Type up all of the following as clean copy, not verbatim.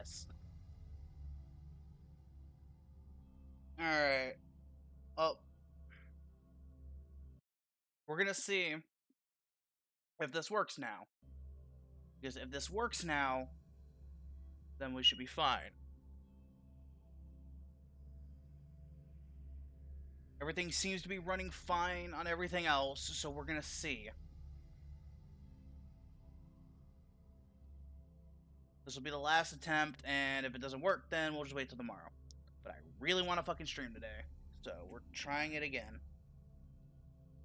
this. Alright. Well, we're gonna see if this works now. Because if this works now, then we should be fine. Everything seems to be running fine on everything else, so we're gonna see. This will be the last attempt, and if it doesn't work, then we'll just wait till tomorrow. But I really want to fucking stream today, so we're trying it again.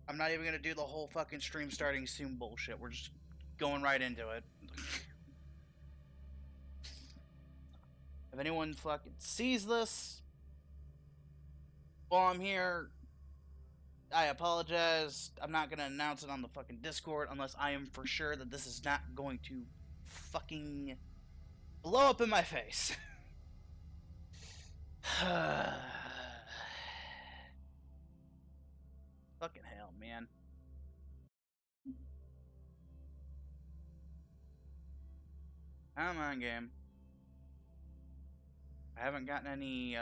I'm not even gonna do the whole fucking stream starting soon bullshit. We're just going right into it. If anyone fucking sees this while I'm here, I apologize. I'm not gonna announce it on the fucking Discord unless I am for sure that this is not going to fucking blow up in my face. Fucking hell, man. Come on, game. I haven't gotten any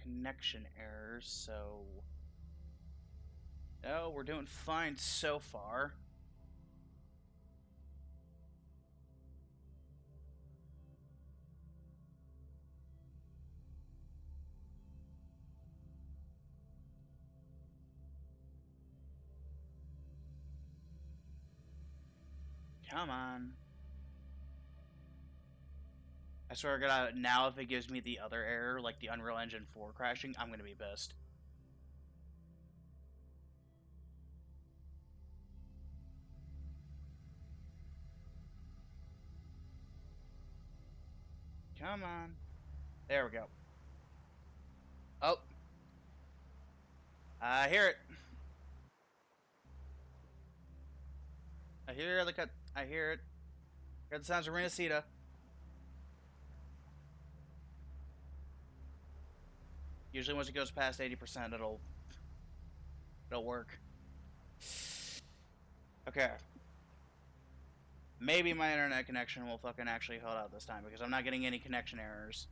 connection errors, so... Oh, we're doing fine so far. Come on. I swear to God, now if it gives me the other error, like the Unreal Engine 4 crashing, I'm gonna be pissed. Come on. There we go. Oh. I hear it. I hear the cut. I hear it. I hear the sounds of Renacita. Usually once it goes past 80%, it'll work. Okay. Maybe my internet connection will fucking actually hold out this time because I'm not getting any connection errors.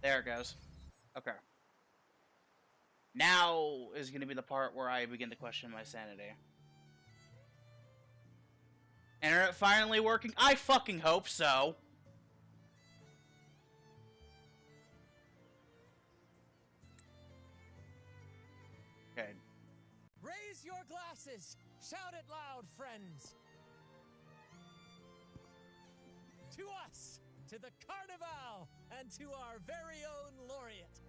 There it goes. Okay. Now is going to be the part where I begin to question my sanity. Internet finally working? I fucking hope so. Okay. Raise your glasses! Shout it loud, friends! To us! To the Carnival! And to our very own laureate!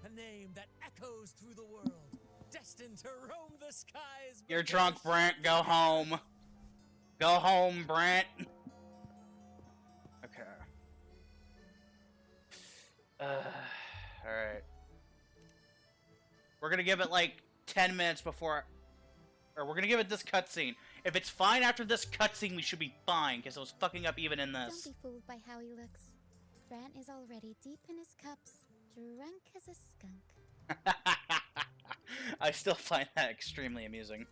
A name that echoes through the world, destined to roam the skies. You're drunk, Brent. Go home. Go home, Brent. Okay. Alright. We're gonna give it like 10 minutes before... Or we're gonna give it this cutscene. If it's fine after this cutscene, we should be fine, because it was fucking up even in this. Don't be fooled by how he looks. Brant is already deep in his cups, drunk as a skunk. I still find that extremely amusing.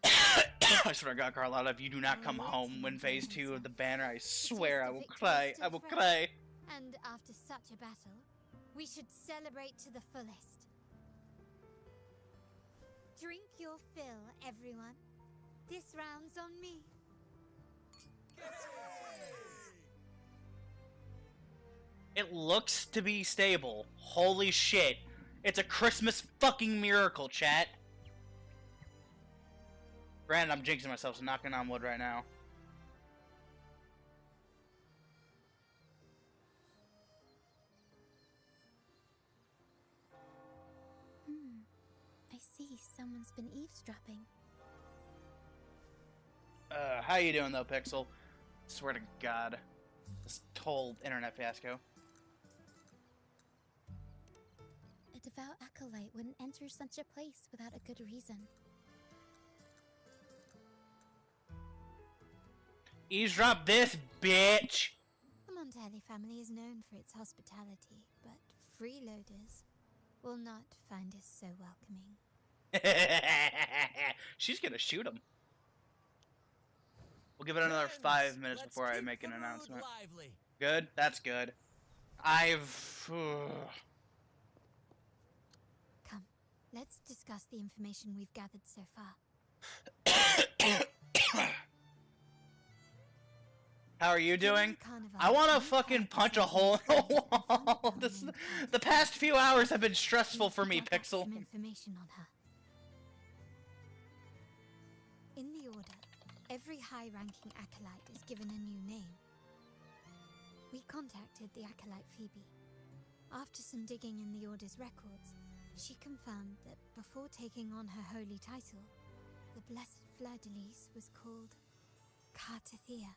I swear to God, Carlotta, if you do not come home when phase 2 of the banner, I swear I will cry. I will cry. And after such a battle, we should celebrate to the fullest. Drink your fill, everyone. This round's on me. It looks to be stable. Holy shit. It's a Christmas fucking miracle, chat. Granted, I'm jinxing myself, so knocking on wood right now. I see someone's been eavesdropping. How you doing though, Pixel? Swear to God. This whole internet fiasco. A devout acolyte wouldn't enter such a place without a good reason. Eavesdrop this, bitch! The Montelli family is known for its hospitality, but freeloaders will not find us so welcoming. She's gonna shoot him. We'll give it another Friends, 5 minutes let's before I keep make the an mood announcement. lively. Good? That's good. Come, let's discuss the information we've gathered so far. How are you During doing? the carnival, I want to no fucking character punch a said hole in he a was found in front of wall. the named The past few hours have been stressful We for me, dug up Pixel. some information on her. In the Order, every high-ranking acolyte is given a new name. We contacted the acolyte Phoebe. After some digging in the Order's records, she confirmed that before taking on her holy title, the Blessed Fleur-de-Lis was called Cartathea.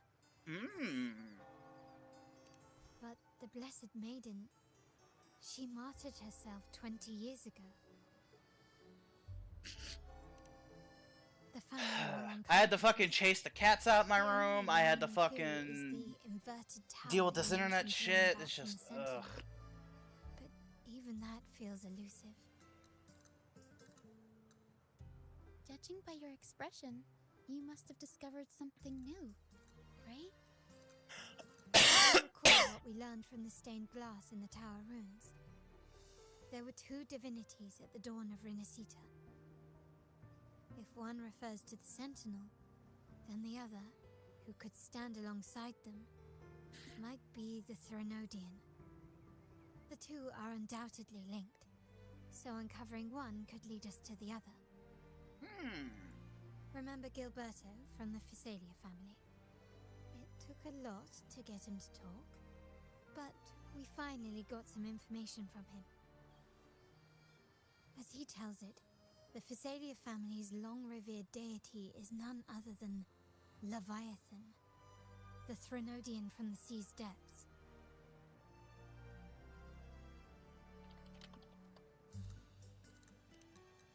But the Blessed Maiden, she martyred herself 20 years ago. The family will I had to uncover fucking chase the cats out in my the only room. I had to remaining clue is fucking the inverted tower deal with this we internet mentioned shit. hearing It's about just, from the Sentinel. ugh. But even that feels elusive. Judging by your expression, you must have discovered something new, right? I recall what we learned from the stained glass in the tower ruins. There were two divinities at the dawn of Renacita. If one refers to the Sentinel, then the other, who could stand alongside them, might be the Threnodian. The two are undoubtedly linked, so uncovering one could lead us to the other. Remember Gilberto from the Physalia family? It took a lot to get him to talk, but we finally got some information from him. As he tells it, the Physalia family's long-revered deity is none other than Leviathan, the Threnodian from the sea's depths.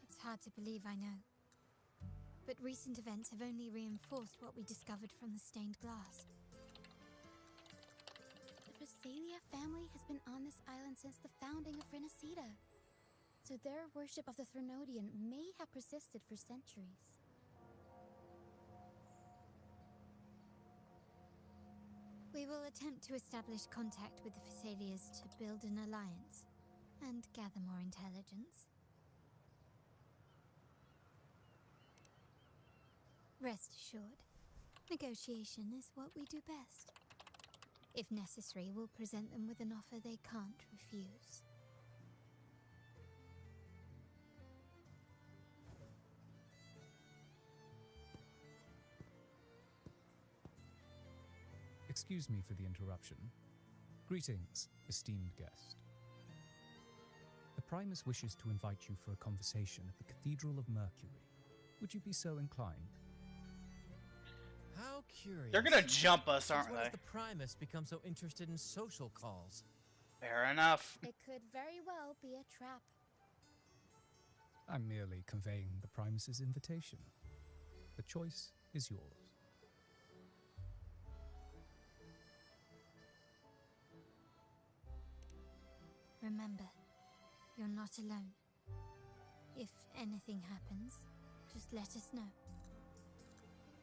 It's hard to believe, I know. But recent events have only reinforced what we discovered from the stained glass. The Physalia family has been on this island since the founding of Renacita. So their worship of the Threnodian may have persisted for centuries. We will attempt to establish contact with the Physalias to build an alliance and gather more intelligence. Rest assured, negotiation is what we do best. If necessary, we'll present them with an offer they can't refuse. Excuse me for the interruption. Greetings, esteemed guest. The Primus wishes to invite you for a conversation at the Cathedral of Mercury. Would you be so inclined? How curious. They're gonna jump us, Since aren't when they? has the Primus become so interested in social calls? Fair enough. It could very well be a trap. I'm merely conveying the Primus's invitation. The choice is yours. Remember, you're not alone. If anything happens, just let us know.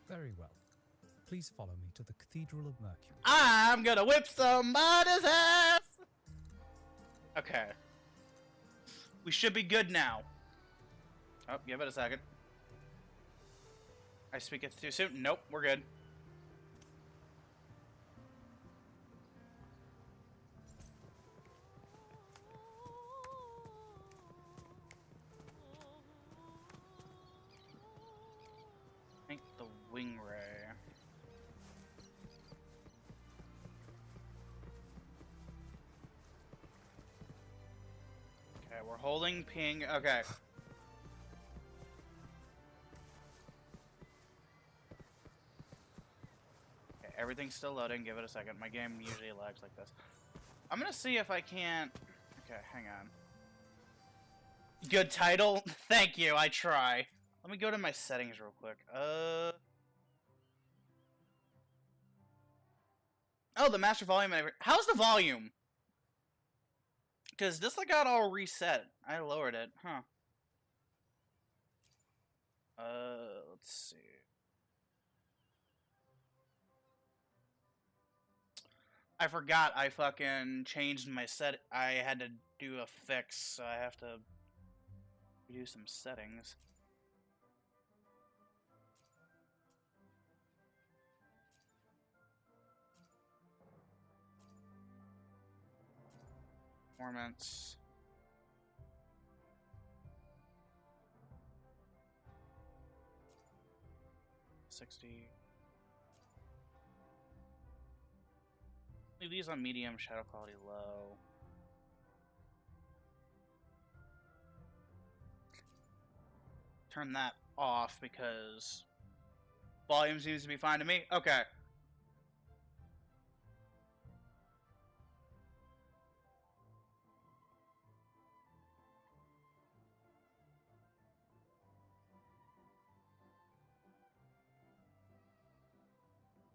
Very well. Please follow me to the Cathedral of Mercury. I'm gonna whip somebody's ass! Okay. We should be good now. Oh, give it a second. I speak it too soon? Nope, we're good. I think the wing ray. Okay, we're holding ping. Okay. Okay, everything's still loading. Give it a second. My game usually lags like this. I'm gonna see if I can't. Okay, hang on. Good title. Thank you. I try. Let me go to my settings real quick. Oh, the master volume. How's the volume? Because this got all reset. I lowered it. Huh. Let's see. I forgot I fucking changed my set. I had to do a fix, so I have to do some settings. Performance. Leave these on medium, shadow quality low. Turn that off because volume seems to be fine to me. Okay.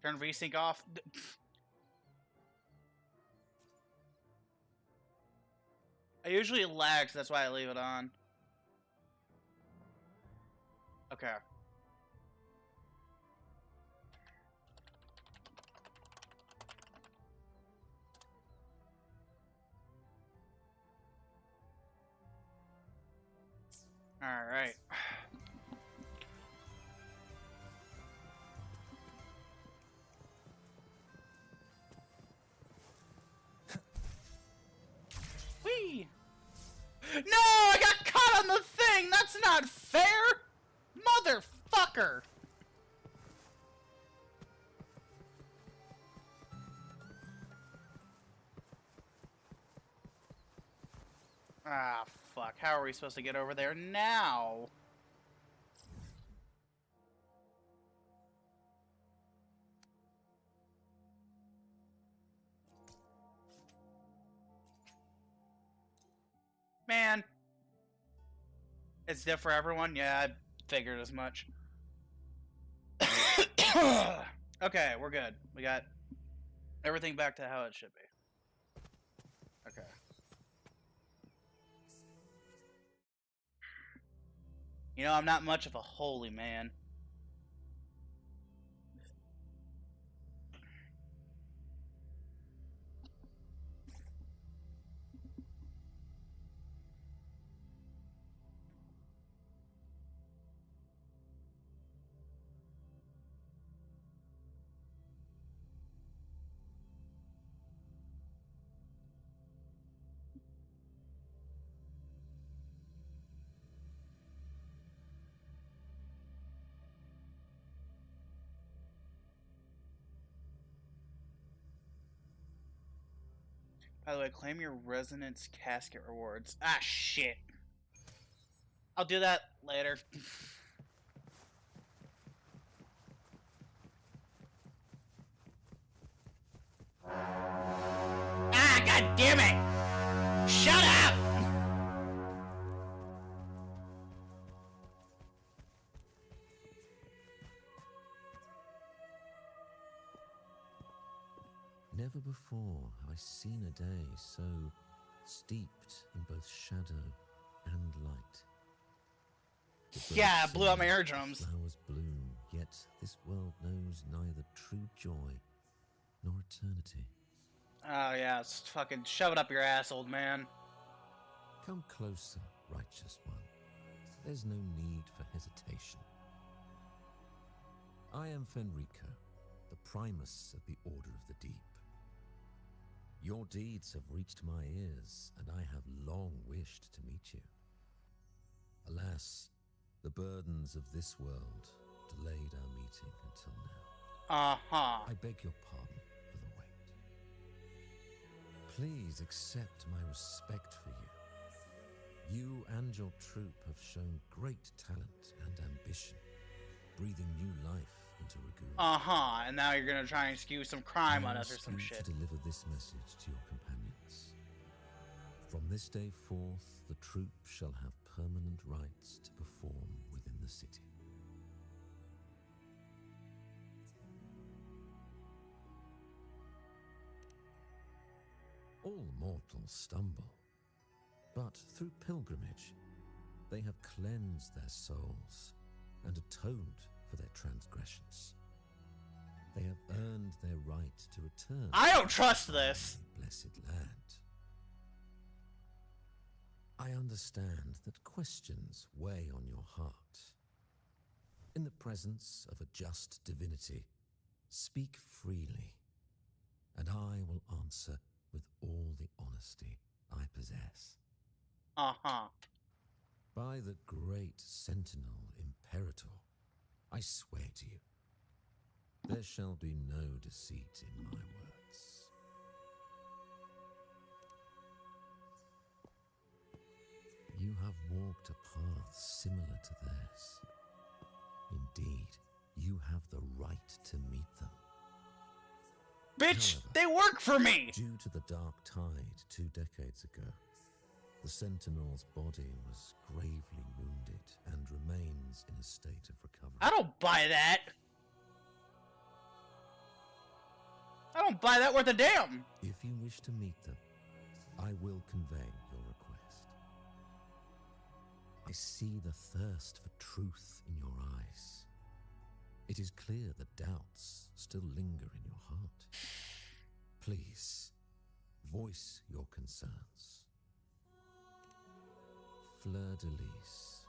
Turn VSync off. I usually lag, so that's why I leave it on. Okay. All right. Whee! No, I got caught on the thing. That's not fair, motherfucker. Ah, fuck. How are we supposed to get over there now? Man. It's different for everyone? Yeah, I figured as much. Okay, we're good. We got everything back to how it should be. Okay. You know, I'm not much of a holy man. By the way, claim your resonance casket rewards. Ah, shit. I'll do that later. Ah, god damn it! Shut up! Never before have I seen a day so steeped in both shadow and light. The birds Yeah, I blew out my sing, eardrums. flowers bloom, yet this world knows neither true joy nor eternity. Oh yeah, it's fucking shove it up your ass, old man. Come closer, righteous one. There's no need for hesitation. I am Fenrico, the Primus of the Order of the Deep. Your deeds have reached my ears, and I have long wished to meet you. Alas, the burdens of this world delayed our meeting until now. Uh-huh. I beg your pardon for the wait. Please accept my respect for you. You and your troop have shown great talent and ambition, breathing new life into Regula. Uh-huh, and now you're gonna try and skew some crime on I us or ask some you shit. to deliver this message to your companions. From this day forth, the troop shall have permanent rights to perform within the city. All mortals stumble, but through pilgrimage, they have cleansed their souls and atoned for their transgressions. They have earned their right to return. I don't trust this. To my blessed land. I understand that questions weigh on your heart. In the presence of a just divinity, speak freely, and I will answer with all the honesty I possess. Uh-huh. By the great Sentinel Imperator, I swear to you, there shall be no deceit in my words. You have walked a path similar to theirs. Indeed, you have the right to meet them. Bitch, However, they work for me! due to the Dark Tide 2 decades ago, the Sentinel's body was gravely wounded and remains in a state of recovery. I don't buy that. I don't buy that worth a damn. If you wish to meet them, I will convey your request. I see the thirst for truth in your eyes. It is clear that doubts still linger in your heart. Please, voice your concerns. Fleur de Lis.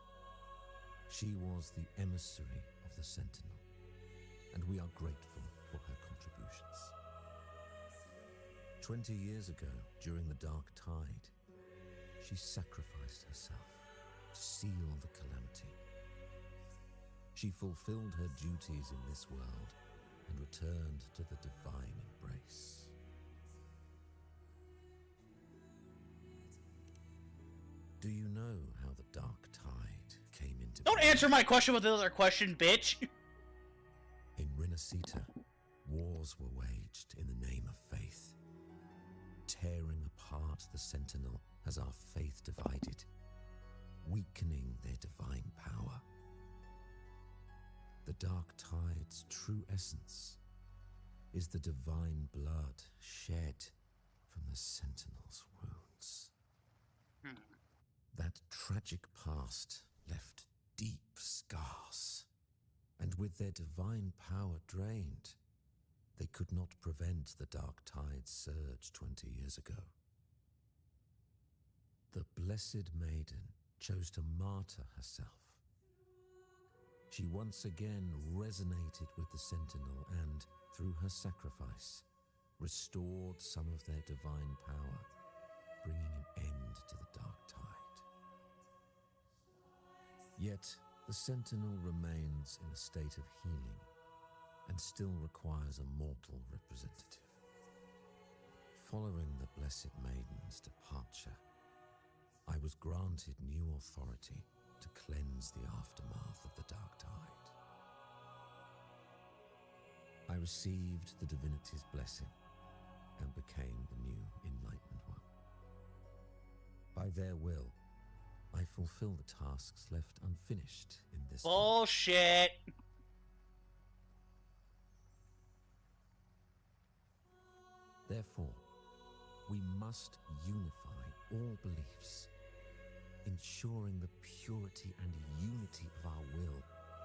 She was the emissary of the Sentinel, and we are grateful for her contributions. 20 years ago, during the Dark Tide, she sacrificed herself to seal the calamity. She fulfilled her duties in this world and returned to the divine embrace. Do you know how the Dark Tide came into Don't being? answer my question with another question, bitch. In Renacita, wars were waged in the name of faith, tearing apart the Sentinel as our faith divided, weakening their divine power. The Dark Tide's true essence is the divine blood shed from the Sentinel's wounds. That tragic past left deep scars, and with their divine power drained, they could not prevent the Dark Tide's surge 20 years ago. The Blessed Maiden chose to martyr herself. She once again resonated with the Sentinel and, through her sacrifice, restored some of their divine power, bringing an end to the Dark Tide. Yet, the Sentinel remains in a state of healing and still requires a mortal representative. Following the Blessed Maiden's departure, I was granted new authority to cleanse the aftermath of the Dark Tide. I received the divinity's blessing and became the new Enlightened One. By their will, I fulfill the tasks left unfinished in this life. Bullshit. Therefore, we must unify all beliefs, ensuring the purity and unity of our will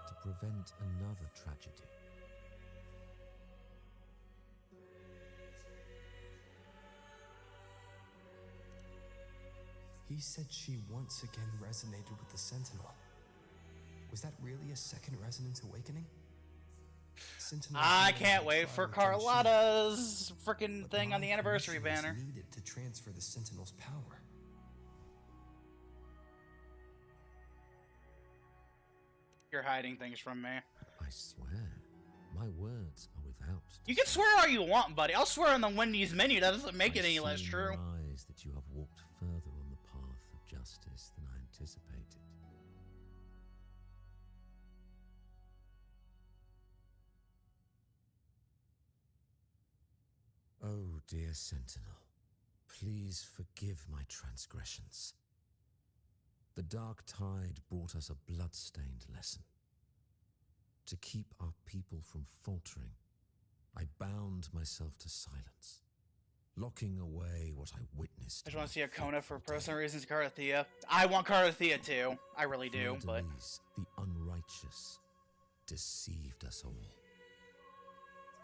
to prevent another tragedy. He said she once again resonated with the Sentinel. Was that really a second resonance awakening? Sentinel I healed can't the wait for trial within Carlotta's freaking but thing on the my anniversary permission banner. is needed to transfer the Sentinel's power. You're hiding things from me. I swear, my words are without You can deceit. swear all you want, buddy. I'll swear on the Wendy's menu. That doesn't make it I any see less in true. your eyes that you have walked further on the path of justice than I anticipated. Oh, dear Sentinel, please forgive my transgressions. The Dark Tide brought us a blood-stained lesson. To keep our people from faltering, I bound myself to silence, locking away what I witnessed. I just on want to see a that Kona for fateful personal day. reasons. Carthea. I want Carthea too. I really do, but Fleur-de-Lis, the unrighteous, deceived us all.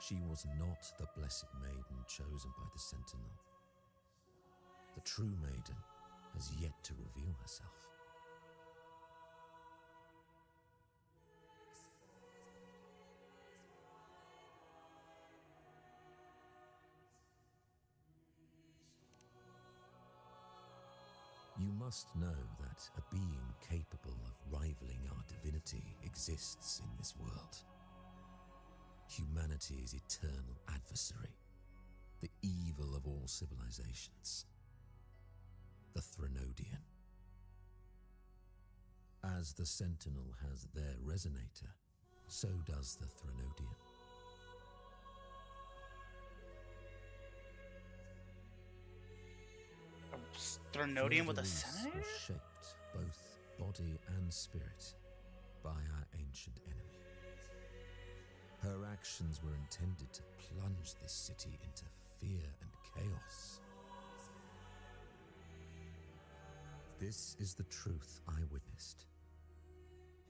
She was not the blessed maiden chosen by the Sentinel. The true maiden has yet to reveal herself. You must know that a being capable of rivaling our divinity exists in this world. Humanity's eternal adversary, the evil of all civilizations, the Threnodian. As the Sentinel has their resonator, so does the Threnodian. Threnodian with a Fleur-de-Lis senator? was shaped, both body and spirit, by our ancient enemy. Her actions were intended to plunge this city into fear and chaos. This is the truth I witnessed.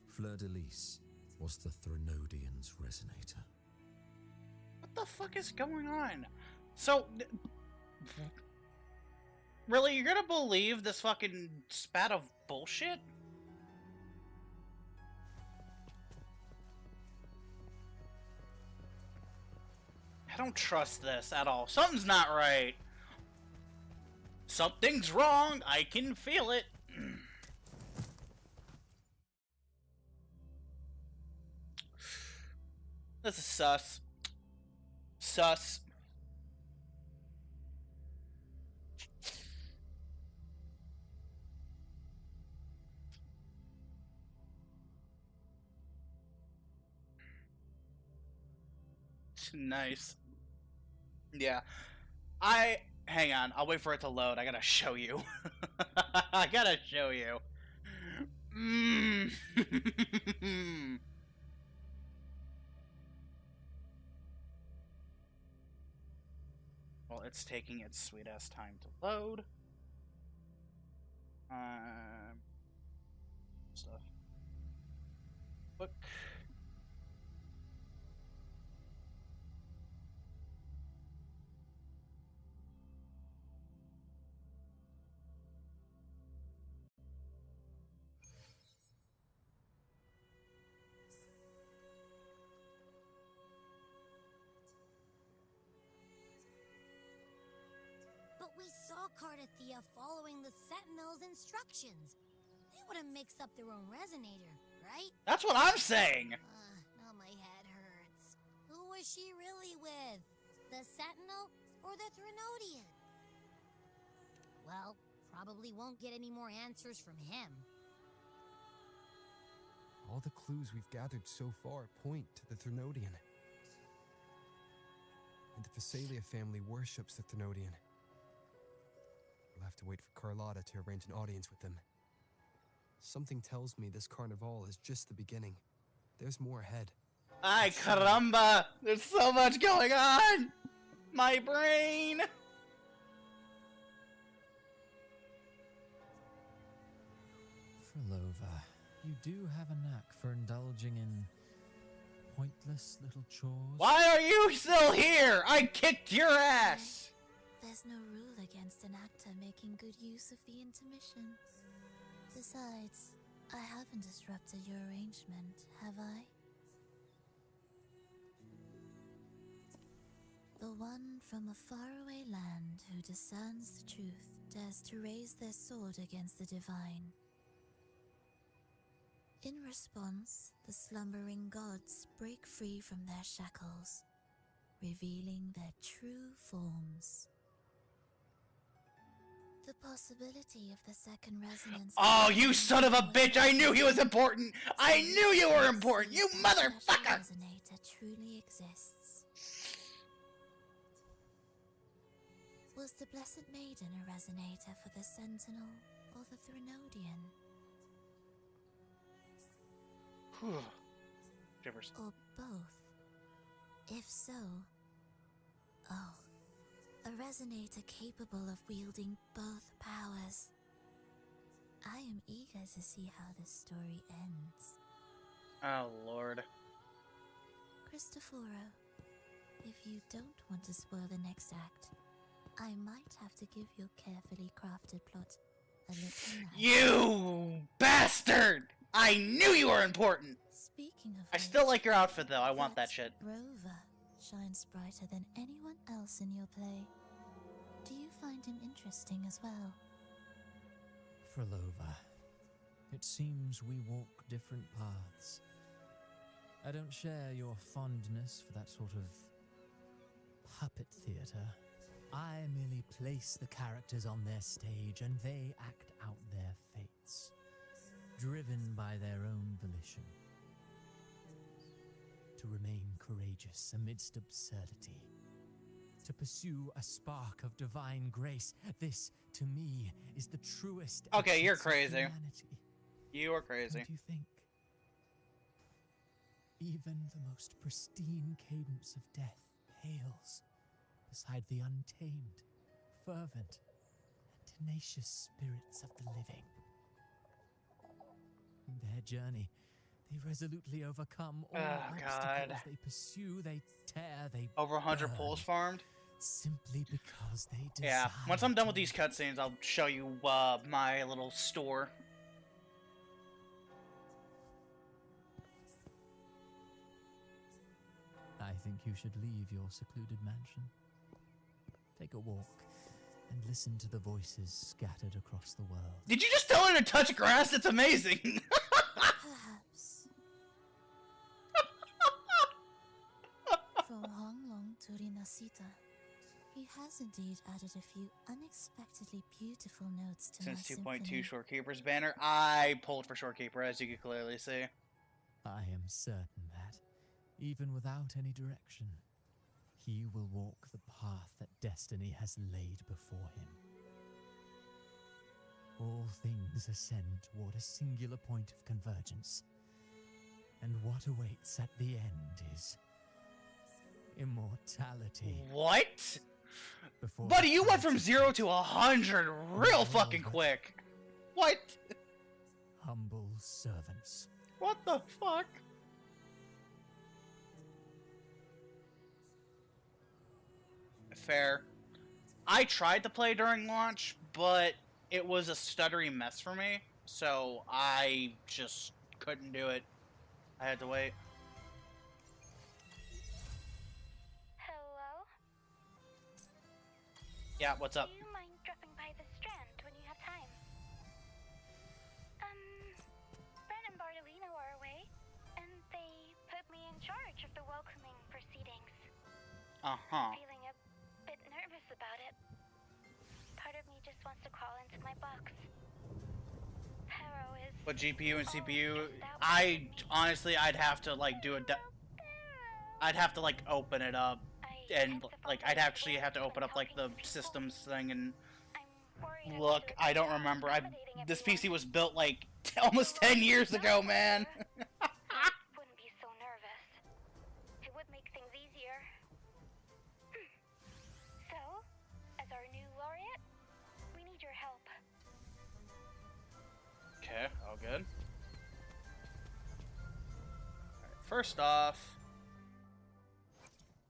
Fleur-de-Lis was the Threnodian's resonator. What the fuck is going on? So, really, you're gonna believe this fucking spat of bullshit? I don't trust this at all. Something's not right. Something's wrong. I can feel it. This is sus. Sus. Nice. Yeah. Hang on. I'll wait for it to load. I gotta show you. I gotta show you. Well, it's taking its sweet ass time to load. Stuff. Book. But we saw Cardathea following the Sentinel's instructions. They wouldn't mix up their own resonator, right? That's what I'm saying! Now my head hurts. Who was she really with? The Sentinel or the Threnodian? Well, probably won't get any more answers from him. All the clues we've gathered so far point to the Threnodian. And the Phasalia family worships the Threnodian. We'll have to wait for Carlotta to arrange an audience with them. Something tells me this carnival is just the beginning. There's more ahead. Ay caramba! There's so much going on! My brain! Frolova, you do have a knack for indulging in pointless little chores. Why are you still here? I kicked your ass! There's no rule against an actor making good use of the intermissions. Besides, I haven't disrupted your arrangement, have I? The one from a faraway land who discerns the truth dares to raise their sword against the divine. In response, the slumbering gods break free from their shackles, revealing their true forms. The possibility of the second resonance... Oh, you son of a bitch! I knew he was important! I knew you were important, you motherfucker! Resonator truly exists. Was the Blessed Maiden a resonator for the Sentinel or the Threnodian? Shivers. Or both? If so... Oh. A resonator capable of wielding both powers. I am eager to see how this story ends. Oh, Lord. Cristoforo, If you don't want to spoil the next act, I might have to give your carefully crafted plot a little nudge. You bastard! I knew you were important! Speaking of I still which, like your outfit though, I want that shit. Rover shines brighter than anyone else in your play. Do you find him interesting as well? Frolova, it seems we walk different paths. I don't share your fondness for that sort of puppet theatre. I merely place the characters on their stage and they act out their fates, driven by their own volition. To remain courageous amidst absurdity. To pursue a spark of divine grace. This, to me, is the truest Okay, you're essence of crazy. humanity. You are crazy. Don't you think? Even the most pristine cadence of death pales beside the untamed, fervent, and tenacious spirits of the living. In their journey, they resolutely overcome all obstacles. They pursue, they tear, they Over 100 burn, pulls farmed? simply because they desire. Yeah, once I'm done with to. these cutscenes, I'll show you my little store. I think you should leave your secluded mansion. Take a walk and listen to the voices scattered across the world. Did you just tell her to touch grass? It's amazing! Perhaps. From Honglong to Rinasita, he has indeed added a few unexpectedly beautiful notes to Since my 2.2 symphony. Shorekeeper's banner, I pulled for Shorekeeper, as you can clearly see. I am certain that, even without any direction, he will walk the path that destiny has laid before him. All things ascend toward a singular point of convergence, and what awaits at the end is immortality. What? Before Buddy, the you went from clouds 0 to 100 real fucking quick. What? humble servants. What the fuck? Fair. I tried to play during launch, but it was a stuttery mess for me, so I just couldn't do it. I had to wait. Hello? Yeah, what's up? Do you mind dropping by the Strand when you have time? Brent and Bartolino are away, and they put me in charge of the welcoming proceedings. Uh-huh. Feeling a bit nervous about it. Part of me just wants to crawl into my box. Pero is... What GPU and always CPU? just out I waiting for me. honestly, I'd have to like do a. I'd have to like open it up, and like I'd actually have to open up like the systems thing and I'm worried I'm look. too I don't remember. This PC was built like almost 10 years ago, man. Wouldn't be so nervous. It would make things easier. So, as our new laureate, we need your help. Okay, all good. Alright, first off,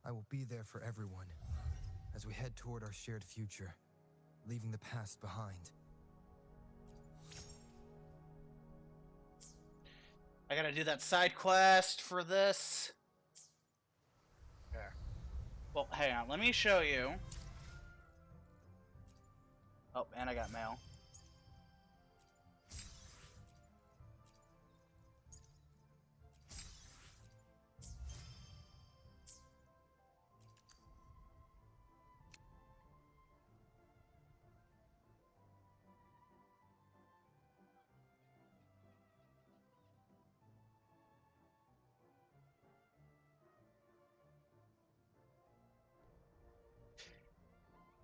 I will be there for everyone as we head toward our shared future, leaving the past behind. I gotta do that side quest for this. There. Well, hang on. Let me show you. Oh, and I got mail.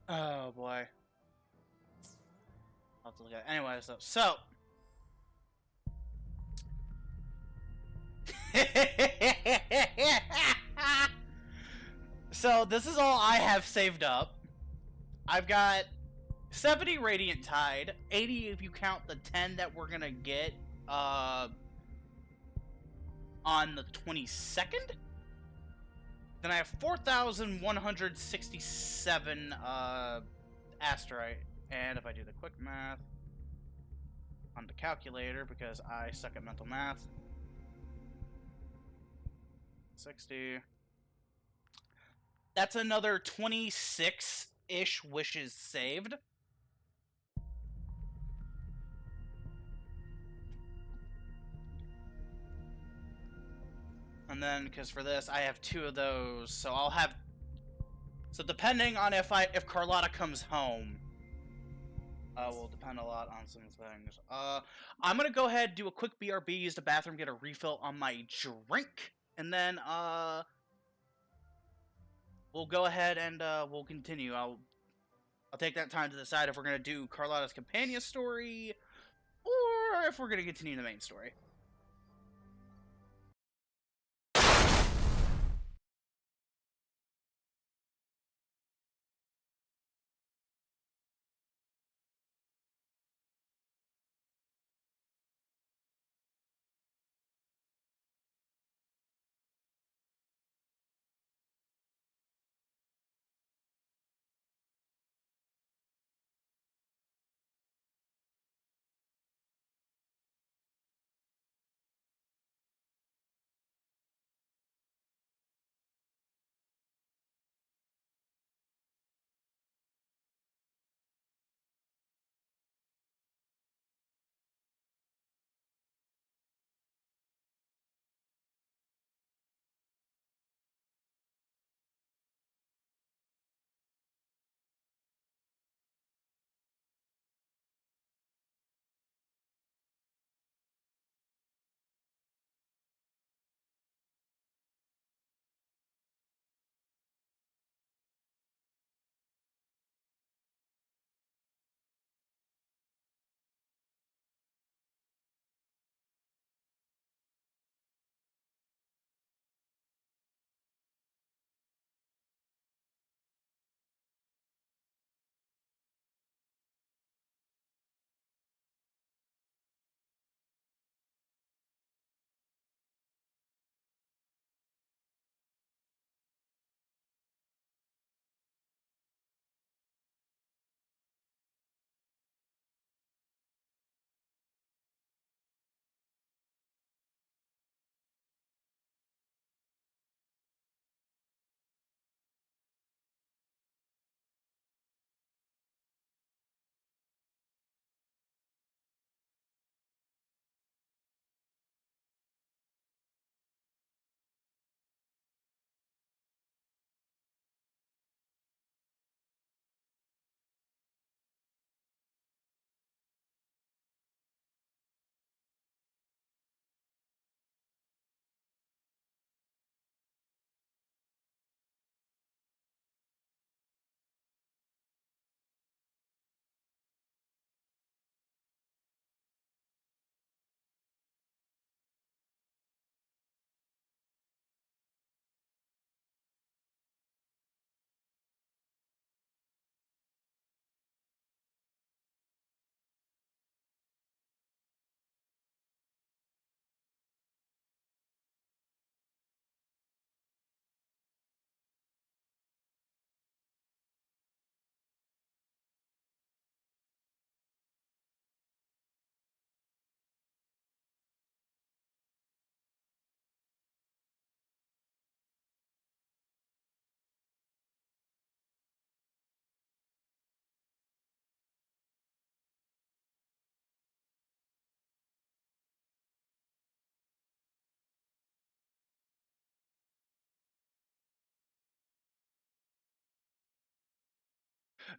Oh boy. I'll have to look at it. Anyway, so so this is all I have saved up. I've got 70 Radiant Tide, 80 if you count the 10 that we're gonna get on the 22nd. Then I have 4,167 asterite. And if I do the quick math on the calculator, because I suck at mental math, 60. That's another 26-ish wishes saved. And then, because for this, I have 2 of those, so I'll have... So depending on if Carlotta comes home, will depend a lot on some things. I'm gonna go ahead, do a quick BRB, use the bathroom, get a refill on my drink, and then, we'll go ahead and, we'll continue. I'll take that time to decide if we're gonna do Carlotta's companion story, or if we're gonna continue the main story.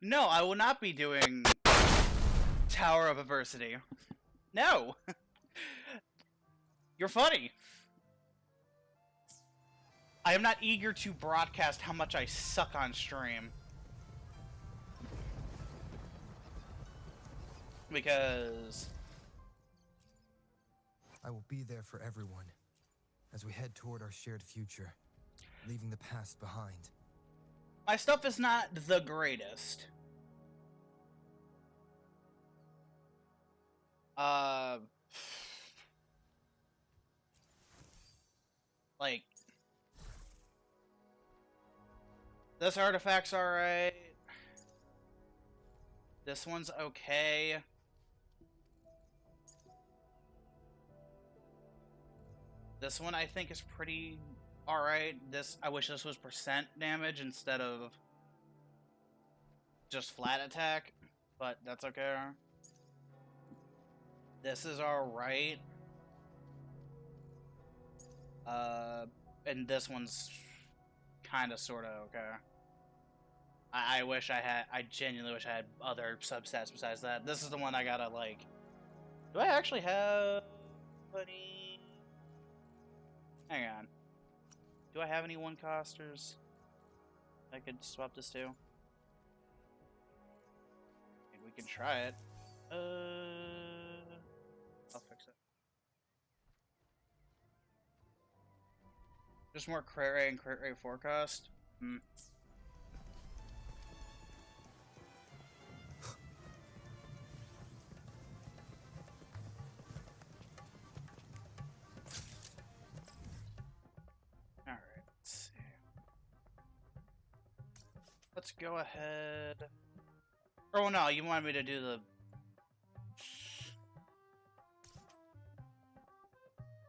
No, I will not be doing Tower of Adversity. No! You're funny. I am not eager to broadcast how much I suck on stream. Because... I will be there for everyone as we head toward our shared future, leaving the past behind. My stuff is not the greatest. Like, This artifact's alright. This one's okay. This one I think is pretty alright. I wish this was percent damage instead of just flat attack, but that's okay. This is alright. And this one's kind of sort of okay. I wish I genuinely wish I had other substats besides that. This is the one I gotta, like, do I actually have any? Hang on. Do I have any one-costers I could swap this to? We can try it. I'll fix it. Just more crit rate and crit rate forecast? Hmm. Alright, let's see. Let's go ahead. Oh no, you wanted me to do the...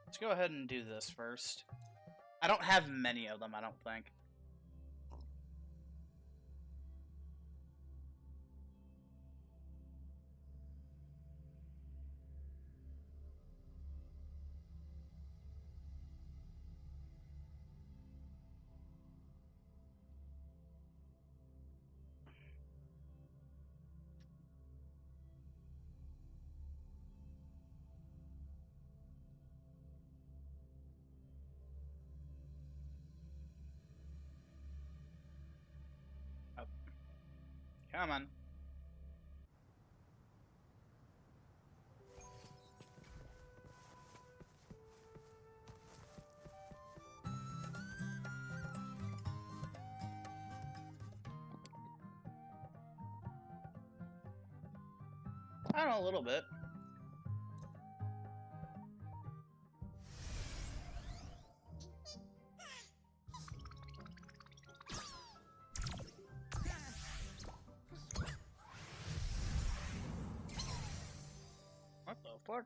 Let's go ahead and do this first. I don't have many of them, I don't think. Oh. Come on. I don't know, a little bit. What the fuck?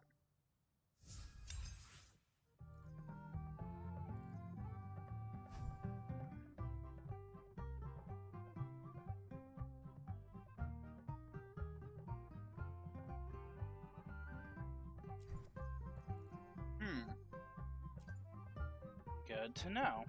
Good to know.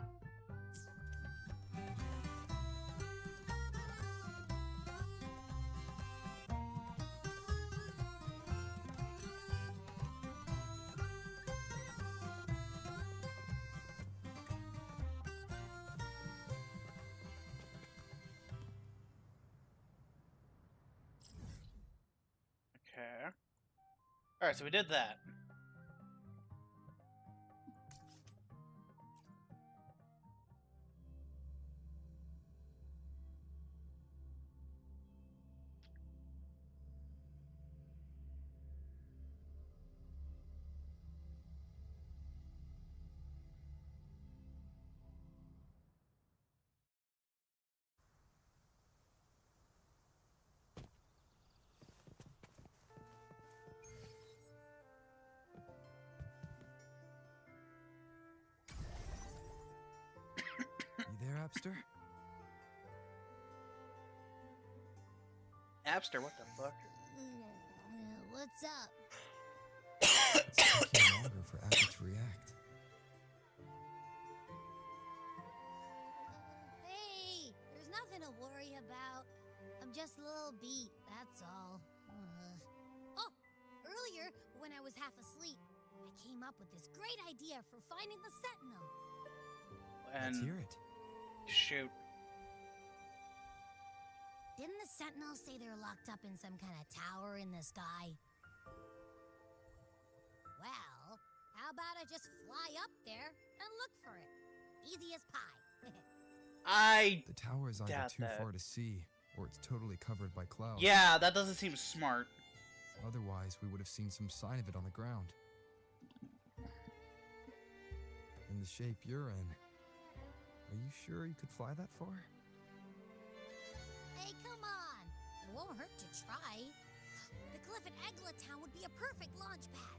Okay. Alright, so we did that. You there, Abster? Abster, what the fuck? What's up? It's taking longer for Abby to react. Hey, there's nothing to worry about. I'm just a little beat, that's all. Oh, earlier, when I was half asleep, I came up with this great idea for finding the Sentinel. And Let's hear it. shoot. Didn't the Sentinel say they're locked up in some kind of tower in the sky? Well, how about I just fly up there and look for it? Easy as pie. The tower is either doubt too that. far to see, or it's totally covered by clouds. Yeah, that doesn't seem smart. Otherwise, we would have seen some sign of it on the ground. In the shape you're in, are you sure you could fly that far? Hey, come on. It won't hurt to try. The cliff at Egla Town would be a perfect launch pad.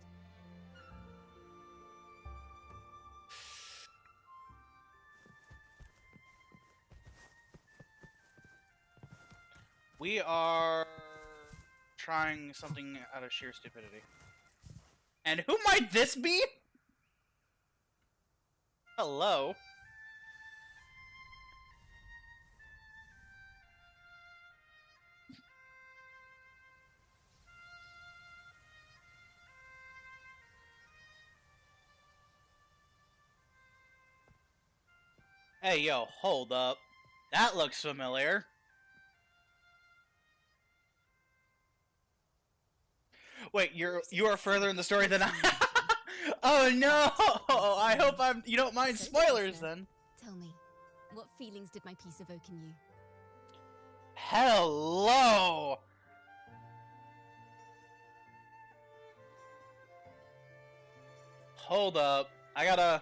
We are trying something out of sheer stupidity. And who might this be? Hello. Hey, yo, hold up. That looks familiar. Wait, you are further in the story than I. Oh no! I hope you don't mind spoilers then. Tell me, what feelings did my piece evoke in you? Hello! Hold up. I gotta...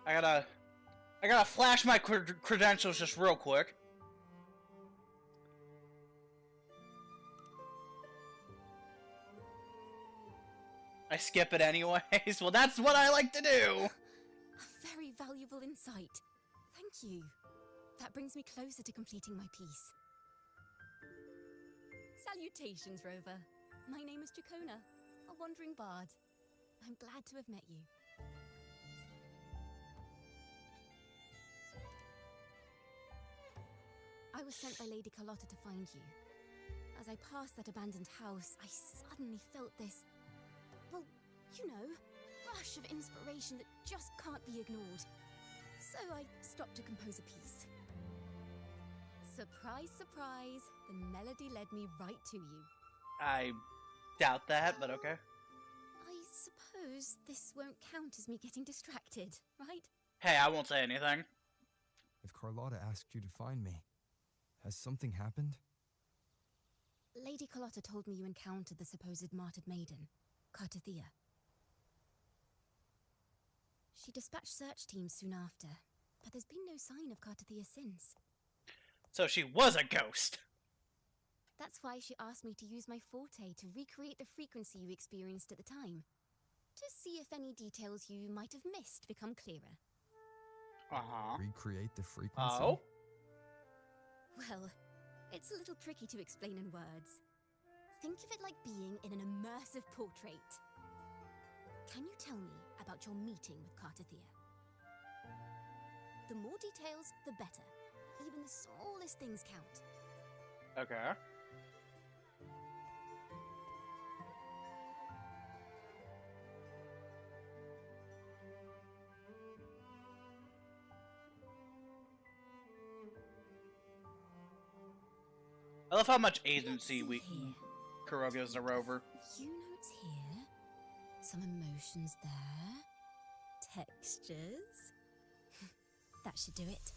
I gotta flash my credentials just real quick. I skip it anyways. Well, that's what I like to do. A very valuable insight. Thank you. That brings me closer to completing my piece. Salutations, Rover. My name is Dracona, a wandering bard. I'm glad to have met you. I was sent by Lady Carlotta to find you. As I passed that abandoned house, I suddenly felt this, well, you know, rush of inspiration that just can't be ignored. So I stopped to compose a piece. Surprise, surprise, the melody led me right to you. I doubt that, but okay. I suppose this won't count as me getting distracted, right? Hey, I won't say anything. If Carlotta asked you to find me, has something happened? Lady Carlotta told me you encountered the supposed martyred maiden, Cartathea. She dispatched search teams soon after, but there's been no sign of Cartathea since. So she was a ghost. That's why she asked me to use my forte to recreate the frequency you experienced at the time, to see if any details you might have missed become clearer. Uh-huh. Recreate the frequency? Oh? Well, it's a little tricky to explain in words. Think of it like being in an immersive portrait. Can you tell me about your meeting with Cartathea? The more details, the better. Even the smallest things count. Okay. I love how much agency Kuro gives the Rover. Few notes here, some emotions there, textures. That should do it.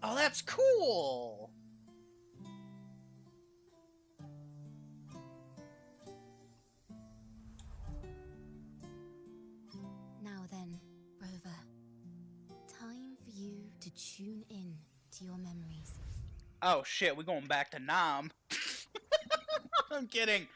Oh, that's cool! Now then, Rover. Time for you to tune in to your memories. Oh shit, we're going back to Nam. I'm kidding.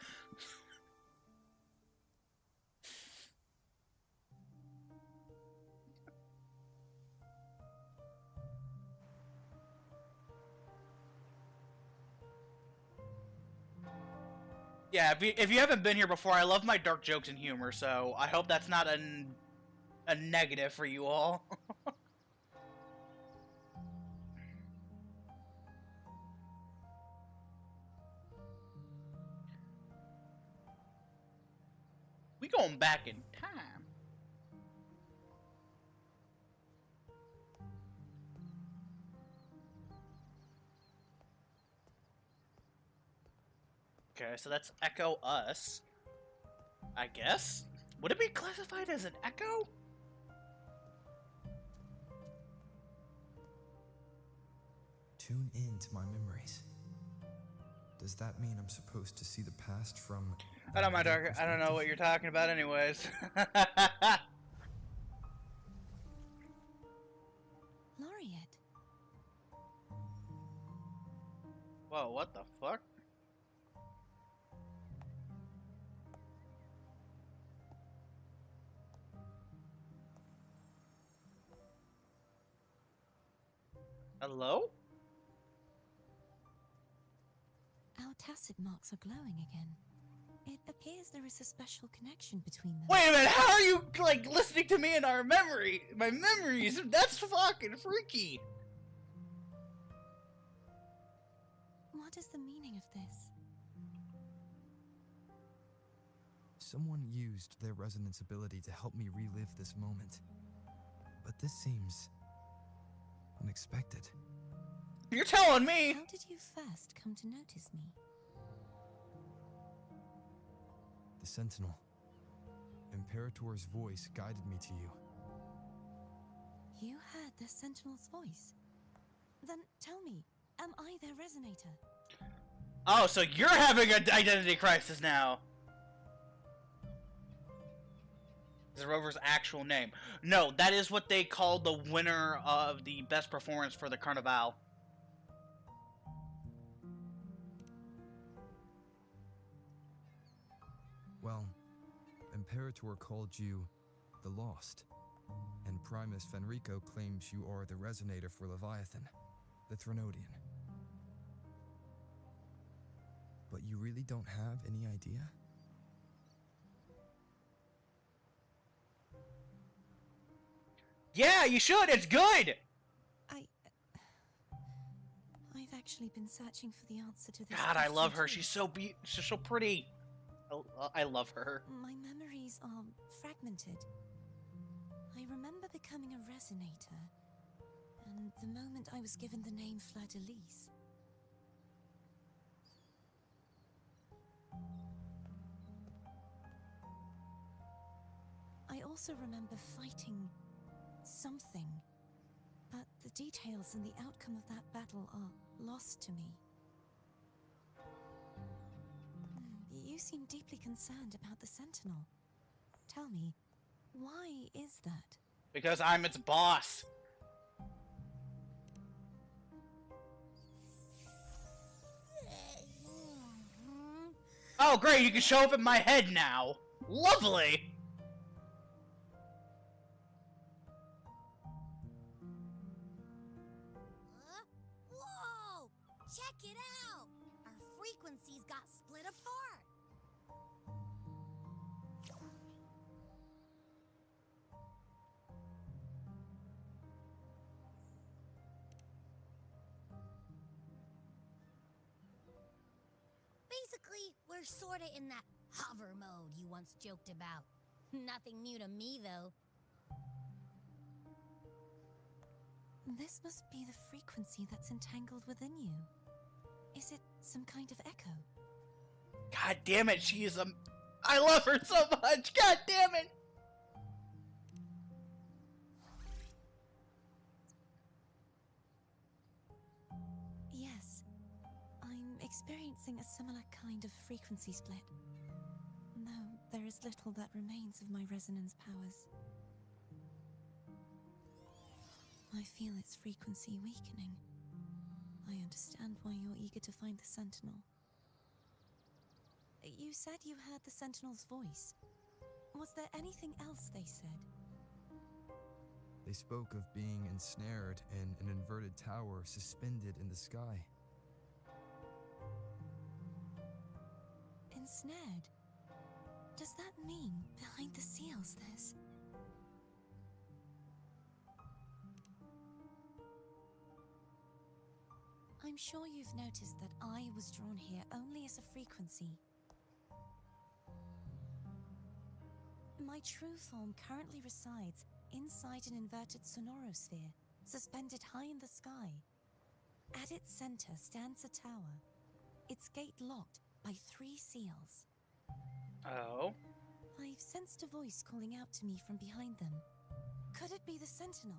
Yeah, if you haven't been here before, I love my dark jokes and humor, so I hope that's not a negative for you all. We going back in time. Okay, so that's Echo Us. I guess? Would it be classified as an echo? Tune in to my memories. Does that mean I'm supposed to see the past from... I don't mind, Darker. I don't know what you're talking about anyways. Laureate. Whoa, what the fuck? Hello? Our tacit marks are glowing again. It appears there is a special connection between them. Wait a minute, how are you, like, listening to me in our memory? My memories? That's fucking freaky. What is the meaning of this? Someone used their resonance ability to help me relive this moment. But this seems... unexpected. You're telling me! How did you first come to notice me? The Sentinel. Imperator's voice guided me to you. You heard the Sentinel's voice? Then tell me, am I their resonator? Oh, so you're having an identity crisis now. Is Rover's actual name? No, that is what they call the winner of the best performance for the Carnival. Well, Imperator called you the Lost, and Primus Fenrico claims you are the resonator for Leviathan, the Threnodian. But you really don't have any idea? Yeah, you should. It's good. I've actually been searching for the answer to this. God, I love her. too. She's so pretty. I love her. My memories are fragmented. I remember becoming a resonator, and the moment I was given the name Fleur-de-Lis. I also remember fighting something, but the details and the outcome of that battle are lost to me. You seem deeply concerned about the Sentinel. Tell me, why is that? Because I'm its boss. Oh, great. You can show up in my head now. Lovely. Whoa! Check it out! Our frequencies got split apart. Basically, we're sorta in that hover mode you once joked about. Nothing new to me, though. This must be the frequency that's entangled within you. Is it some kind of echo? God damn it, she is I love her so much. God damn it. Yes. I'm experiencing a similar kind of frequency split. Though there is little that remains of my resonance powers. I feel its frequency weakening. I understand why you're eager to find the Sentinel. You said you heard the Sentinel's voice. Was there anything else they said? They spoke of being ensnared in an inverted tower suspended in the sky. Ensnared? Does that mean behind the seals there's... I'm sure you've noticed that I was drawn here only as a frequency. My true form currently resides inside an inverted sonorosphere, suspended high in the sky. At its center stands a tower, its gate locked by 3 seals. Oh. I've sensed a voice calling out to me from behind them. Could it be the Sentinel?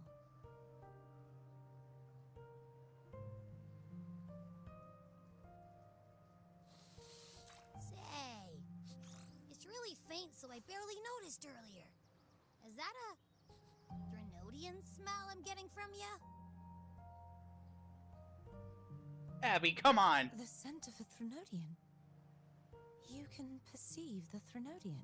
Say, it's really faint, so I barely noticed earlier. Is that a Threnodian smell I'm getting from you? Abby, come on! The scent of a Threnodian. You can perceive the Threnodian.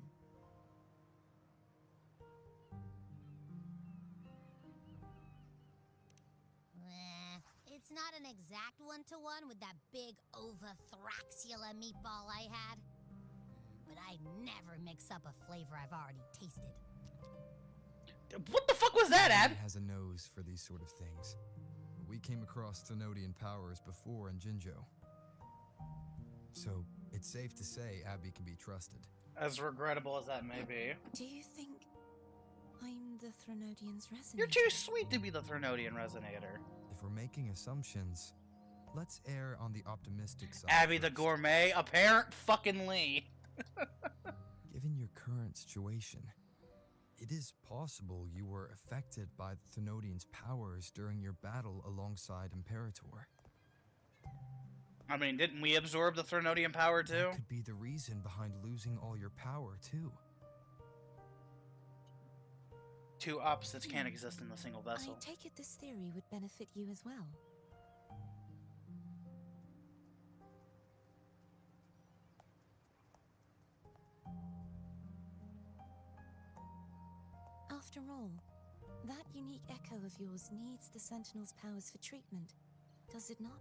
It's not an exact one-to-one with that big Ovathraxula meatball I had. But I never mix up a flavor I've already tasted. What the fuck was that, Ab? Has a nose for these sort of things. We came across Threnodian powers before in Jinjo. So, it's safe to say Abby can be trusted. As regrettable as that may be. Do you think I'm the Threnodian's resonator? You're too sweet to be the Threnodian resonator. If we're making assumptions, let's err on the optimistic side. Abby first. the gourmet, apparent fucking Lee. Given your current situation, it is possible you were affected by the Threnodian's powers during your battle alongside Imperator. I mean, didn't we absorb the Threnodian power too? That could be the reason behind losing all your power too. Two opposites can't exist in a single vessel. I take it this theory would benefit you as well. After all, that unique echo of yours needs the Sentinel's powers for treatment, does it not?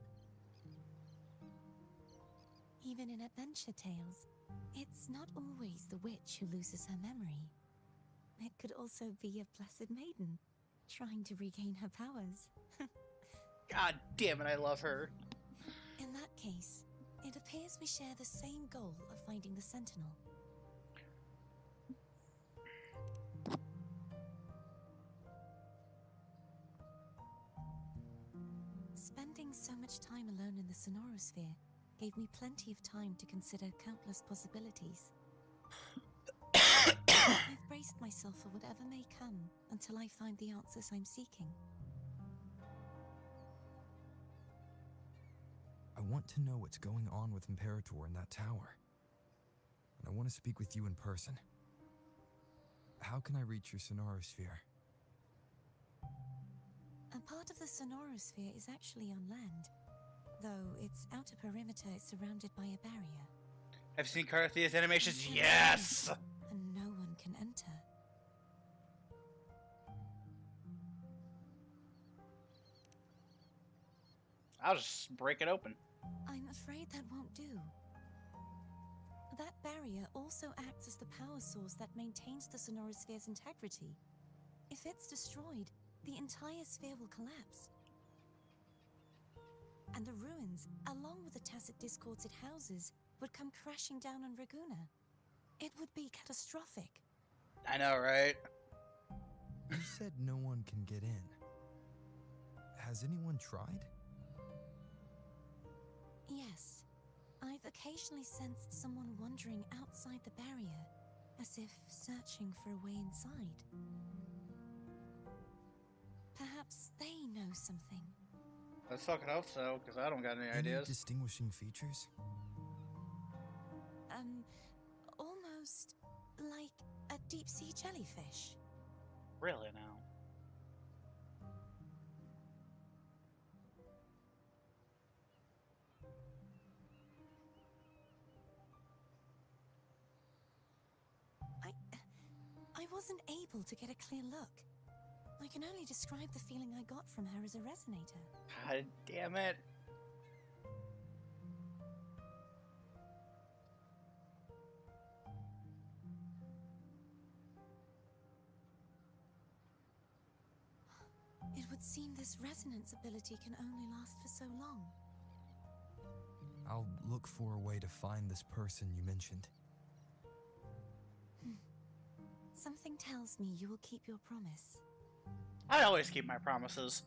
Even in adventure tales, it's not always the witch who loses her memory. It could also be a blessed maiden, trying to regain her powers. God damn it, I love her. In that case, it appears we share the same goal of finding the Sentinel. Spending so much time alone in the Sonorosphere gave me plenty of time to consider countless possibilities. I've braced myself for whatever may come until I find the answers I'm seeking. I want to know what's going on with Imperator in that tower. And I want to speak with you in person. How can I reach your Sonorosphere? A part of the Sonorosphere is actually on land, though its outer perimeter is surrounded by a barrier. I've seen Carthia's animations, yes! And no one can enter. I'll just break it open. I'm afraid that won't do. That barrier also acts as the power source that maintains the Sonorosphere's integrity. If it's destroyed, the entire sphere will collapse. And the ruins, along with the tacit discords it houses, would come crashing down on Raguna. It would be catastrophic. I know, right? You said no one can get in. Has anyone tried? Yes. I've occasionally sensed someone wandering outside the barrier, as if searching for a way inside. Perhaps they know something. Let's fucking hope so, because I don't got any ideas. Distinguishing features? Almost like a deep-sea jellyfish. Really now? I wasn't able to get a clear look. I can only describe the feeling I got from her as a resonator. God damn it. It would seem this resonance ability can only last for so long. I'll look for a way to find this person you mentioned. Something tells me you will keep your promise. I always keep my promises.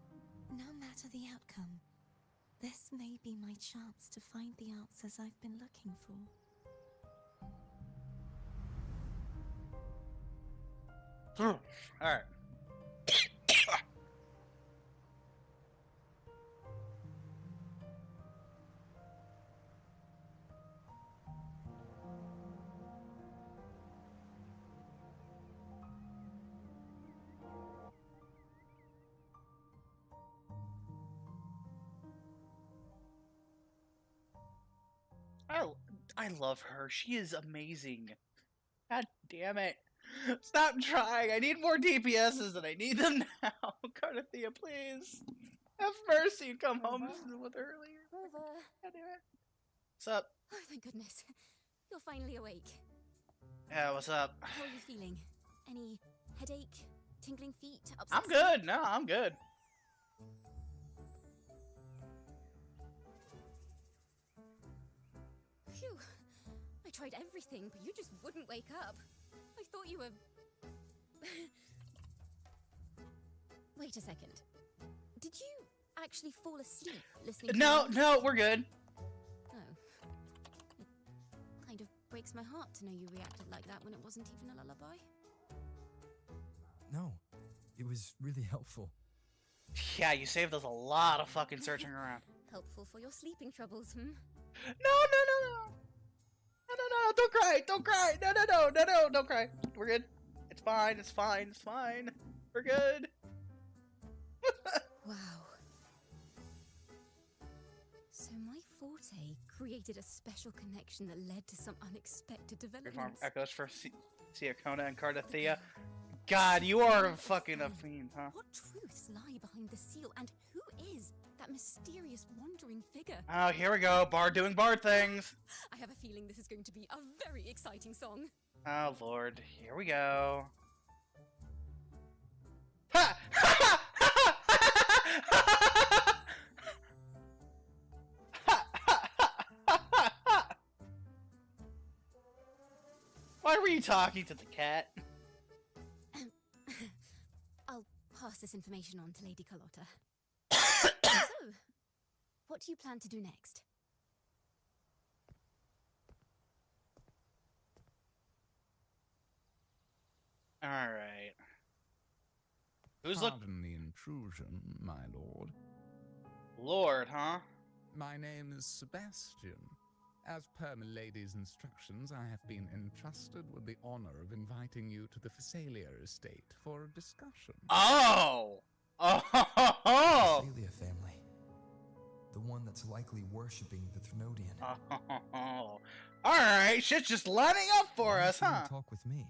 No matter the outcome, this may be my chance to find the answers I've been looking for. Alright. I love her. She is amazing. God damn it. Stop trying. I need more DPSs and I need them now. Cardathea, please. Have mercy. Come home with her earlier. Rover. God damn it. What's up? Oh, thank goodness. You're finally awake. Yeah, what's up? How are you feeling? Any headache, tingling feet, upset I'm good. No, I'm good. Phew. I tried everything, but you just wouldn't wake up. I thought you were... Wait a second. Did you actually fall asleep listening to No, music? no, we're good. Oh. It kind of breaks my heart to know you reacted like that when it wasn't even a lullaby. No, it was really helpful. Yeah, you saved us a lot of fucking searching around. Helpful for your sleeping troubles, No, don't cry, don't cry, no, don't cry. We're good. It's fine, it's fine, it's fine. We're good. Wow. So my forte created a special connection that led to some unexpected Farm developments. echoes for Siacona and Cardathea. God, you are fucking a fiend, huh? What truths lie behind the seal, and who is that mysterious wandering figure? Oh, here we go. Bard doing bard things. I have a feeling this is going to be a very exciting song. Oh, Lord. Here we go. Ha! Ha! Why were you talking to the cat? I'll pass this information on to Lady Carlotta. So, what do you plan to do next? Alright. Pardon the intrusion, my lord. Lord, huh? My name is Sebastian. As per Milady's instructions, I have been entrusted with the honor of inviting you to the Phasalia estate for a discussion. Oh! Oh! Phasalia family. The one that's likely worshipping the Trinodian. Oh. Alright, shit's just lining up for us, huh? Talk with me.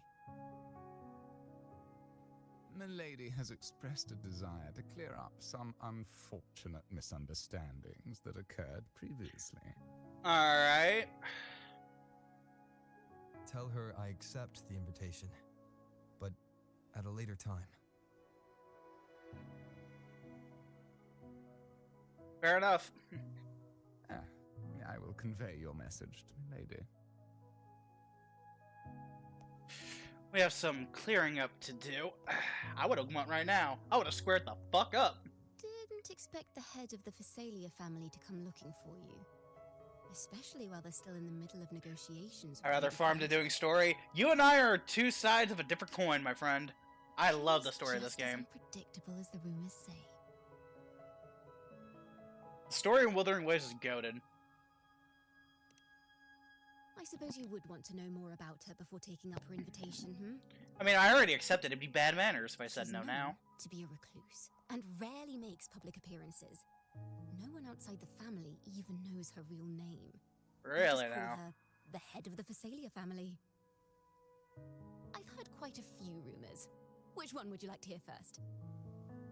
Milady has expressed a desire to clear up some unfortunate misunderstandings that occurred previously. Alright. Tell her I accept the invitation, but at a later time. Fair enough. I will convey your message to Milady. We have some clearing up to do. I would have went right now. I would have squared the fuck up. Didn't expect the head of the Phasalia family to come looking for you. Especially while they're still in the middle of negotiations. I'd rather farm to doing story. You and I are two sides of a different coin, my friend. I love the story of this game. As unpredictable as the rumors say. The story in Wuthering Waves is goated. I suppose you would want to know more about her before taking up her invitation, I mean, I already accepted. It'd be bad manners if I said She's no known now. to be a recluse, and rarely makes public appearances. No one outside the family even knows her real name. They just Really call now? her the head of the Phasalia family. I've heard quite a few rumors. Which one would you like to hear first?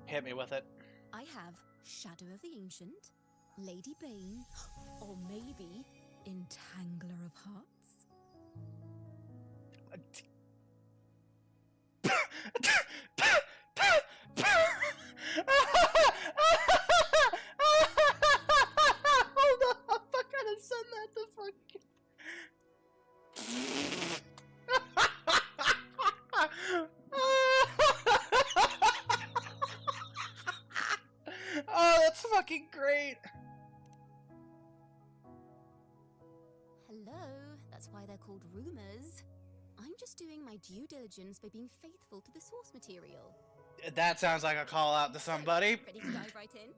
Hit me with it. I have Shadow of the Ancient, Lady Bane, or maybe Entangler of Hearts. Hold up, I gotta send that to fucking. Oh, that's fucking great. Hello, that's why they're called rumors. I'm just doing my due diligence by being faithful to the source material. That sounds like a call out to somebody. Ready to dive right in?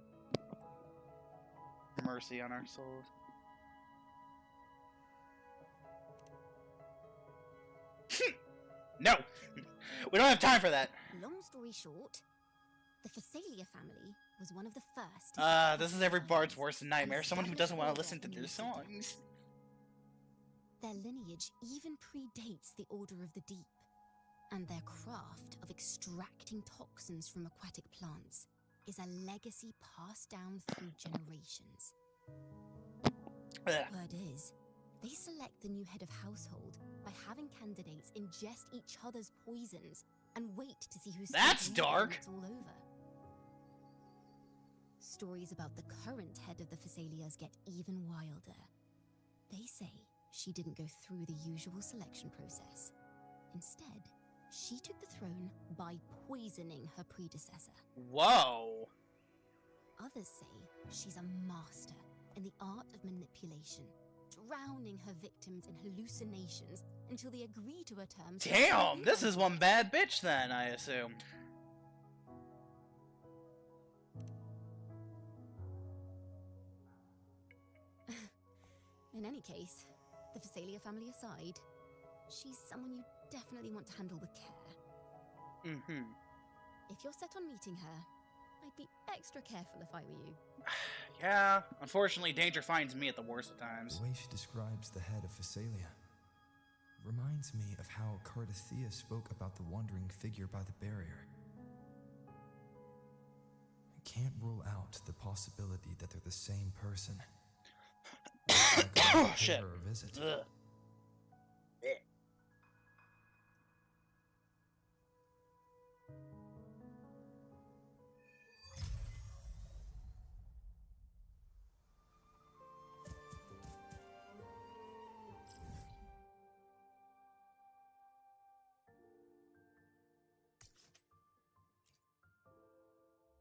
Mercy on our souls. No! We don't have time for that. Long story short, the Phasalia family was one of the first. This is every bard's worst nightmare. Someone who doesn't want to listen to their songs. Their lineage even predates the Order of the Deep, and their craft of extracting toxins from aquatic plants is a legacy passed down through generations. Word is, they select the new head of household by having candidates ingest each other's poisons and wait to see who's. That's dark. It's all over. Stories about the current head of the Phasalias get even wilder. They say she didn't go through the usual selection process. Instead, she took the throne by poisoning her predecessor. Whoa! Others say she's a master in the art of manipulation, drowning her victims in hallucinations until they agree to her terms. Damn, this is one bad bitch then, I assume. In any case, the Phasalia family aside, she's someone you definitely want to handle with care. Mm-hmm. If you're set on meeting her, I'd be extra careful if I were you. Yeah, unfortunately, danger finds me at the worst of times. The way she describes the head of Phasalia reminds me of how Cardathea spoke about the wandering figure by the barrier. I can't rule out the possibility that they're the same person. Oh, shit. Her a visit. Ugh.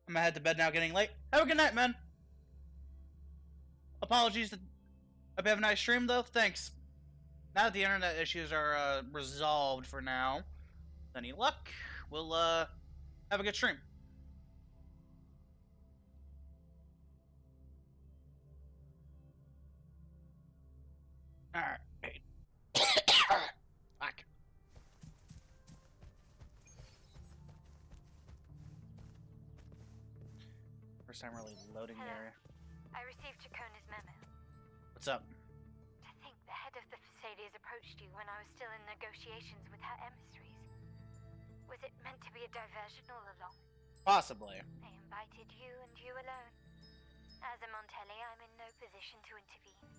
I'm gonna head to bed now, getting late. Have a good night, man. Apologies. Hope you have a nice stream, though. Thanks. Now that the internet issues are resolved for now, with any luck, we'll have a good stream. Alright. Fuck. First time really loading the area. I received Chacona's memo. What's up? To think the head of the Phasaelias approached you when I was still in negotiations with her emissaries. Was it meant to be a diversion all along? Possibly. They invited you and you alone. As a Montelli, I'm in no position to intervene.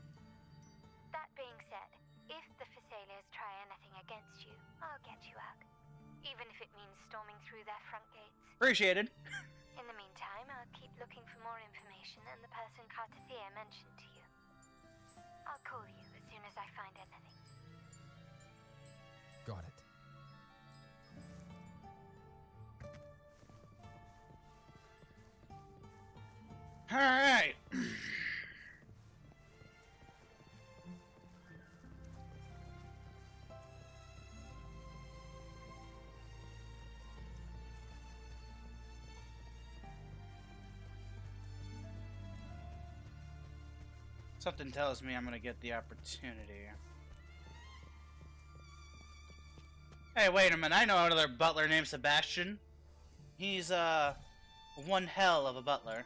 That being said, if the Phasaelias try anything against you, I'll get you out. Even if it means storming through their front gates. Appreciated. In the meantime, I'll keep looking for more information and the person Cardathea mentioned to you. I'll call you as soon as I find anything. Got it. Alright. Something tells me I'm gonna get the opportunity. Hey, wait a minute. I know another butler named Sebastian. He's, one hell of a butler.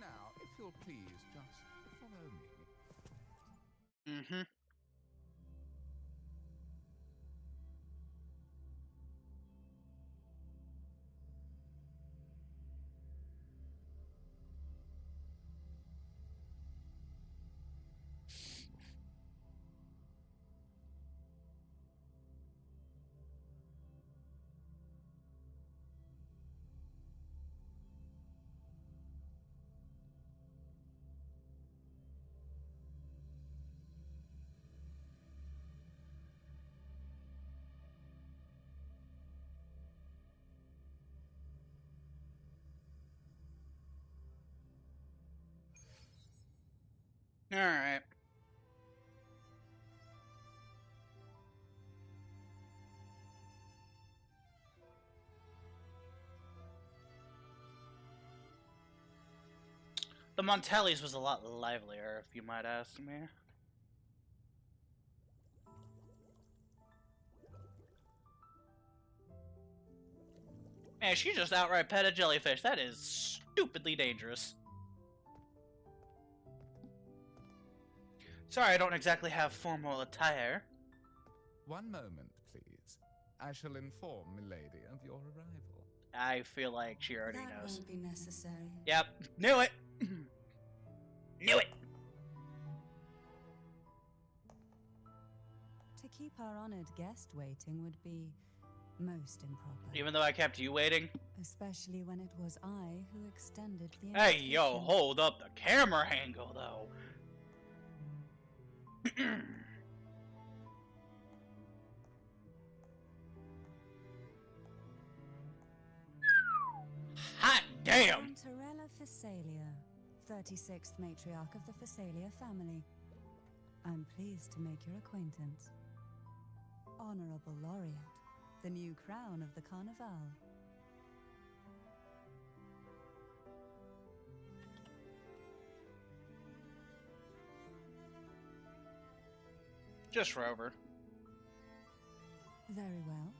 Now, if you'll please just follow me. Mm-hmm. Alright. The Montellis was a lot livelier, if you might ask me. Man, she just outright pet a jellyfish. That is stupidly dangerous. Sorry, I don't exactly have formal attire. One moment, please. I shall inform Milady of your arrival. I feel like she already That knows. won't be necessary. Yep, knew it. Knew it. To keep our honored guest waiting would be most improper. Even though I kept you waiting. Especially when it was I who extended the Hey, invitation. yo, hold up the camera angle, though. Hot damn! Antarella Phasalia, 36th matriarch of the Phasalia family. I'm pleased to make your acquaintance. Honorable Laureate, the new crown of the Carnival. Just Rover. Very well.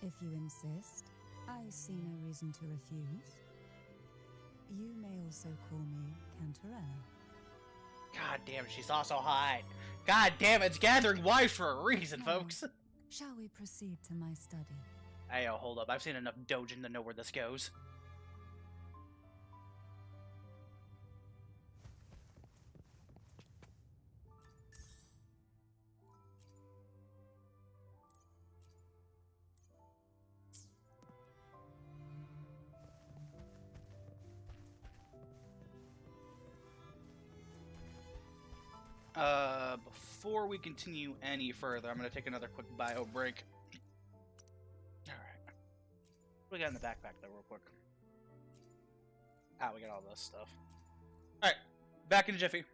If you insist, I see no reason to refuse. You may also call me Cantarella. God damn it, she's also hot. God damn it, it's gathering wives for a reason, Now, folks. Shall we proceed to my study? Hey, yo, hold up. I've seen enough Dojin to know where this goes. Before we continue any further, I'm gonna take another quick bio break. Alright. What we got in the backpack, though, real quick? Ah, we got all this stuff. Alright, back in a jiffy.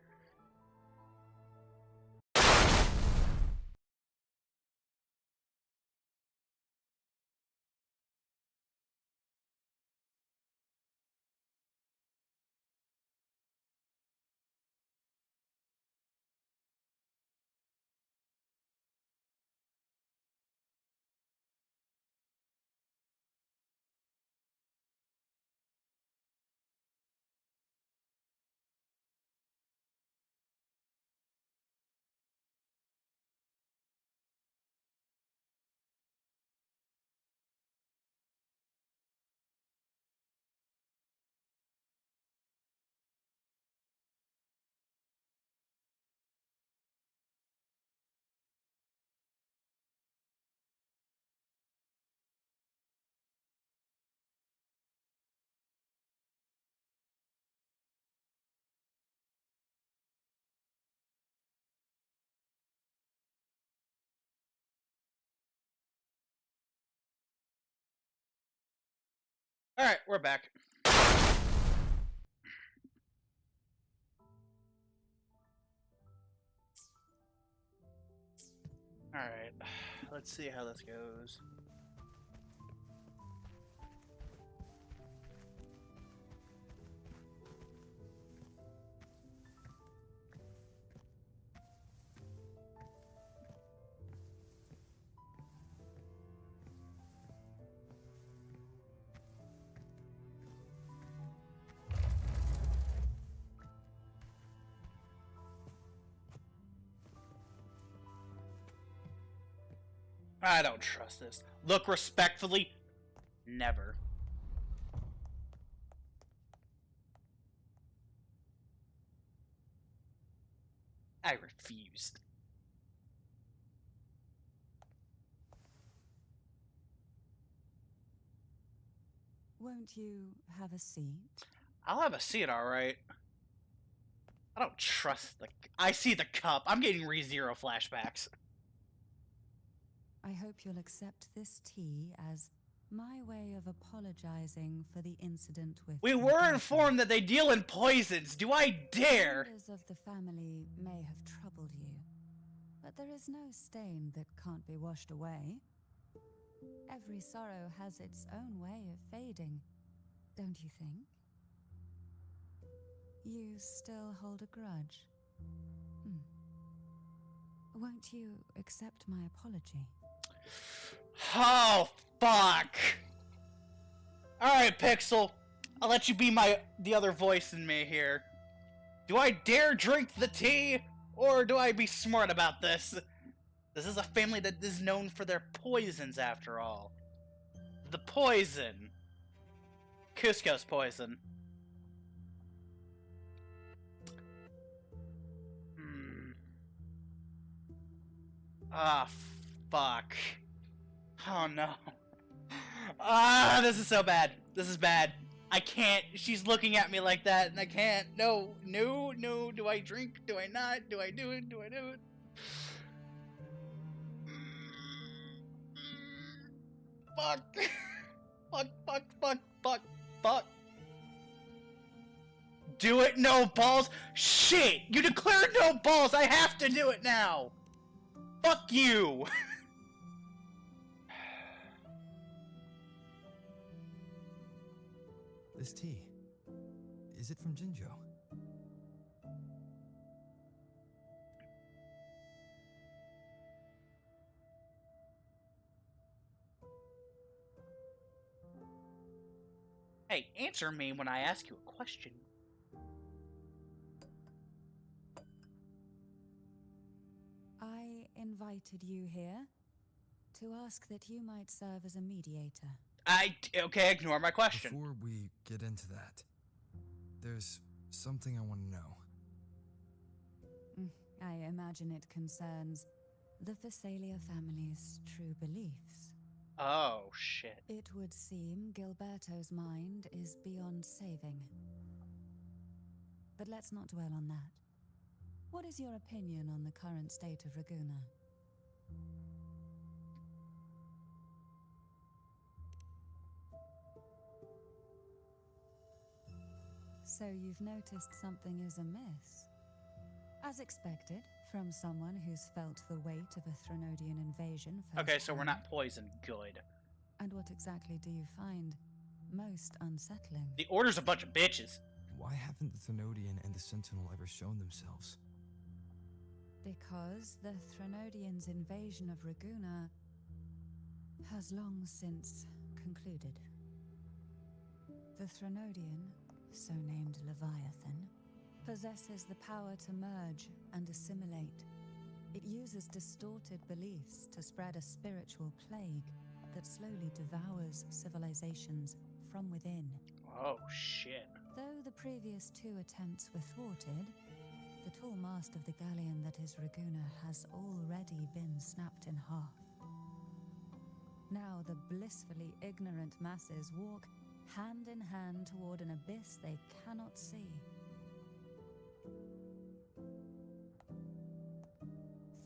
Alright, we're back. Alright, let's see how this goes. I don't trust this. Look respectfully. Never. I refused. Won't you have a seat? I'll have a seat, alright. I don't trust the... I see the cup. I'm getting ReZero flashbacks. I hope you'll accept this tea as my way of apologizing for the incident with... We were informed that they deal in poisons. Do I dare? Members of the family may have troubled you, but there is no stain that can't be washed away. Every sorrow has its own way of fading, don't you think? You still hold a grudge? Won't you accept my apology? Oh, fuck! Alright, Pixel. I'll let you be the other voice in me here. Do I dare drink the tea, or do I be smart about this? This is a family that is known for their poisons, after all. The poison. Cusco's poison. Ah, fuck. Oh no. Ah, this is so bad. This is bad. I can't. She's looking at me like that, and I can't. No, no, no. Do I drink? Do I not? Do I do it? Do I do it? Fuck. Fuck, fuck, fuck, fuck, fuck. Do it, no balls. Shit, you declared no balls. I have to do it now. Fuck you. This tea, is it from Jinjo? Hey, answer me when I ask you a question. I invited you here to ask that you might serve as a mediator. Okay, ignore my question. Before we get into that, there's something I want to know. I imagine it concerns the Phasalia family's true beliefs. Oh, shit. It would seem Gilberto's mind is beyond saving. But let's not dwell on that. What is your opinion on the current state of Raguna? So you've noticed something is amiss. As expected, from someone who's felt the weight of a Threnodian invasion firsthand. Okay, so we're not poisoned. Good. And what exactly do you find most unsettling? The Order's a bunch of bitches. Why haven't the Threnodian and the Sentinel ever shown themselves? Because the Threnodians' invasion of Raguna has long since concluded. The Threnodian, so named Leviathan, possesses the power to merge and assimilate. It uses distorted beliefs to spread a spiritual plague that slowly devours civilizations from within. Oh, shit. Though the previous 2 attempts were thwarted, the tall mast of the galleon that is Raguna has already been snapped in half. Now the blissfully ignorant masses walk hand in hand toward an abyss they cannot see.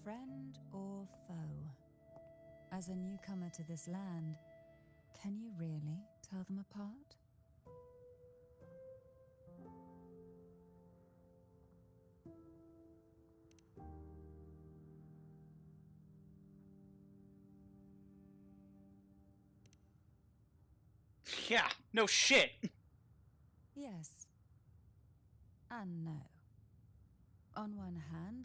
Friend or foe? As a newcomer to this land, can you really tell them apart? Yeah, no shit. Yes. And no. On one hand,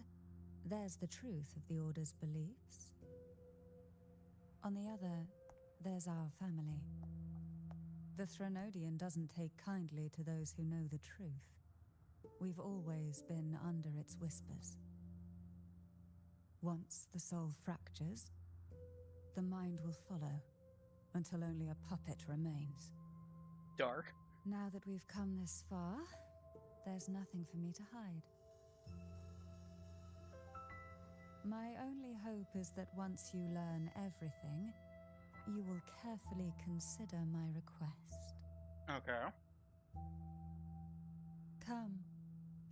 there's the truth of the Order's beliefs. On the other, there's our family. The Threnodian doesn't take kindly to those who know the truth. We've always been under its whispers. Once the soul fractures, the mind will follow, until only a puppet remains. Dark. Now that we've come this far, there's nothing for me to hide. My only hope is that once you learn everything, you will carefully consider my request. Okay. Come.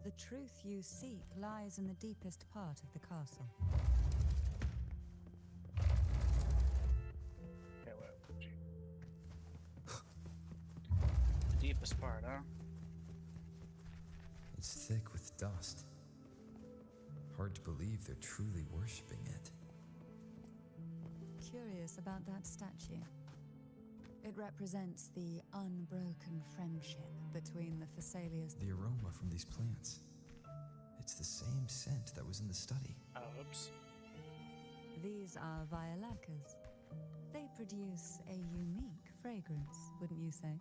The truth you seek lies in the deepest part of the castle. Okay, wait. The deepest part, huh? It's thick with dust. Hard to believe they're truly worshipping it. Curious about that statue. It represents the unbroken friendship between the Phasalias. The aroma from these plants. It's the same scent that was in the study. Oh, oops. These are violacas. They produce a unique fragrance, wouldn't you say?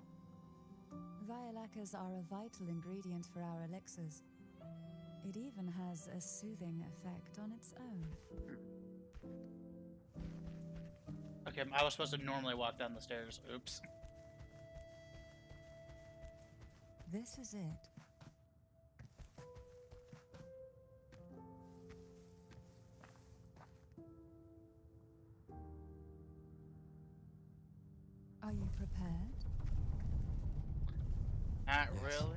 Violacas are a vital ingredient for our elixirs. It even has a soothing effect on its own. Okay, I was supposed to normally walk down the stairs. Oops. This is it. Are you prepared? Not Yes. really.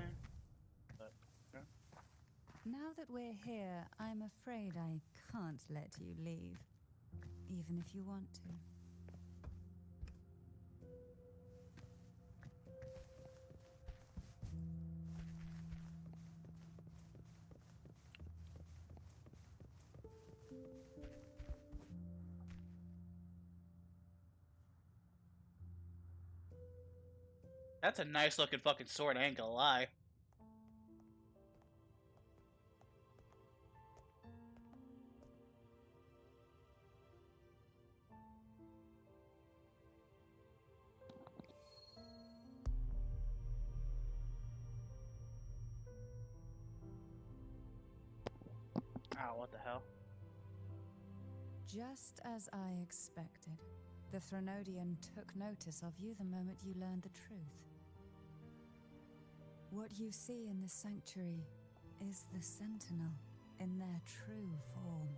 But, yeah. Now that we're here, I'm afraid I can't let you leave, even if you want to. That's a nice looking fucking sword, I ain't gonna lie. Oh, what the hell? Just as I expected, the Threnodian took notice of you the moment you learned the truth. What you see in the sanctuary is the Sentinel in their true form.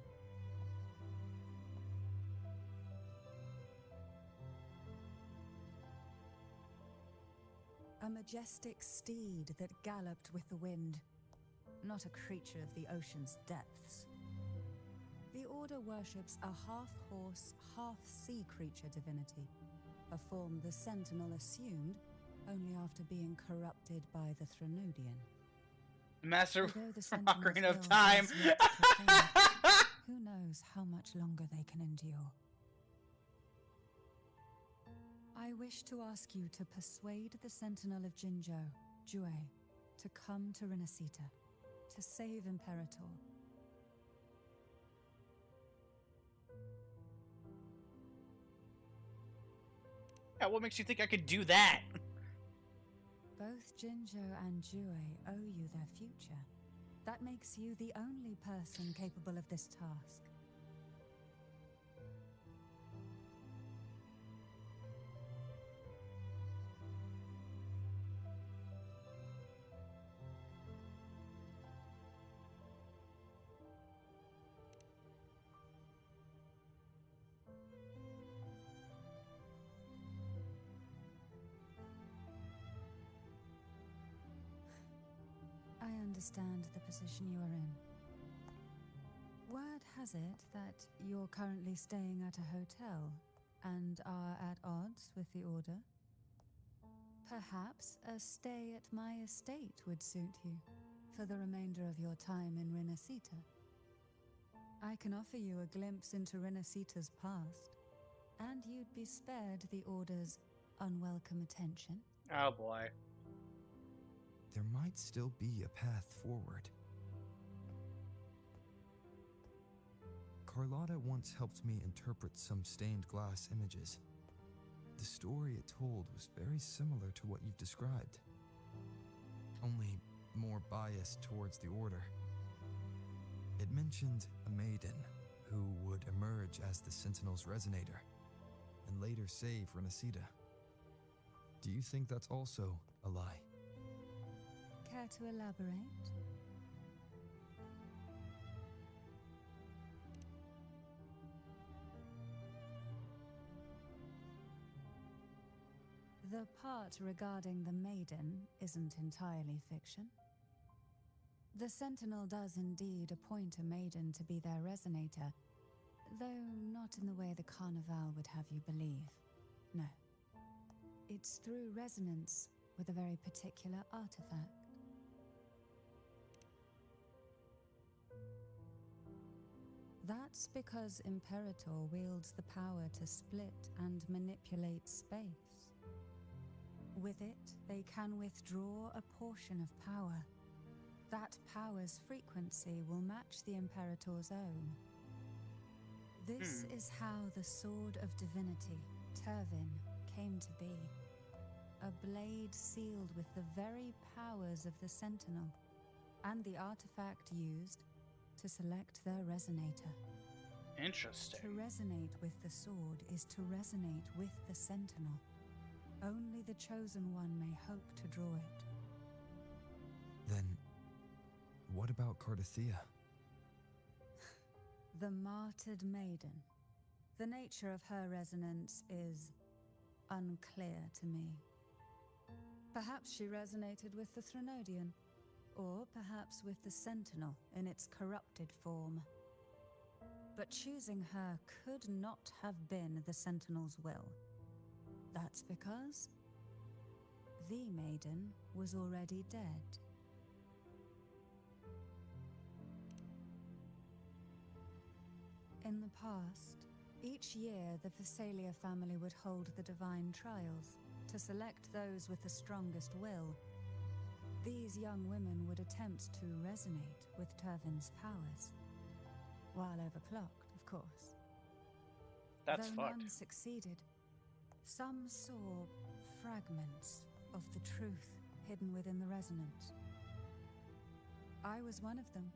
A majestic steed that galloped with the wind, not a creature of the ocean's depths. The Order worships a half-horse, half-sea creature divinity, a form the Sentinel assumed only after being corrupted by the Threnodian. Master Although the Sentinel's Ocarina of will Time. has yet to fade, who knows how much longer they can endure. I wish to ask you to persuade the Sentinel of Jinzhou, Jue, to come to Renacita, to save Imperator. Yeah, what makes you think I could do that? Both Jinzhou and Jue owe you their future. That makes you the only person capable of this task. I understand the position you are in. Word has it that you're currently staying at a hotel and are at odds with the Order. Perhaps a stay at my estate would suit you for the remainder of your time in Renacita. I can offer you a glimpse into Renacita's past, and you'd be spared the Order's unwelcome attention. Oh boy. There might still be a path forward. Carlotta once helped me interpret some stained glass images. The story it told was very similar to what you've described, only more biased towards the Order. It mentioned a maiden who would emerge as the Sentinel's resonator and later save Renacita. Do you think that's also a lie? Care to elaborate? The part regarding the maiden isn't entirely fiction. The Sentinel does indeed appoint a maiden to be their resonator, though not in the way the Carnival would have you believe. No. It's through resonance with a very particular artifact. That's because Imperator wields the power to split and manipulate space. With it, they can withdraw a portion of power. That power's frequency will match the Imperator's own. This is how the Sword of Divinity, Turvin, came to be. A blade sealed with the very powers of the Sentinel, and the artifact used to select their resonator. Interesting. To resonate with the sword is to resonate with the Sentinel. Only the Chosen One may hope to draw it. Then, what about Cardathea? The Martyred Maiden. The nature of her resonance is unclear to me. Perhaps she resonated with the Threnodian, or perhaps with the Sentinel in its corrupted form. But choosing her could not have been the Sentinel's will. That's because the Maiden was already dead. In the past, each year the Phasalia family would hold the Divine Trials to select those with the strongest will. These young women would attempt to resonate with Turvin's powers, while overclocked, of course. That's Though fucked. none succeeded, some saw fragments of the truth hidden within the resonance. I was one of them.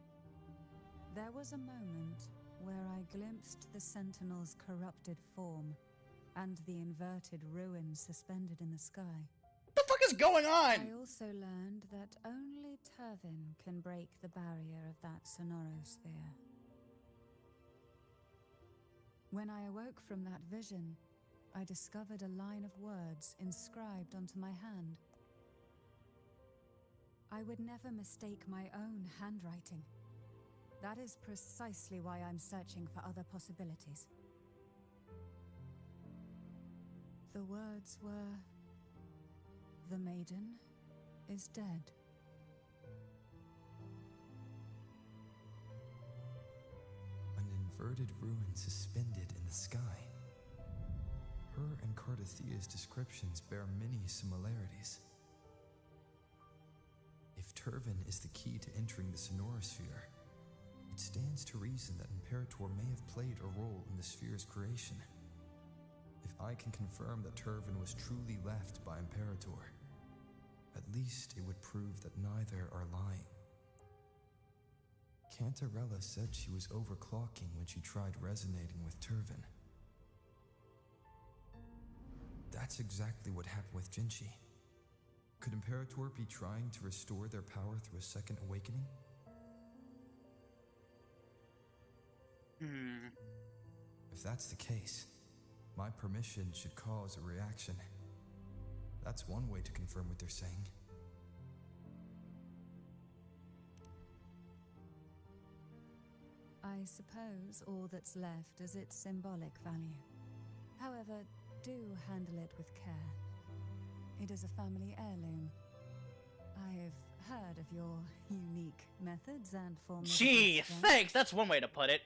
There was a moment where I glimpsed the Sentinel's corrupted form and the inverted ruins suspended in the sky. What the fuck is going on? I also learned that only Turvin can break the barrier of that sonorosphere. When I awoke from that vision, I discovered a line of words inscribed onto my hand. I would never mistake my own handwriting. That is precisely why I'm searching for other possibilities. The words were, "The maiden is dead." An inverted ruin suspended in the sky. Her and Cardathea's descriptions bear many similarities. If Turvin is the key to entering the sonorosphere, it stands to reason that Imperator may have played a role in the sphere's creation. If I can confirm that Turvin was truly left by Imperator, at least it would prove that neither are lying. Cantarella said she was overclocking when she tried resonating with Turvin. That's exactly what happened with Jinchi. Could Imperator be trying to restore their power through a second awakening? If that's the case, my permission should cause a reaction. That's one way to confirm what they're saying. I suppose all that's left is its symbolic value. However, do handle it with care. It is a family heirloom. I've heard of your unique methods and formidable Gee, strength. thanks. That's one way to put it.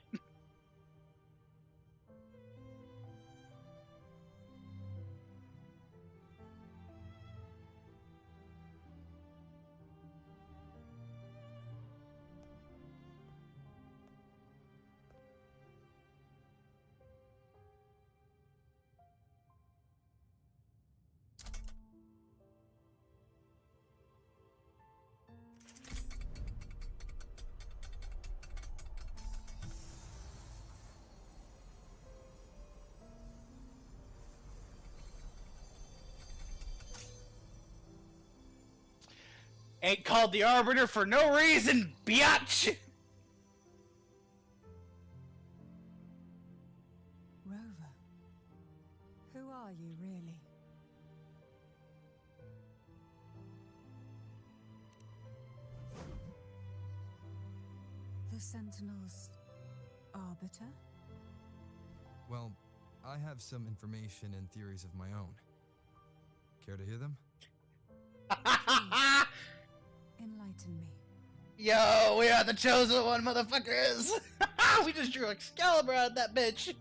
Ain't called the Arbiter for no reason, biatch! Rover, who are you really? The Sentinel's Arbiter? Well, I have some information and theories of my own. Care to hear them? Enlighten me. Yo, we are the chosen one, motherfuckers! We just drew Excalibur out of that bitch!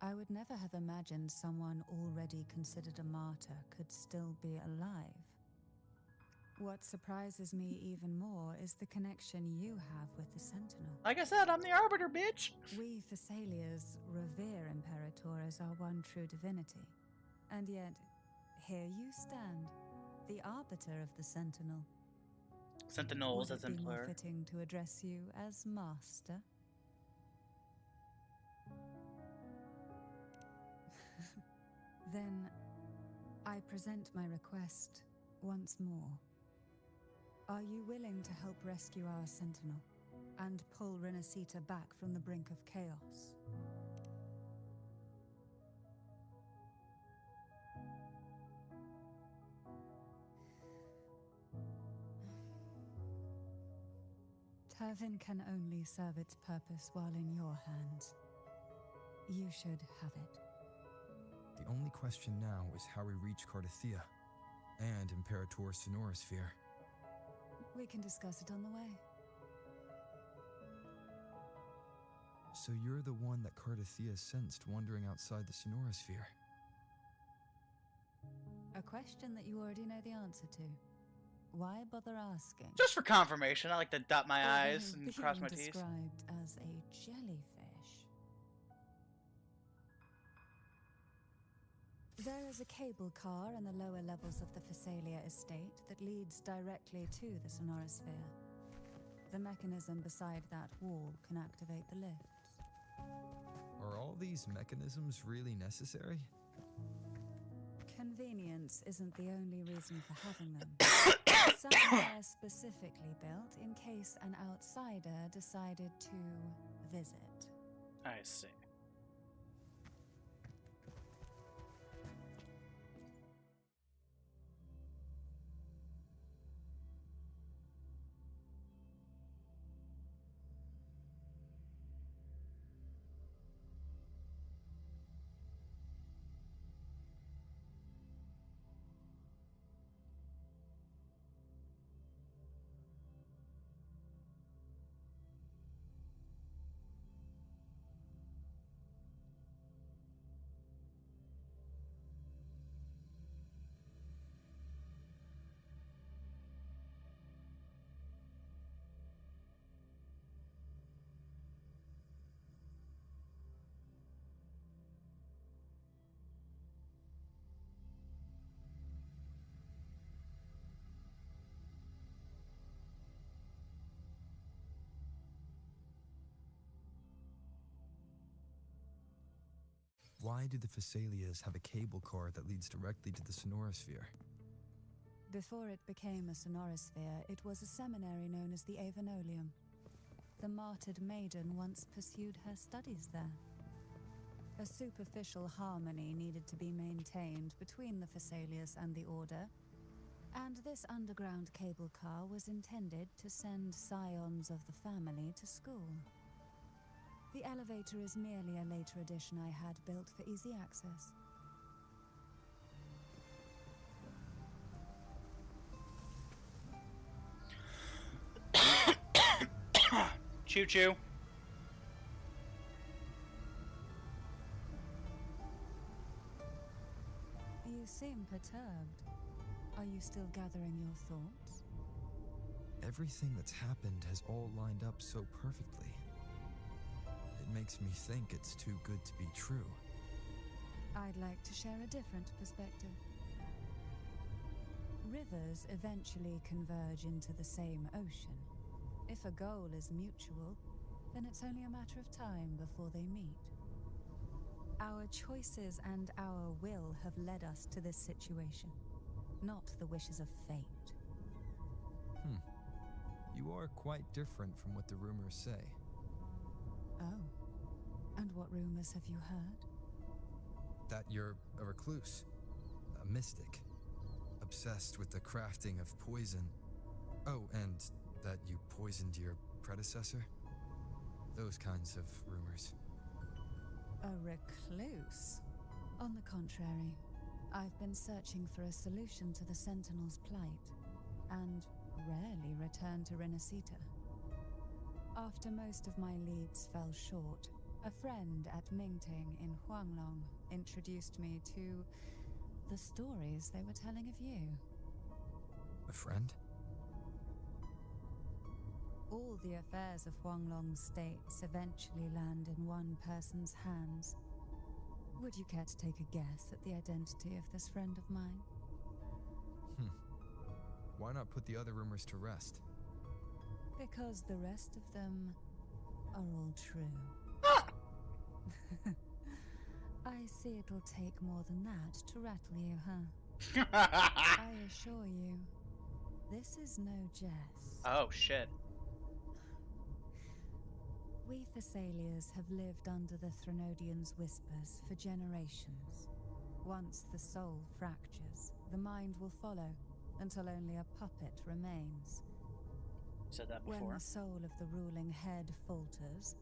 I would never have imagined someone already considered a martyr could still be alive. What surprises me even more is the connection you have with the Sentinel. Like I said, I'm the Arbiter, bitch! We Thessalians revere Imperator as our one true divinity. And yet, here you stand, the Arbiter of the Sentinel. Sentinels, as in Would it be more plural. fitting to address you as Master? Then, I present my request once more. Are you willing to help rescue our Sentinel and pull Renacita back from the brink of chaos? Turvin can only serve its purpose while in your hands. You should have it. The only question now is how we reach Cardathia and Imperator's Sonorosphere. We can discuss it on the way. So you're the one that Cardathia sensed wandering outside the Sonorosphere? A question that you already know the answer to. Why bother asking? Just for confirmation, I like to dot my eyes Although and cross my being T's. described as a jellyfish. There is a cable car in the lower levels of the Phasalia estate that leads directly to the Sonorosphere. The mechanism beside that wall can activate the lifts. Are all these mechanisms really necessary? Convenience isn't the only reason for having them. Some are specifically built in case an outsider decided to visit. I see. Why do the Phasalias have a cable car that leads directly to the Sonorosphere? Before it became a Sonorosphere, it was a seminary known as the Avenolium. The martyred maiden once pursued her studies there. A superficial harmony needed to be maintained between the Phasalias and the Order, and this underground cable car was intended to send scions of the family to school. The elevator is merely a later addition I had built for easy access. Choo-choo. You seem perturbed. Are you still gathering your thoughts? Everything that's happened has all lined up so perfectly. It makes me think it's too good to be true. I'd like to share a different perspective. Rivers eventually converge into the same ocean. If a goal is mutual, then it's only a matter of time before they meet. Our choices and our will have led us to this situation, not the wishes of fate. You are quite different from what the rumors say. Oh. And what rumors have you heard? That you're a recluse, a mystic, obsessed with the crafting of poison. Oh, and that you poisoned your predecessor? Those kinds of rumors. A recluse? On the contrary, I've been searching for a solution to the Sentinel's plight, and rarely return to Renacita. After most of my leads fell short, A friend at Mingting in Huanglong introduced me to the stories they were telling of you. A friend? All the affairs of Huanglong's states eventually land in one person's hands. Would you care to take a guess at the identity of this friend of mine? Why not put the other rumors to rest? Because the rest of them are all true. I see it'll take more than that to rattle you, huh? I assure you, this is no jest. Oh, shit. We Thessalians have lived under the Threnodians' whispers for generations. Once the soul fractures, the mind will follow, until only a puppet remains. Said that before. When the soul of the ruling head falters,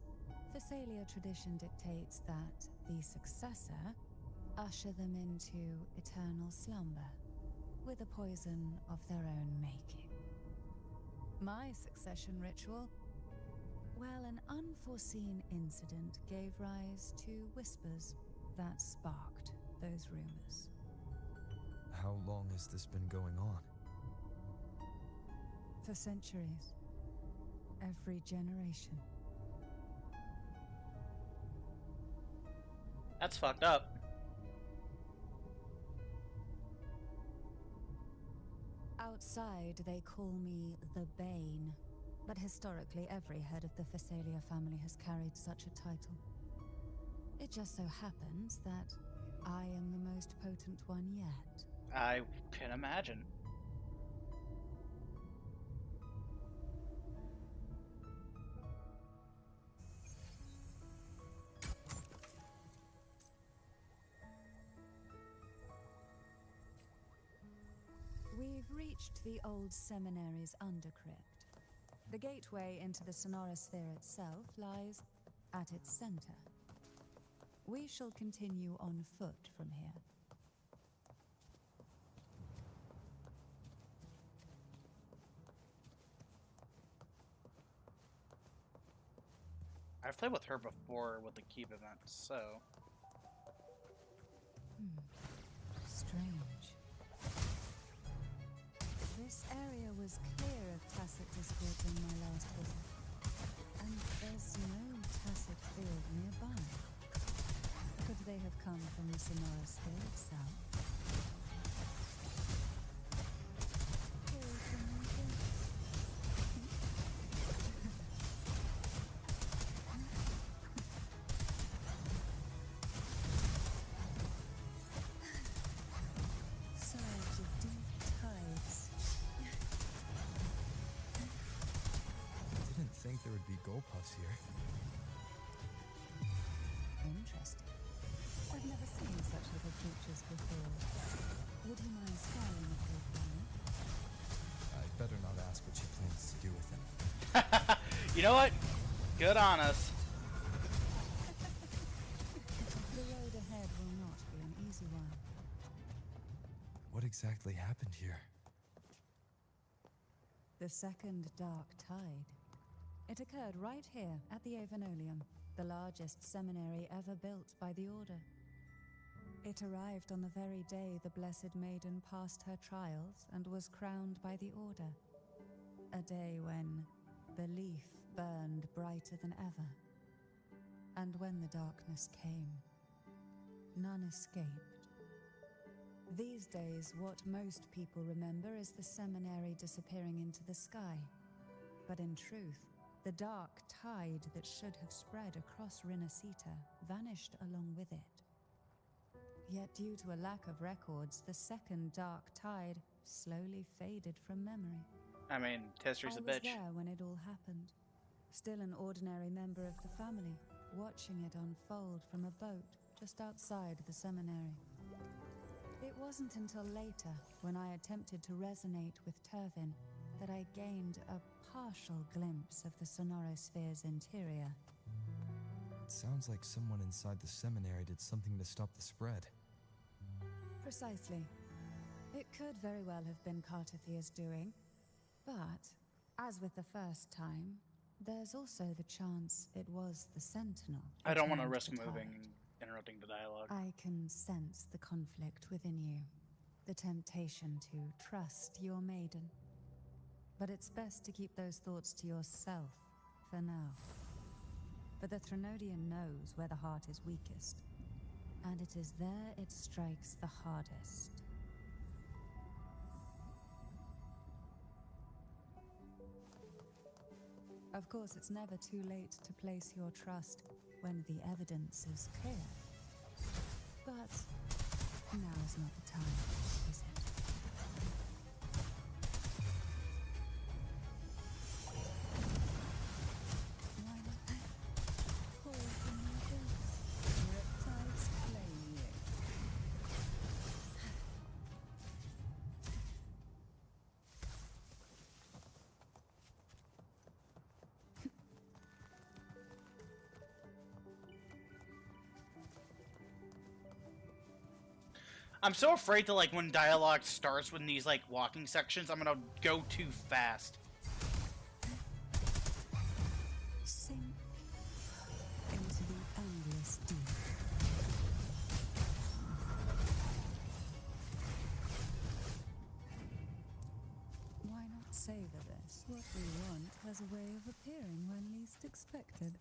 Thessalia tradition dictates that the successor usher them into eternal slumber, with a poison of their own making. My succession ritual? Well, an unforeseen incident gave rise to whispers that sparked those rumors. How long has this been going on? For centuries. Every generation. That's fucked up. Outside, they call me the Bane. But historically, every head of the Thessalia family has carried such a title. It just so happens that I am the most potent one yet. I can imagine. We've reached the old seminary's undercrypt. The gateway into the Sonorosphere itself lies at its center. We shall continue on foot from here. I've played with her before with the Keep event, so... Strange. This area was clear of tacit discords in my last visit. And there's no tacit field nearby. Could they have come from the Sonorosphere itself? There would be gold puffs here. Interesting. I've never seen such little creatures before. Would you mind scaring a few for me? I'd better not ask what she plans to do with them. You know what? Good on us. The road ahead will not be an easy one. What exactly happened here? The second dark tide. It occurred right here at the Avenolium, the largest seminary ever built by the Order. It arrived on the very day the Blessed Maiden passed her trials and was crowned by the Order. A day when belief burned brighter than ever. And when the darkness came, none escaped. These days, what most people remember is the seminary disappearing into the sky. But in truth, the dark tide that should have spread across Rinasita vanished along with it. Yet due to a lack of records, the second dark tide slowly faded from memory. I mean, history's a bitch. I was there when it all happened. Still an ordinary member of the family, watching it unfold from a boat just outside the seminary. It wasn't until later, when I attempted to resonate with Turvin, that I gained a partial glimpse of the Sonorosphere's interior. It sounds like someone inside the seminary did something to stop the spread. Precisely. It could very well have been Cartathia's doing, but, as with the first time, There's also the chance it was the Sentinel. I don't want to returned risk the moving tide. and interrupting the dialogue. I can sense the conflict within you, the temptation to trust your maiden. But it's best to keep those thoughts to yourself for now. For the Threnodian knows where the heart is weakest, and it is there it strikes the hardest. Of course, it's never too late to place your trust when the evidence is clear. But now is not the time, is it? Why not? Hold from my base. Reptiles playing. I'm so afraid to, like, when dialogue starts with these, like, walking sections, I'm gonna go too fast. Sink into the endless deep. Why not savor this? What we want has a way of appearing when least expected.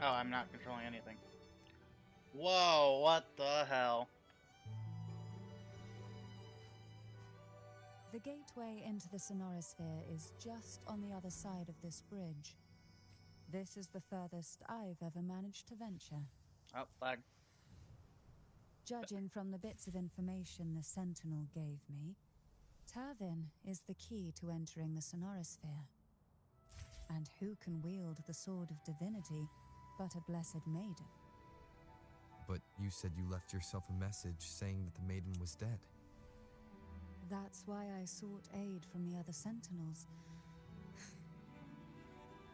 Oh, I'm not controlling anything. Whoa, what the hell? The gateway into the Sonorisphere is just on the other side of this bridge. This is the furthest I've ever managed to venture. Oh, flag. Judging from the bits of information the Sentinel gave me, Tavin is the key to entering the Sonorisphere. And who can wield the Sword of Divinity but a blessed maiden? But you said you left yourself a message saying that the maiden was dead. That's why I sought aid from the other Sentinels.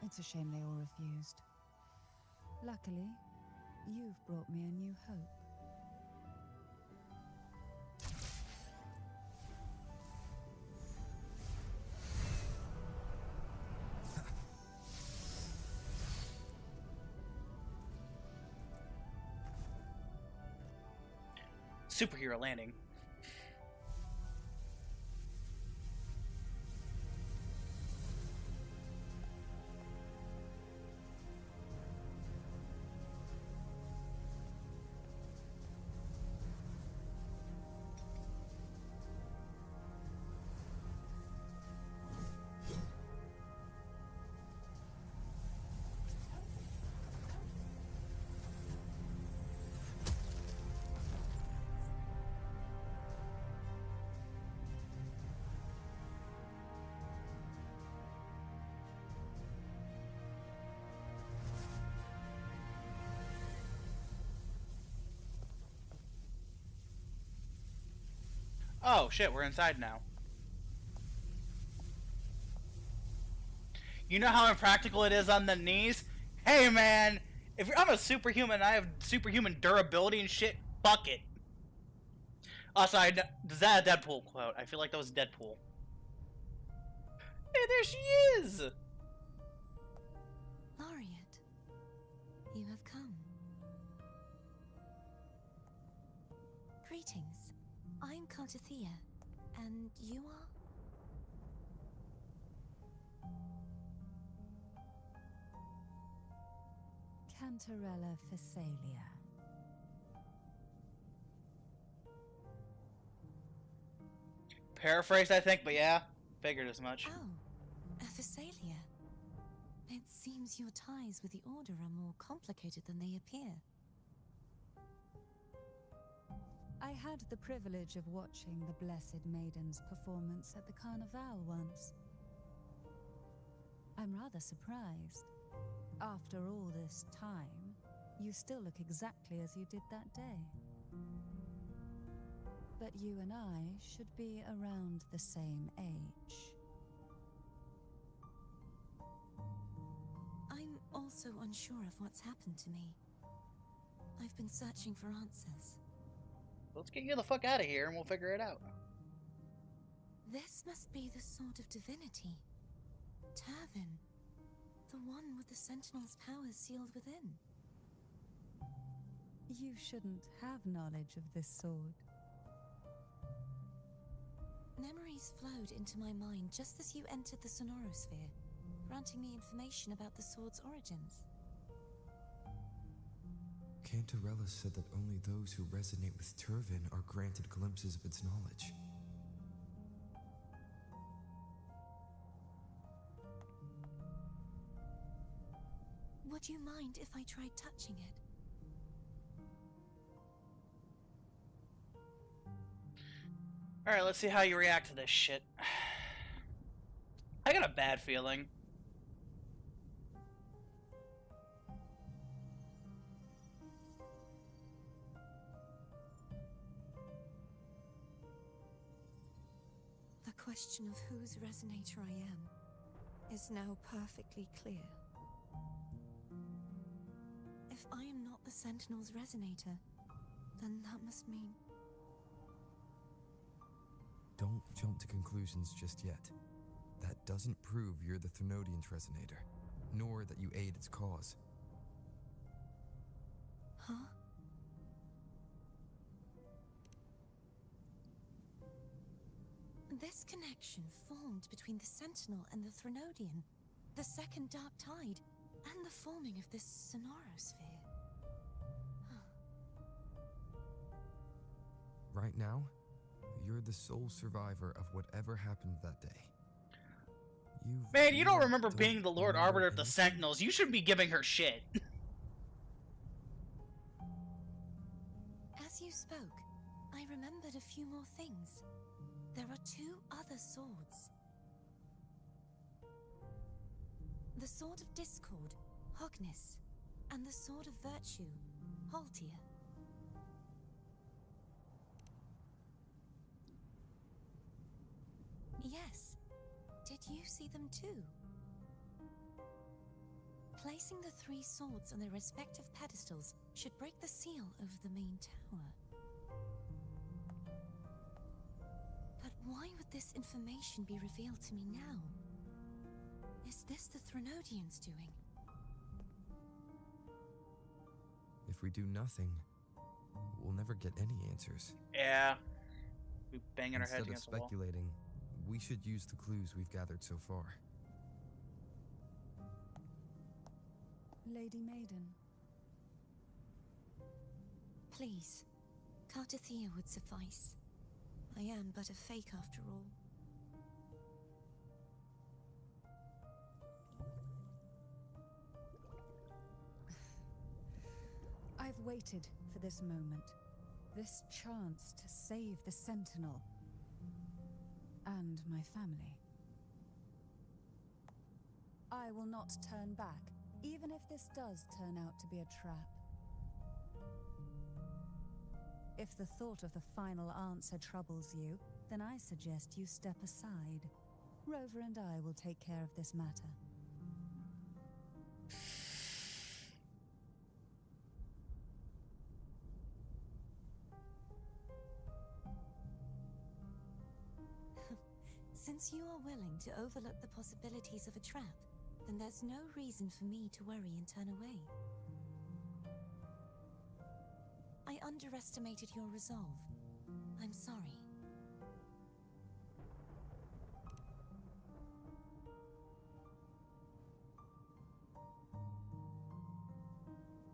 It's a shame they all refused. Luckily, you've brought me a new hope. Superhero landing. Oh shit, we're inside now. You know how impractical it is on the knees? Hey man, I'm a superhuman, I have superhuman durability and shit, fuck it. Also, is that a Deadpool quote? I feel like that was Deadpool. Hey, there she is! Laureate, you have come. Greetings. I'm Cartathea, and you are? Cantarella Phasalia. Paraphrased, I think, but yeah, figured as much. Oh, a Phasalia. It seems your ties with the Order are more complicated than they appear. I had the privilege of watching the Blessed Maiden's performance at the Carnival once. I'm rather surprised. After all this time, you still look exactly as you did that day. But you and I should be around the same age. I'm also unsure of what's happened to me. I've been searching for answers. Let's get you the fuck out of here and we'll figure it out. This must be the sword of divinity. Turvin. The one with the Sentinel's powers sealed within. You shouldn't have knowledge of this sword. Memories flowed into my mind just as you entered the Sonorosphere, granting me information about the sword's origins. Cantarella said that only those who resonate with Turvin are granted glimpses of its knowledge. Would you mind if I tried touching it? Alright, let's see how you react to this shit. I got a bad feeling. The question of whose resonator I am is now perfectly clear. If I am not the Sentinel's resonator, then that must mean... Don't jump to conclusions just yet. That doesn't prove you're the Thermodian's resonator, nor that you aid its cause. Huh? This connection formed between the Sentinel and the Thermodian, the second Dark Tide, and the forming of this Sonorosphere. Right now, you're the sole survivor of whatever happened that day. Man, you don't remember being the Lord Arbiter of the Sentinels. You shouldn't be giving her shit. As you spoke, I remembered a few more things. There are two other swords. The Sword of Discord, Hognis, and the Sword of Virtue, Haltia. Yes. Did you see them too? Placing the three swords on their respective pedestals should break the seal over the main tower. But why would this information be revealed to me now? Is this the Thermodian's doing? If we do nothing, we'll never get any answers. Yeah. We banging our heads Instead of against the wall. speculating, we should use the clues we've gathered so far. Lady Maiden. Please, Cartathea would suffice. I am but a fake after all. I've waited for this moment, this chance to save the Sentinel and my family. I will not turn back, even if this does turn out to be a trap. If the thought of the final answer troubles you, then I suggest you step aside. Rover and I will take care of this matter. Since you are willing to overlook the possibilities of a trap, then there's no reason for me to worry and turn away. I underestimated your resolve. I'm sorry.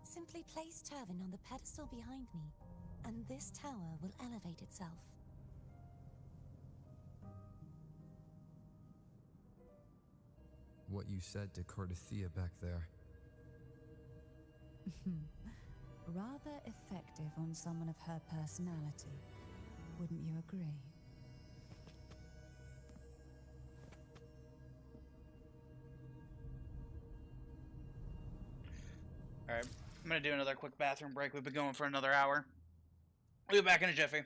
Simply place Turvin on the pedestal behind me, and this tower will elevate itself. What you said to Cartathea back there. Rather effective on someone of her personality. Wouldn't you agree? Alright, I'm gonna do another quick bathroom break. We've been going for another hour. We'll be back in a jiffy.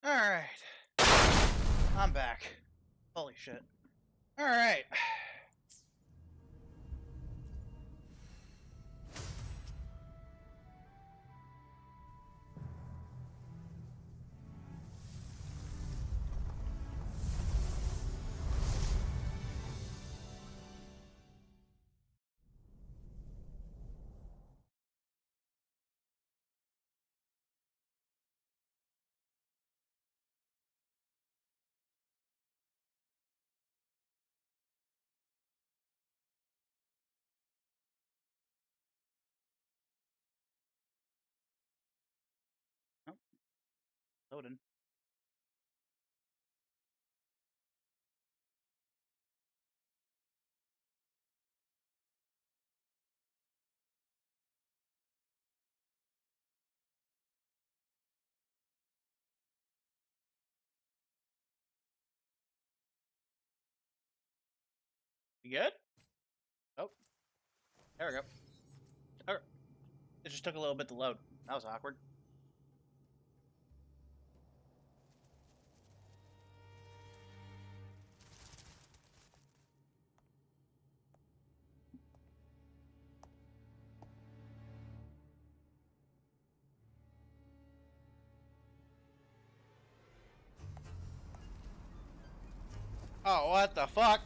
Alright. I'm back. Holy shit. Alright. Oh. Loading. You good? Oh. There we go. Okay. It just took a little bit to load. That was awkward. Oh, what the fuck?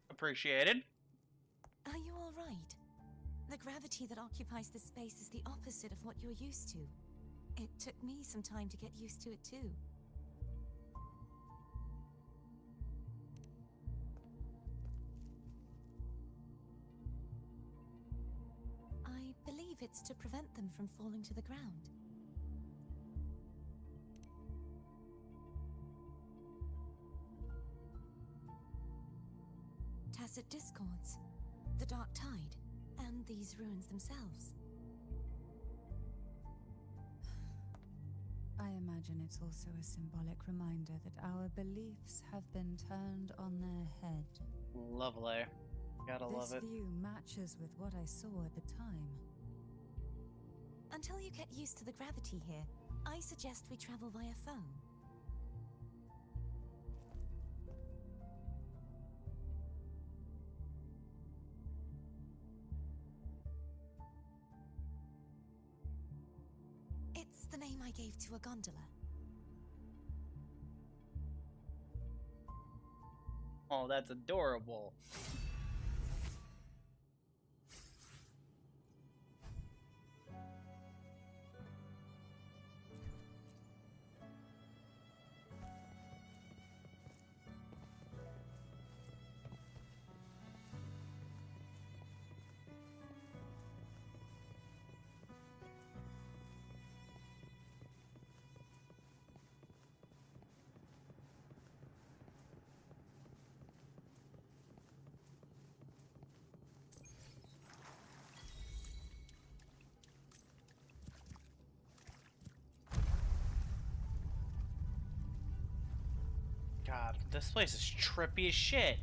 Appreciated. Are you all right? The gravity that occupies this space is the opposite of what you're used to. It took me some time to get used to it too. I believe it's to prevent them from falling to the ground. Tacit discords, the dark tide, and these ruins themselves. I imagine it's also a symbolic reminder that our beliefs have been turned on their head. Lovely. Gotta love it. This view matches with what I saw at the time. Until you get used to the gravity here, I suggest we travel via phone. It's the name I gave to a gondola. Oh, that's adorable. God, this place is trippy as shit.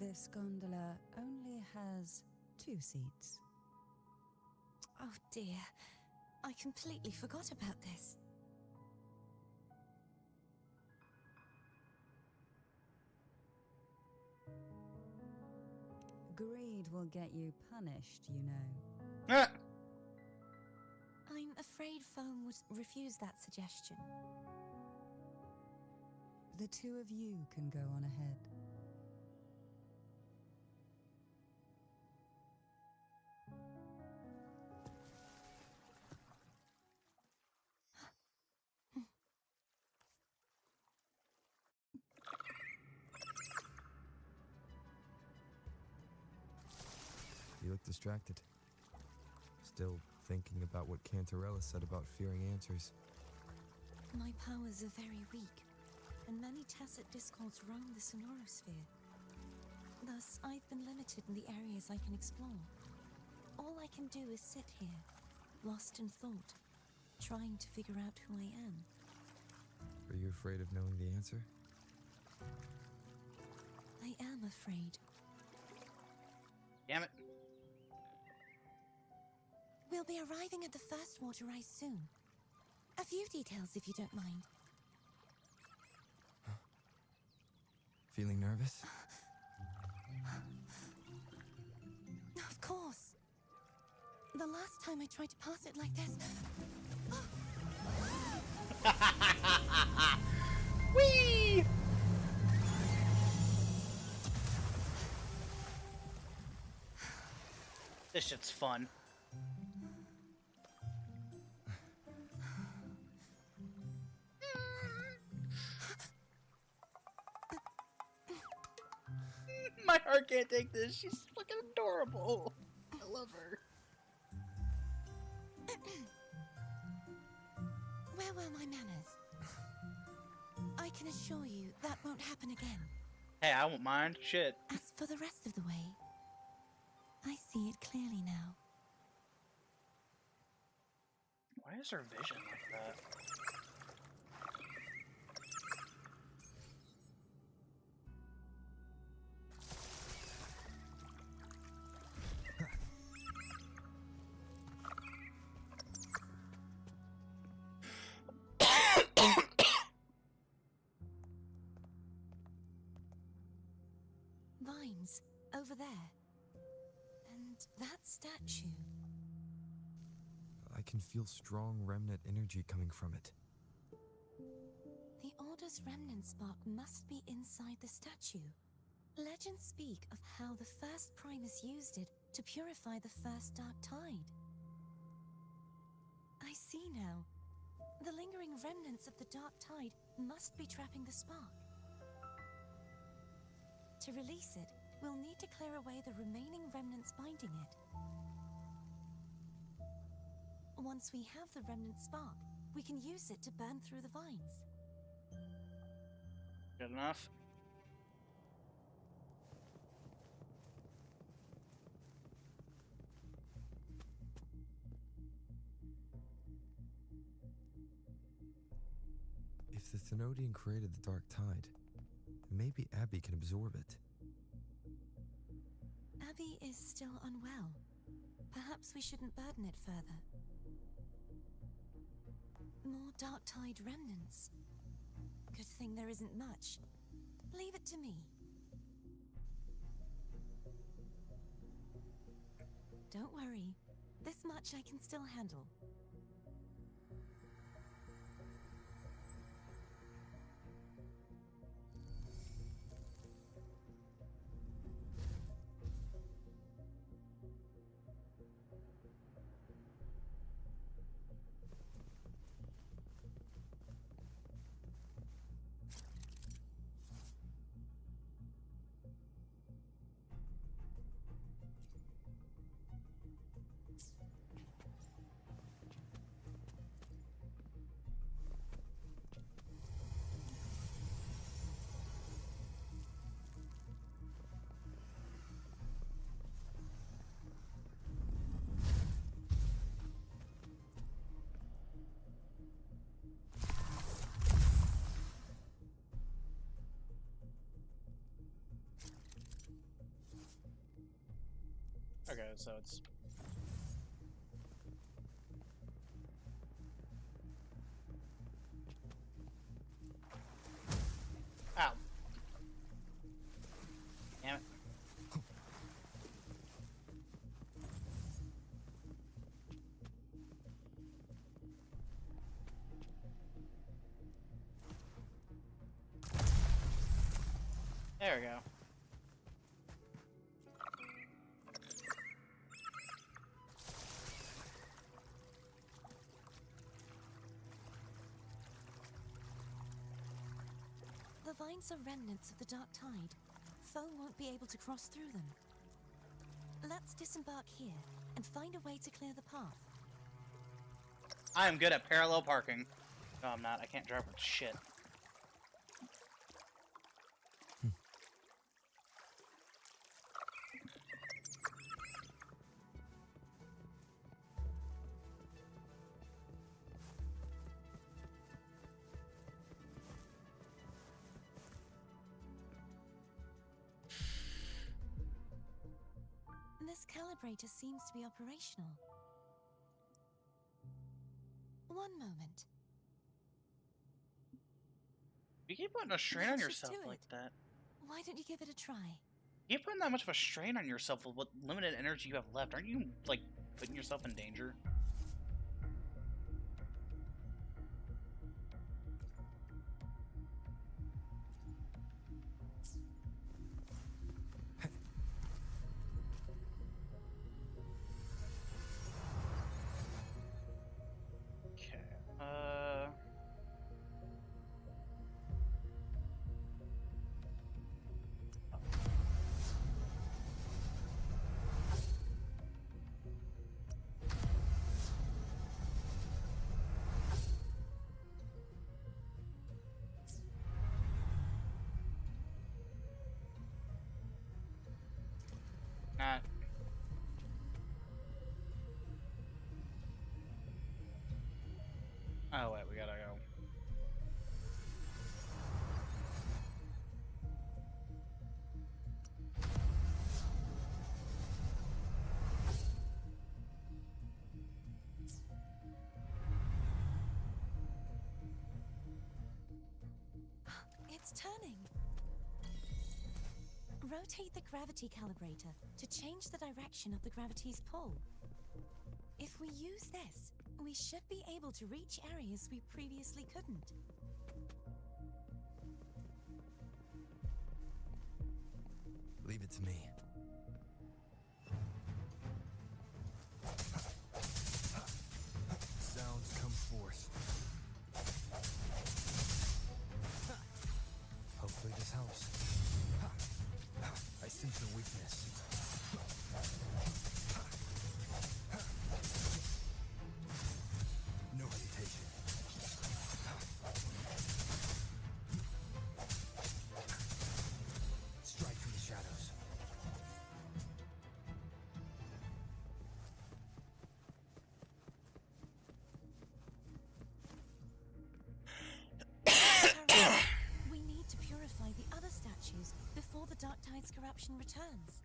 This gondola only has 2 seats. Oh dear, I completely forgot about this. Greed will get you punished, you know. I'm afraid Foam would refuse that suggestion. The 2 of you can go on ahead. distracted. Still thinking about what Cantarella said about fearing answers. My powers are very weak, and many tacit discords roam the sonorosphere. Thus, I've been limited in the areas I can explore. All I can do is sit here, lost in thought, trying to figure out who I am. Are you afraid of knowing the answer? I am afraid. Damn it. We'll be arriving at the first water rise soon. A few details, if you don't mind. Feeling nervous? Of course. The last time I tried to pass it like this... Whee! This shit's fun. My heart can't take this. She's fucking adorable. I love her. Where were my manners? I can assure you that won't happen again. Hey, I won't mind. Shit. As for the rest of the way, I see it clearly now. Why is her vision like that? Vines, over there. And that statue. I can feel strong remnant energy coming from it. The Order's remnant spark must be inside the statue. Legends speak of how the first Primus used it to purify the first Dark Tide. I see now. The lingering remnants of the Dark Tide must be trapping the spark. To release it, we'll need to clear away the remaining remnants binding it. Once we have the remnant spark, we can use it to burn through the vines. Good enough. If the Thenodian created the Dark Tide, maybe Abby can absorb it. Abby is still unwell. Perhaps we shouldn't burden it further. More Dark Tide remnants. Good thing there isn't much. Leave it to me. Don't worry. This much I can still handle. Okay, so it's... Ow. Damn it. There we go. The vines are remnants of the Dark Tide. Foe won't be able to cross through them. Let's disembark here and find a way to clear the path. I am good at parallel parking. No, I'm not. I can't drive with shit. This calibrator seems to be operational. One moment. You keep putting a strain on Let's just yourself do like it. that. Why don't you give it a try? You keep putting that much of a strain on yourself with what limited energy you have left. Aren't you, like, putting yourself in danger? Not. Oh, wait, we gotta go. It's turning. Rotate the gravity calibrator to change the direction of the gravity's pull. If we use this, we should be able to reach areas we previously couldn't. Leave it to me. Sounds come forth. Hopefully this helps. I sense your weakness. No hesitation. Strike from the shadows. We need to purify the other statues before the Dark Tide's corruption returns.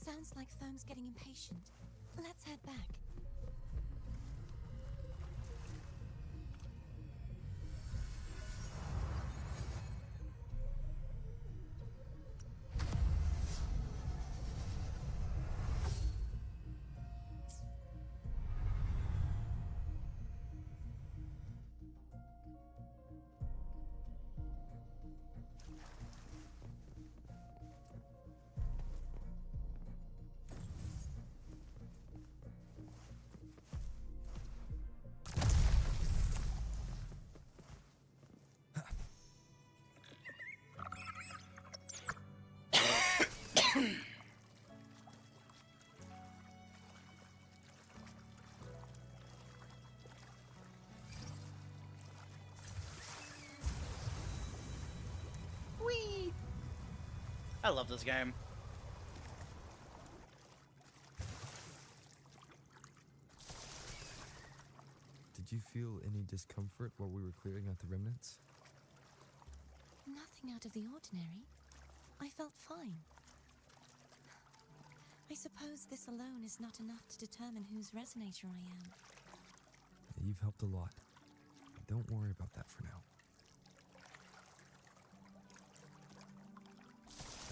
Sounds like Foam's getting impatient. Let's head back. Whee! I love this game. Did you feel any discomfort while we were clearing out the remnants? Nothing out of the ordinary. I felt fine. I suppose this alone is not enough to determine whose resonator I am. You've helped a lot. Don't worry about that for now.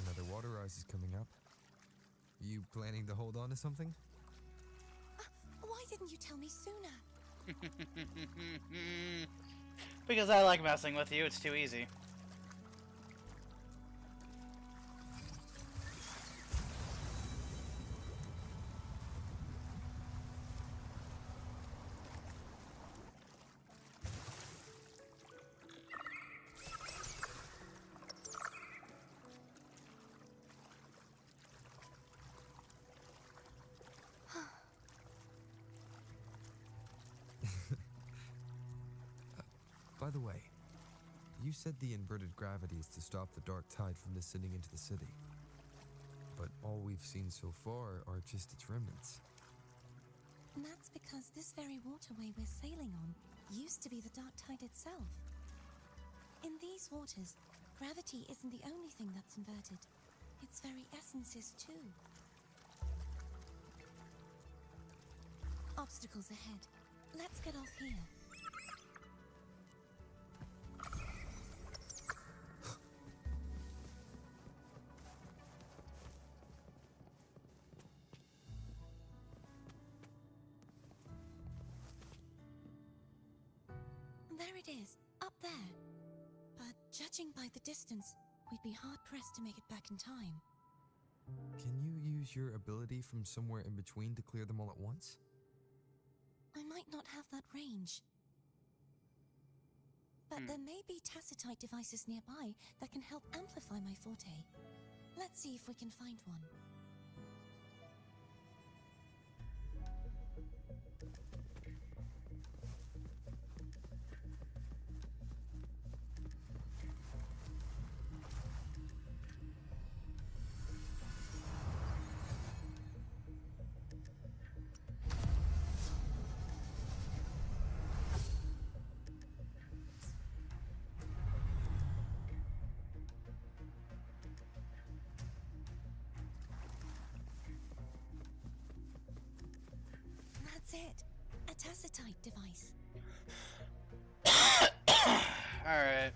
Another water rise is coming up. You planning to hold on to something? Why didn't you tell me sooner? Because I like messing with you, it's too easy. By the way, you said the inverted gravity is to stop the dark tide from descending into the city. But all we've seen so far are just its remnants. And that's because this very waterway we're sailing on used to be the dark tide itself. In these waters, gravity isn't the only thing that's inverted. Its very essence is too. Obstacles ahead. Let's get off here. There it is, up there. But judging by the distance, we'd be hard-pressed to make it back in time. Can you use your ability from somewhere in between to clear them all at once? I might not have that range. But there may be tacitite devices nearby that can help amplify my forte. Let's see if we can find one. That's it. A tacitite device. Alright.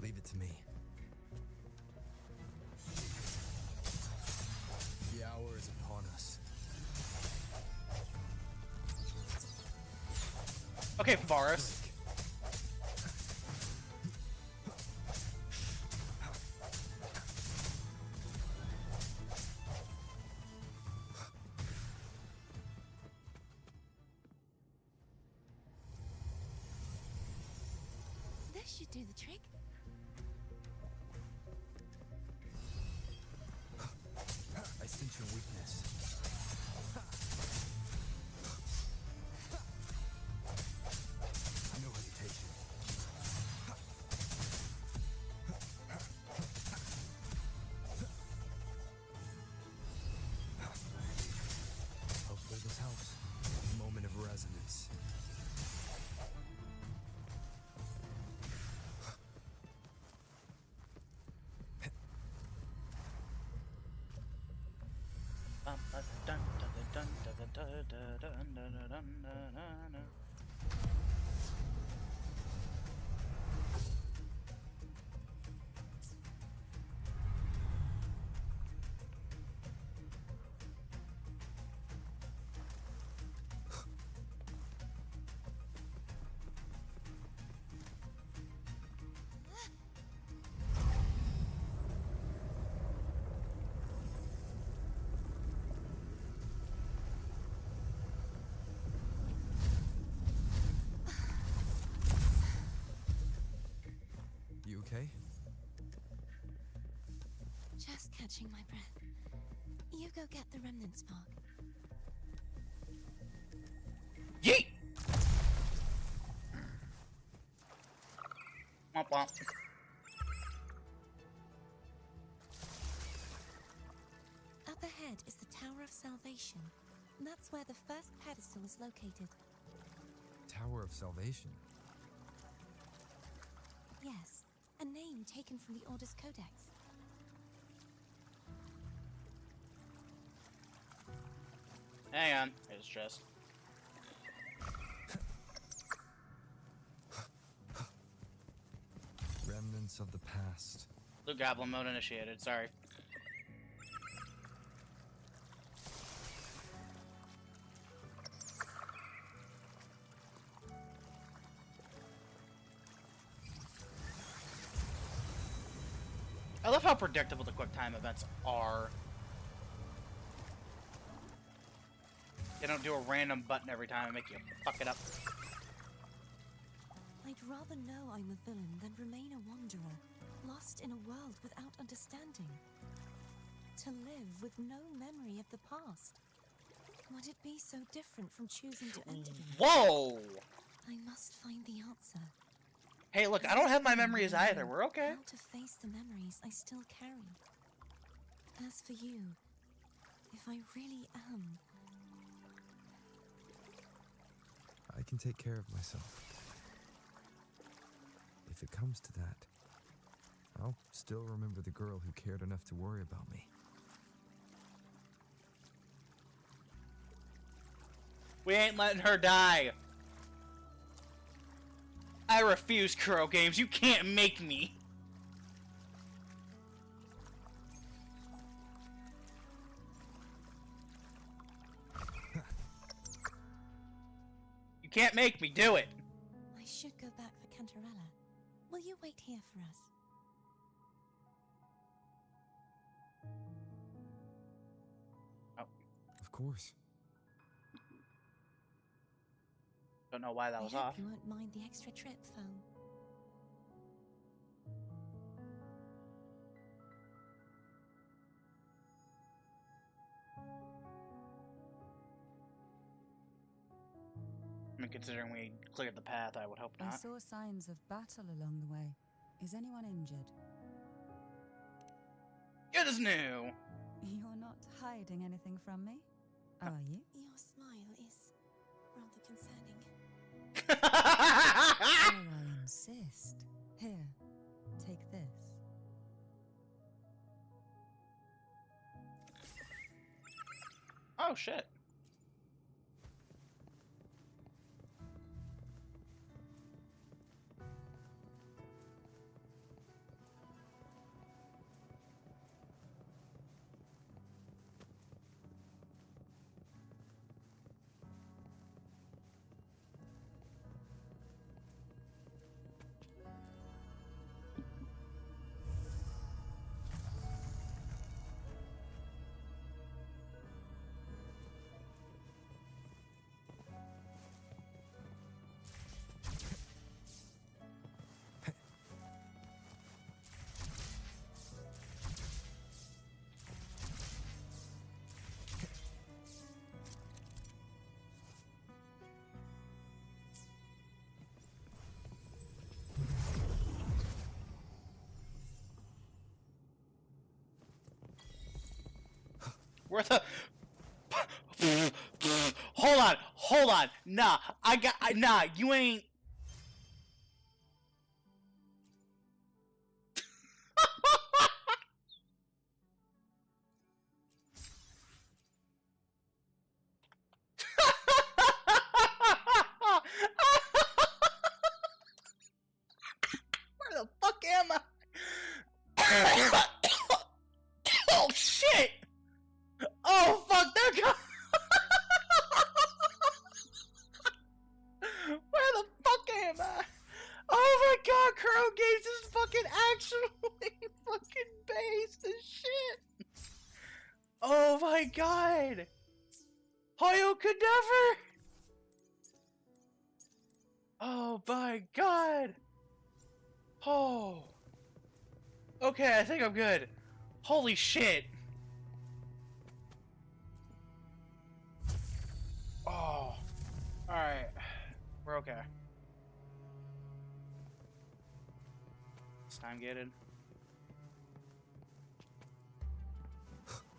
Leave it to me. The hour is upon us. Okay, Vorance. This should do the trick. I sense your weakness. No hesitation. Hopefully this helps. Moment of resonance. You okay? Just catching my breath. You go get the remnant spark. Yeet! Womp womp. Up ahead is the Tower of Salvation. That's where the first pedestal is located. Tower of Salvation. Yes, a name taken from the Order's Codex. Hang on. Here's the chest. Remnants of the past. Blue Goblin mode initiated, sorry. I love how predictable the quick time events are. They don't do a random button every time and make you fuck it up. I'd rather know I'm a villain than remain a wanderer, lost in a world without understanding. To live with no memory of the past. Would it be so different from choosing to enter them? Whoa! I must find the answer. Hey, look, I don't have my memories either. We're okay. How to face the memories I still carry. As for you, if I really am... I can take care of myself. If it comes to that, I'll still remember the girl who cared enough to worry about me. We ain't letting her die. I refuse, Kuro Games. You can't make me. You can't make me do it. I should go back for Cantarella. Will you wait here for us? Of course. Don't know why that was I hope off. you won't mind the extra trip, phone. I mean, considering we cleared the path, I would hope I not. saw signs of battle along the way. Is anyone injured? Good as new. You're not hiding anything from me, are you? Your smile is rather concerning. Oh, I insist. Here, take this. Oh, shit. Where the... Hold on. Nah, nah, you ain't... Where the fuck am I? Oh, shit! Oh, fuck, they're coming! Where the fuck am I? Oh my god, Kuro Games is fucking actually fucking based as shit! Oh my god! Hoyo could never! Oh my god! Oh. Okay, I think I'm good. Holy shit! Oh. Alright. We're okay. It's time gated.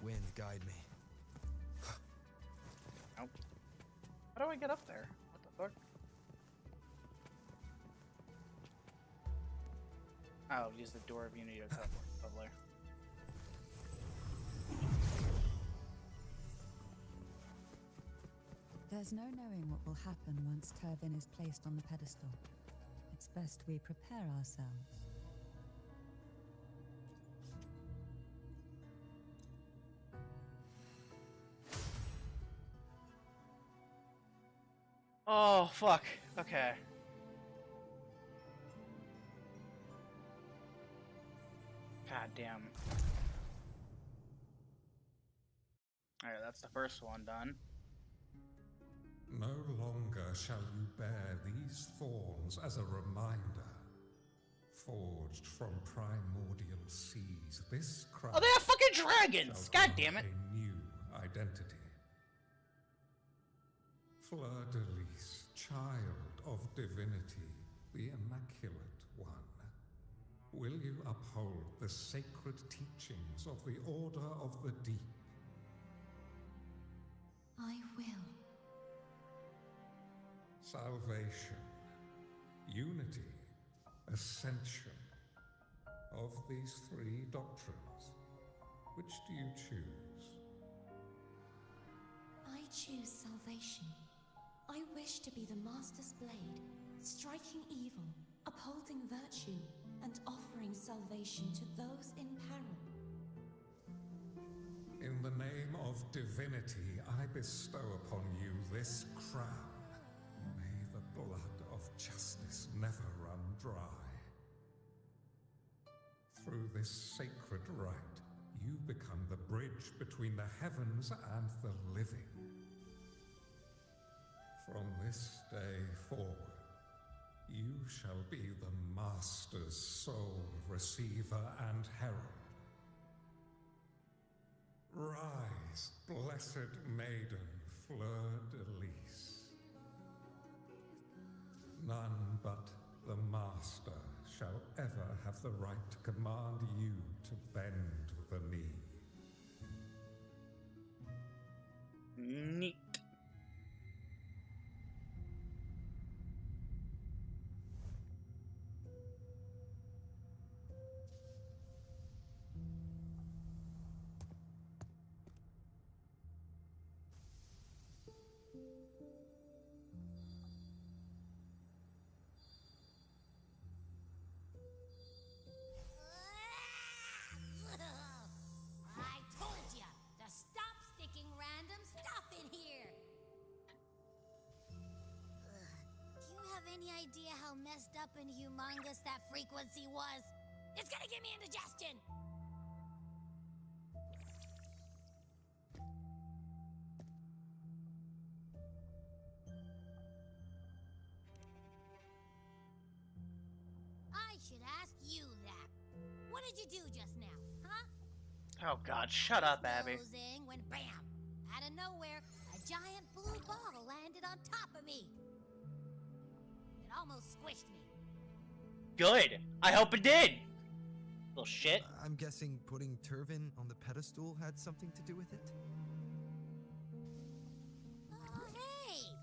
Wind, guide me. Nope. How do I get up there? What the fuck? Oh, use the door of Unity to teleport. Lovely. There's no knowing what will happen once Turvin is placed on the pedestal. It's best we prepare ourselves. Oh, fuck. Okay. Okay. God damn. Alright, that's the first one done. No longer shall you bear these thorns as a reminder. Forged from primordial seas, this crown. Oh, they have fucking dragons! God damn it! A new identity. Fleur de Lis, child of divinity, the Immaculate One. Will you uphold the sacred teachings of the Order of the Deep? I will. Salvation, unity, ascension. Of these three doctrines, which do you choose? I choose salvation. I wish to be the Master's blade, striking evil, upholding virtue, and offering salvation to those in peril. In the name of divinity, I bestow upon you this crown. May the blood of justice never run dry. Through this sacred rite, you become the bridge between the heavens and the living. From this day forward, you shall be the Master's sole receiver and herald. Rise, blessed maiden Fleur de Lis. None but the Master shall ever have the right to command you to bend the knee. Neat. I told ya to stop sticking random stuff in here. Do you have any idea how messed up and humongous that frequency was? It's gonna give me indigestion. I should ask you that. What did you do just now, huh? Oh god, shut up, Abby. Goes in when bam! Out of nowhere, a giant blue ball landed on top of me. It almost squished me. Good. I hope it did. Little shit. I'm guessing putting Turvin on the pedestal had something to do with it? Oh, hey!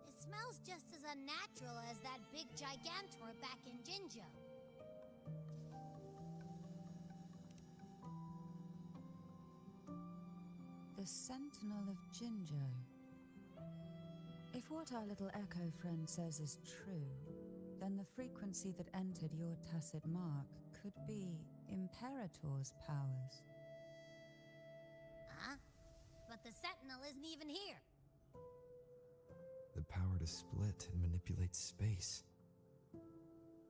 It smells just as unnatural as that big gigantor back in Jinjo. The Sentinel of Jinjo. If what our little echo friend says is true, then the frequency that entered your tacit mark could be Imperator's powers. Huh? But the Sentinel isn't even here. The power to split and manipulate space.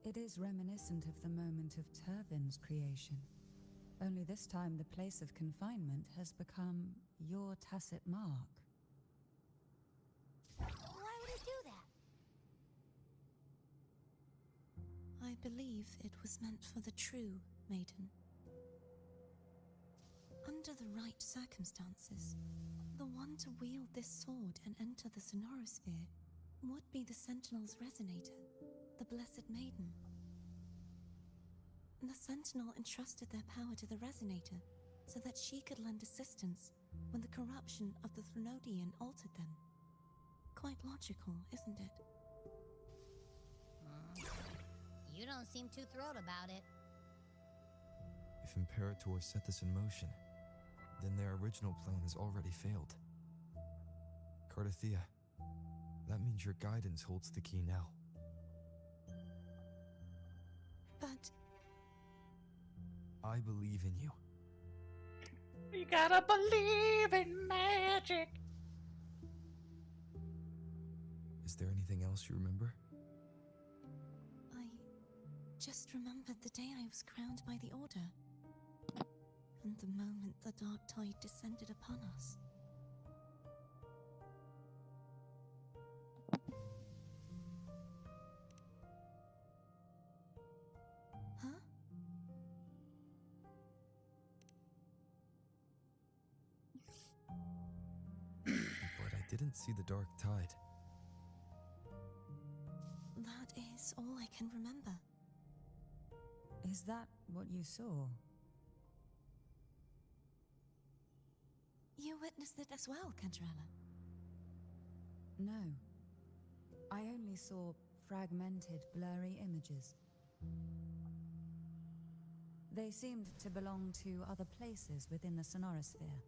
It is reminiscent of the moment of Turvin's creation. Only this time the place of confinement has become your tacit mark. Why would it do that? I believe it was meant for the true maiden. Under the right circumstances, the one to wield this sword and enter the Sonorosphere would be the Sentinel's resonator, the Blessed Maiden. The Sentinel entrusted their power to the Resonator so that she could lend assistance when the corruption of the Threnodian altered them. Quite logical, isn't it? You don't seem too thrilled about it. If Imperator set this in motion, then their original plan has already failed. Cardathea, that means your guidance holds the key now. But I believe in you. You gotta believe in magic. Is there anything else you remember? I just remembered the day I was crowned by the Order, and the moment the dark tide descended upon us. Huh? But I didn't see the dark tide. That is all I can remember. Is that what you saw? You witnessed it as well, Cantarella. No. I only saw fragmented, blurry images. They seemed to belong to other places within the sonorosphere.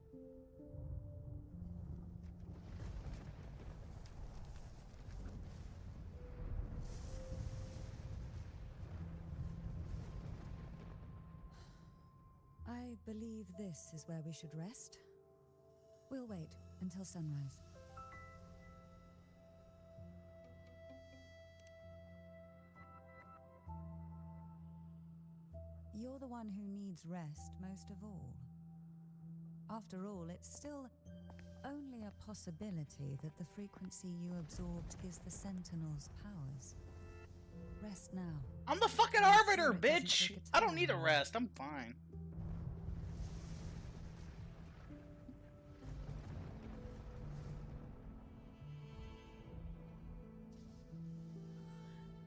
I believe this is where we should rest. We'll wait until sunrise. You're the one who needs rest most of all. After all, it's still only a possibility that the frequency you absorbed is the Sentinel's powers. Rest now. I'm the fucking Arbiter, bitch! I don't need a rest, I'm fine.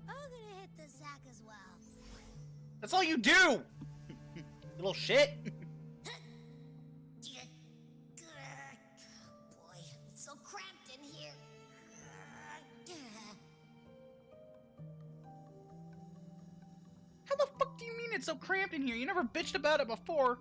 I'm gonna hit the sack as well. That's all you do! Little shit! Boy, it's so cramped in here. How the fuck do you mean it's so cramped in here? You never bitched about it before.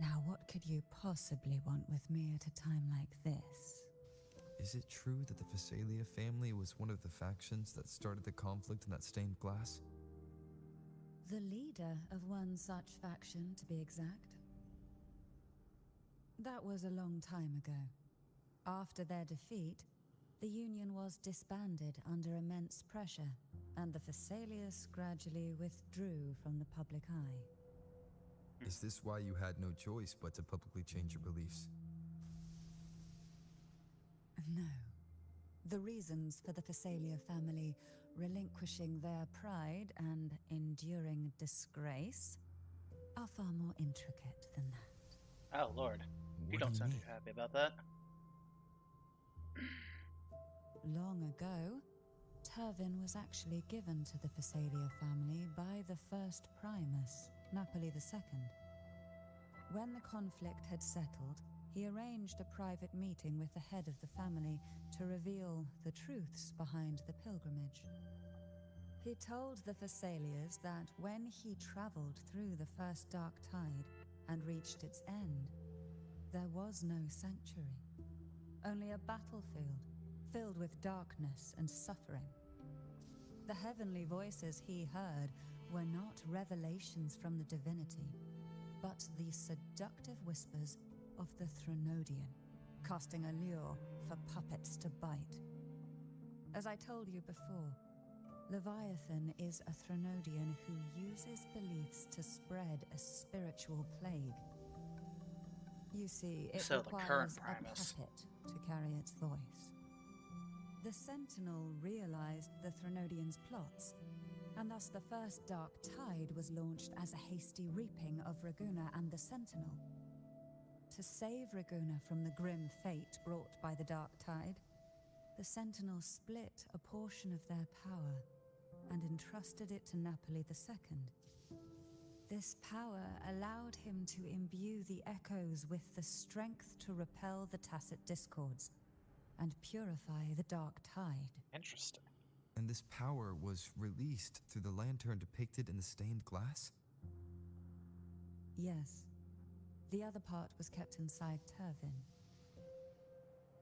Now, what could you possibly want with me at a time like this? Is it true that the Phasalia family was one of the factions that started the conflict in that stained glass? The leader of one such faction, to be exact. That was a long time ago. After their defeat, the Union was disbanded under immense pressure, and the Phasalius gradually withdrew from the public eye. Is this why you had no choice but to publicly change your beliefs? No. The reasons for the Phasalia family relinquishing their pride and enduring disgrace are far more intricate than that. Oh, Lord. You don't sound too happy about that. Long ago, Turvin was actually given to the Phasalia family by the first Primus, Napoli II. When the conflict had settled, he arranged a private meeting with the head of the family to reveal the truths behind the pilgrimage. He told the Phasalias that when he traveled through the first dark tide and reached its end, there was no sanctuary, only a battlefield filled with darkness and suffering. The heavenly voices he heard were not revelations from the divinity, but the seductive whispers of the Threnodian, casting a lure for puppets to bite. As I told you before, Leviathan is a Threnodian who uses beliefs to spread a spiritual plague. You see, it requires a puppet to carry its voice. The Sentinel realized the Threnodian's plots, and thus the first dark tide was launched as a hasty reaping of Raguna and the Sentinel. To save Raguna from the grim fate brought by the dark tide, the Sentinel split a portion of their power and entrusted it to Napoli II. This power allowed him to imbue the echoes with the strength to repel the tacit discords and purify the dark tide. Interesting. And this power was released through the lantern depicted in the stained glass? Yes. The other part was kept inside Turvin.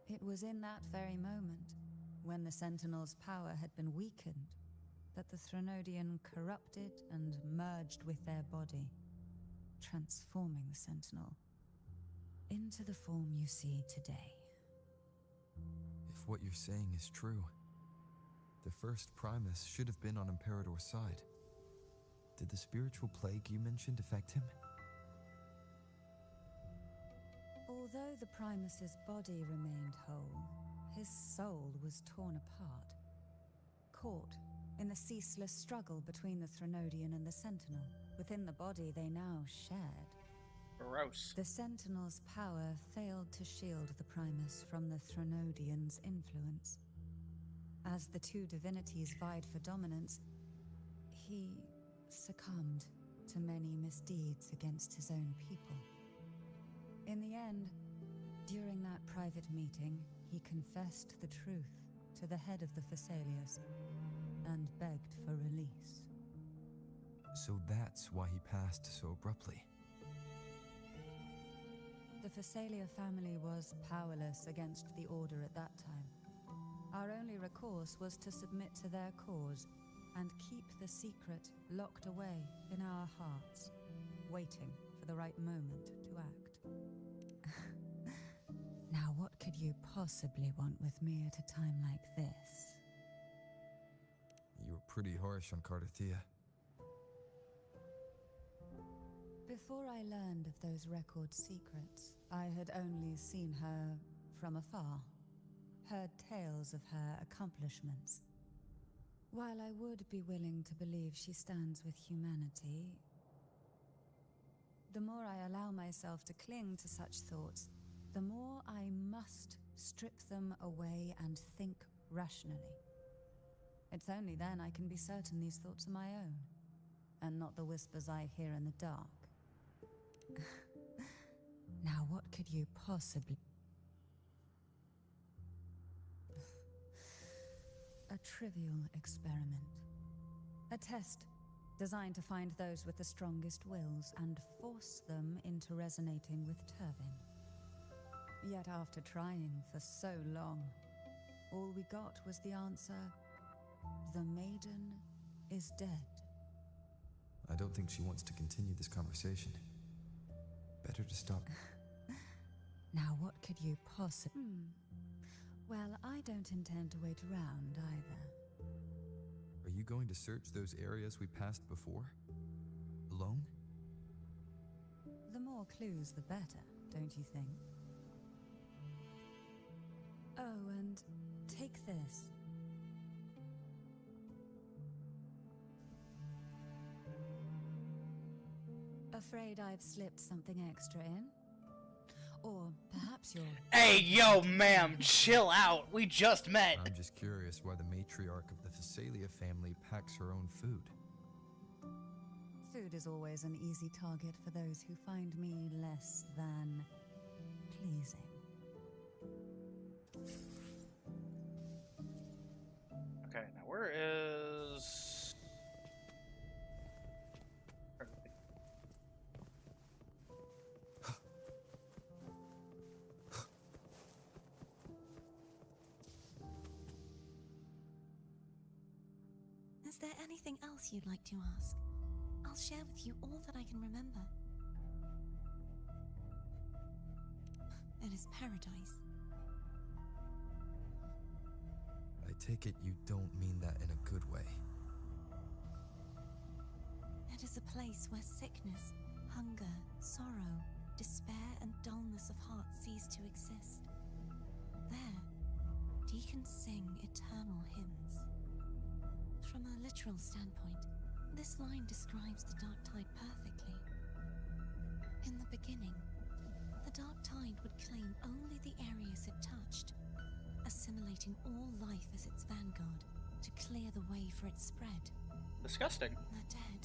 It was in that very moment, when the Sentinel's power had been weakened, that the Threnodian corrupted and merged with their body, transforming the Sentinel into the form you see today. If what you're saying is true, the first Primus should have been on Imperador's side. Did the spiritual plague you mentioned affect him? Although the Primus's body remained whole, his soul was torn apart, caught in the ceaseless struggle between the Threnodian and the Sentinel. Within the body they now shared. Gross. The Sentinel's power failed to shield the Primus from the Threnodian's influence. As the two divinities vied for dominance, he succumbed to many misdeeds against his own people. In the end, during that private meeting, he confessed the truth to the head of the Phasaelius and begged for release. So that's why he passed so abruptly. The Phasaelia family was powerless against the Order at that time. Our only recourse was to submit to their cause and keep the secret locked away in our hearts, waiting for the right moment to act. Now, what could you possibly want with me at a time like this? You were pretty harsh on Cardathia. Before I learned of those record secrets, I had only seen her from afar, heard tales of her accomplishments. While I would be willing to believe she stands with humanity, the more I allow myself to cling to such thoughts, the more I must strip them away and think rationally. It's only then I can be certain these thoughts are my own, and not the whispers I hear in the dark. Now, what could you possibly... A trivial experiment. A test designed to find those with the strongest wills and force them into resonating with Turvin. Yet after trying for so long, all we got was the answer, the maiden is dead. I don't think she wants to continue this conversation. Better to stop. Now, what could you possibly... Well, I don't intend to wait around either. Are you going to search those areas we passed before? Alone? The more clues, the better, don't you think? Oh, and take this. Afraid I've slipped something extra in? Or perhaps you're... Hey, yo, ma'am, chill out. We just met. I'm just curious why the matriarch of the Phasaelia family packs her own food. Food is always an easy target for those who find me less than pleasing. Okay, now where is... Is there anything else you'd like to ask? I'll share with you all that I can remember. It is paradise. I take it you don't mean that in a good way. It is a place where sickness, hunger, sorrow, despair, and dullness of heart cease to exist. There, deacons sing eternal hymns. From a literal standpoint, this line describes the Dark Tide perfectly. In the beginning, the Dark Tide would claim only the areas it touched, assimilating all life as its vanguard to clear the way for its spread. Disgusting. The dead,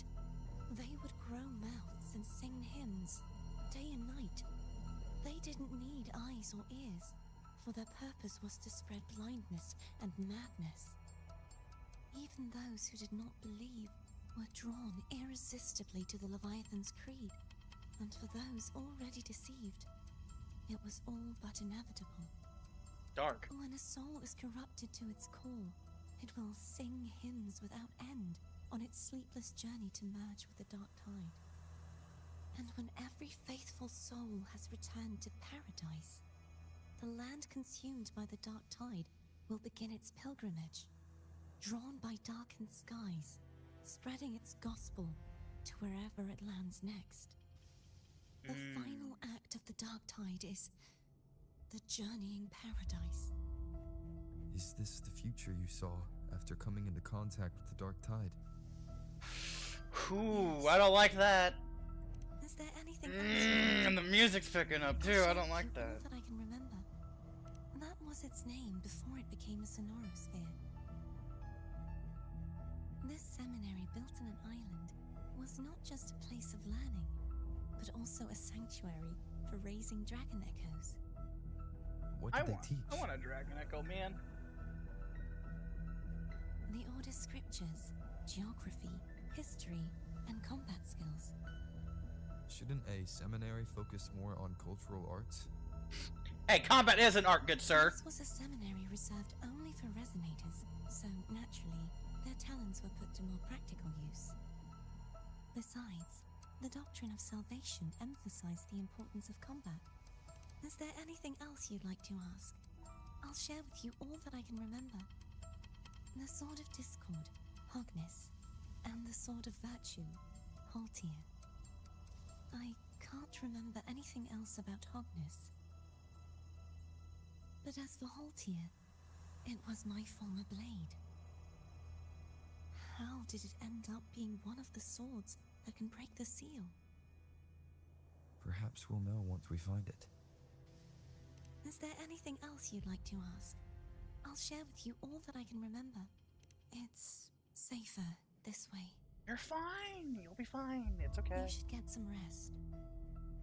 they would grow mouths and sing hymns, day and night. They didn't need eyes or ears, for their purpose was to spread blindness and madness. Even those who did not believe were drawn irresistibly to the Leviathan's creed, and for those already deceived, it was all but inevitable. Dark. When a soul is corrupted to its core, it will sing hymns without end. on its sleepless journey to merge with the dark tide. And when every faithful soul has returned to paradise, the land consumed by the dark tide will begin its pilgrimage, drawn by darkened skies, spreading its gospel to wherever it lands next. The final act of the dark tide is the journeying paradise. Is this the future you saw after coming into contact with the dark tide? Ooh, I don't like that. Is there anything else? And the music's picking up too. I don't like that. All that I can remember. That was its name before it became a sonorosphere. This seminary, built in an island, was not just a place of learning, but also a sanctuary for raising dragon echoes. What did they teach? I want a dragon echo, man. The Order scriptures, geography, history, and combat skills. Shouldn't a seminary focus more on cultural arts? Hey, combat is an art, good sir. This was a seminary reserved only for resonators, so naturally, their talents were put to more practical use. Besides, the doctrine of salvation emphasized the importance of combat. Is there anything else you'd like to ask? I'll share with you all that I can remember. The Sword of Discord, Hogness, and the Sword of Virtue, Haltir. I can't remember anything else about Hogness. But as for Haltir, it was my former blade. How did it end up being one of the swords that can break the seal? Perhaps we'll know once we find it. Is there anything else you'd like to ask? I'll share with you all that I can remember. It's safer this way. You're fine. You'll be fine. It's okay. You should get some rest.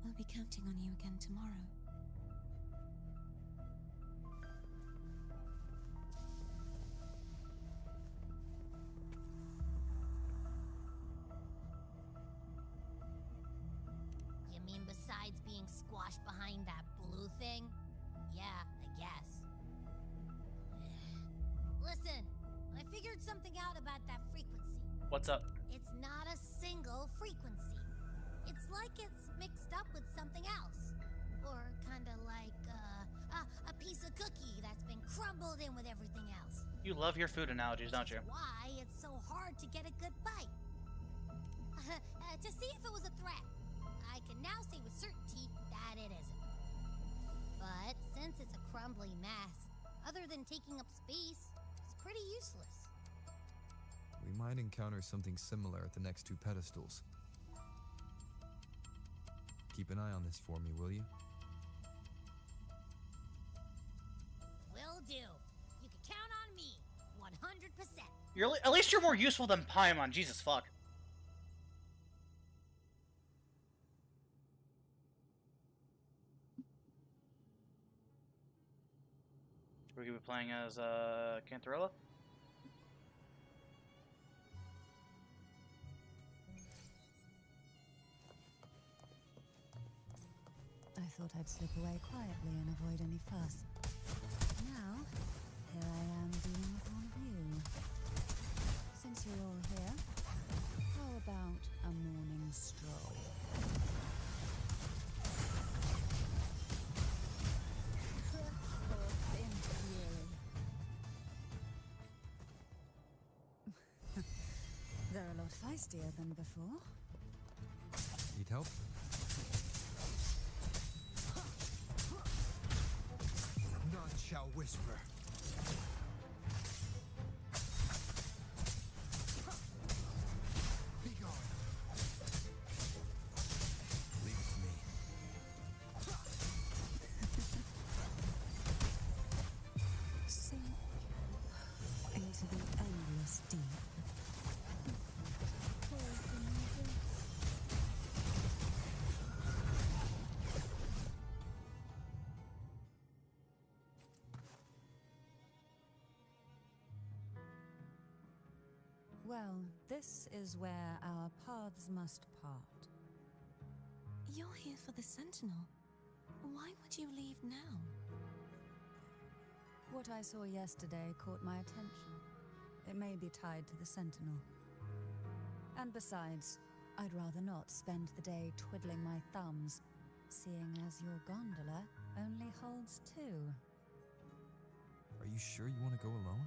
We'll be counting on you again tomorrow. You mean besides being squashed behind that blue thing? Yeah, I guess. Listen, I figured something out about that frequency. What's up? It's not a single frequency. It's like it's mixed up with something else. Or kinda like a piece of cookie that's been crumbled in with everything else. You love your food analogies, don't you? Why it's so hard to get a good bite. To see if it was a threat. I can now say with certainty that it isn't. But since it's a crumbly mess, other than taking up space, it's pretty useless. We might encounter something similar at the next two pedestals. Keep an eye on this for me, will you? Will do. You can count on me, 100%. At least you're more useful than Paimon. Jesus fuck. We're gonna be playing as Cantarella. I thought I'd slip away quietly and avoid any fuss. Now, here I am dealing with all of you. Since you're all here, how about a morning stroll? They're a lot feistier than before. Need help? None shall whisper. Be gone. Leave it to me. Sink into the endless deep. Well, this is where our paths must part. You're here for the Sentinel. Why would you leave now? What I saw yesterday caught my attention. It may be tied to the Sentinel. And besides, I'd rather not spend the day twiddling my thumbs, seeing as your gondola only holds 2. Are you sure you want to go alone?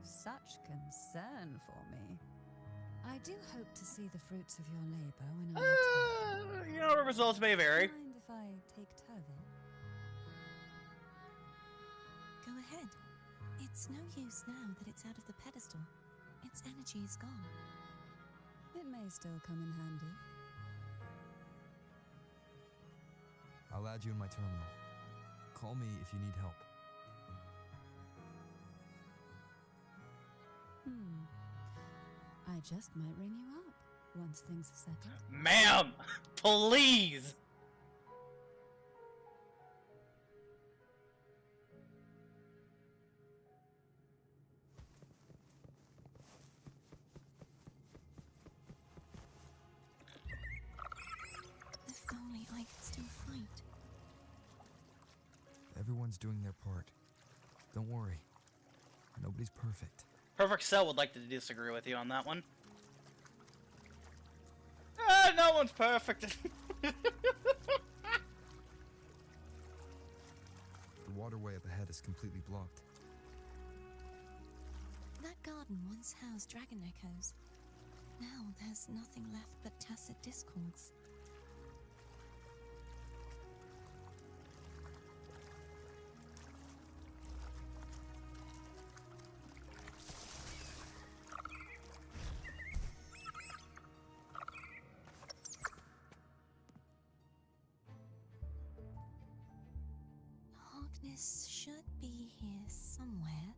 Such concern for me. I do hope to see the fruits of your labor when I return. You know, results may vary. Mind if I take Turvin? Go ahead. It's no use now that it's out of the pedestal. Its energy is gone. It may still come in handy. I'll add you in my terminal. Call me if you need help. I just might ring you up once things are settled. Ma'am! Please! If only I could still fight. Everyone's doing their part. Don't worry. Nobody's perfect. Perfect Cell would like to disagree with you on that one. No one's perfect. The waterway up ahead is completely blocked. That garden once housed dragon echoes. Now there's nothing left but tacit discords. Hogness should be here somewhere.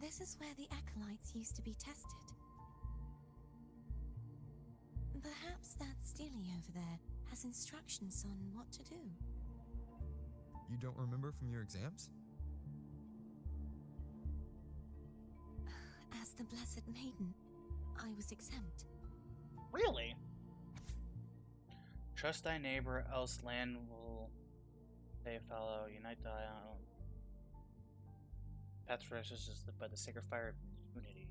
This is where the acolytes used to be tested. Perhaps that Steely over there has instructions on what to do. You don't remember from your exams? As the Blessed Maiden, I was exempt. Really? Trust thy neighbor, else land will they follow. Unite thy own. Path for us is by the sacred fire of unity.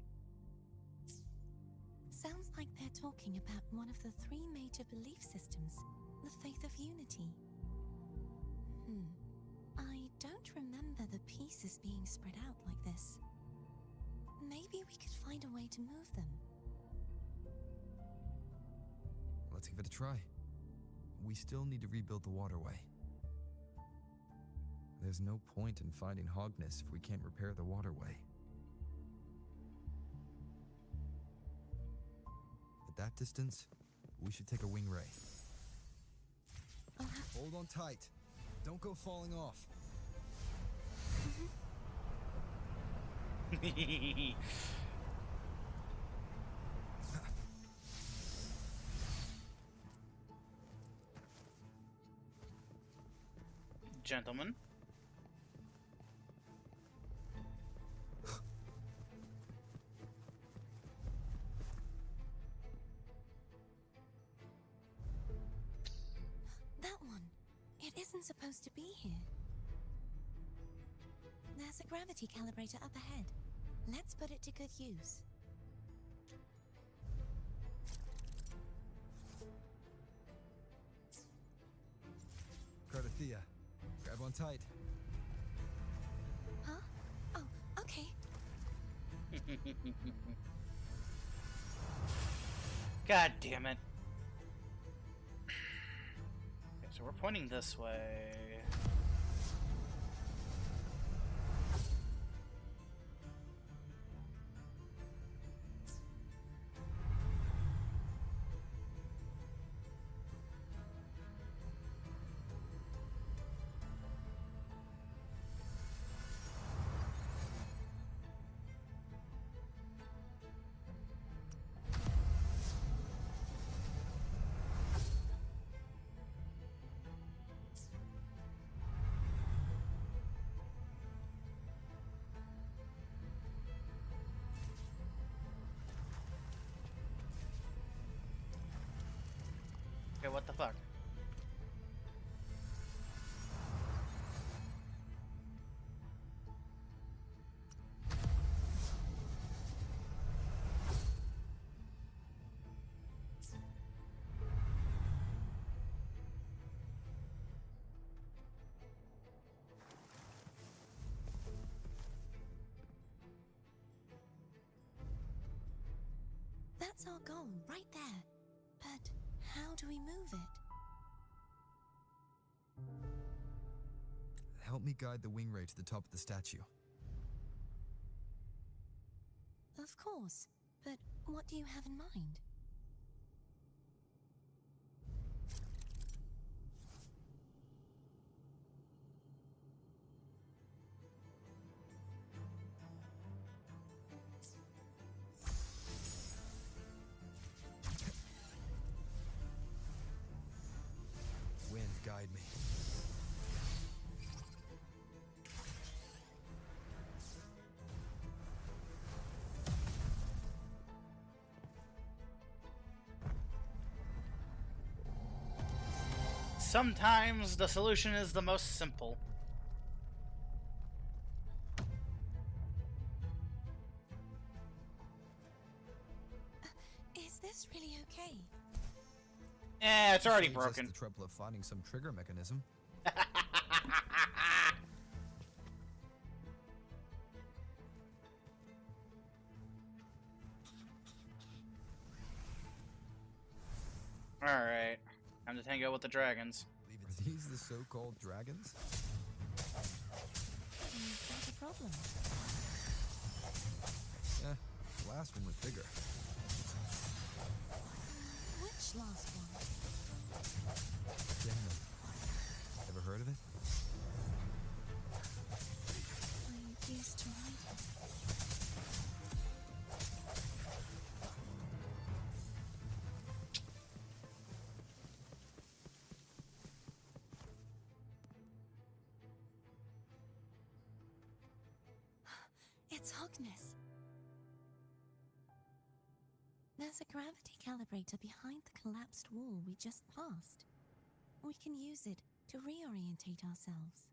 Sounds like they're talking about one of the 3 major belief systems, the faith of unity. I don't remember the pieces being spread out like this. Maybe we could find a way to move them. Let's give it a try. We still need to rebuild the waterway. There's no point in finding Hogness if we can't repair the waterway. At that distance, we should take a wing ray. Hold on tight. Don't go falling off. Gentlemen. That one. It isn't supposed to be here. There's a gravity calibrator up ahead. Let's put it to good use. Cardathea, grab on tight. Huh? Oh, okay. God damn it. Okay, so we're pointing this way. Okay, what the fuck? our goal, right there. But how do we move it? Help me guide the wing ray to the top of the statue. Of course, but what do you have in mind? Wind, guide me. Sometimes the solution is the most simple. Is this really okay? It's already Saves us broken. the trouble of finding some trigger mechanism. Alright. Time to tango with the dragons. Are these the so-called dragons? Is that a problem? The last one was bigger. Which last one? Demon. Ever heard of it? I used to ride it. It's Hogness. There's a gravity calibrator behind the collapsed wall we just passed. We can use it to reorientate ourselves.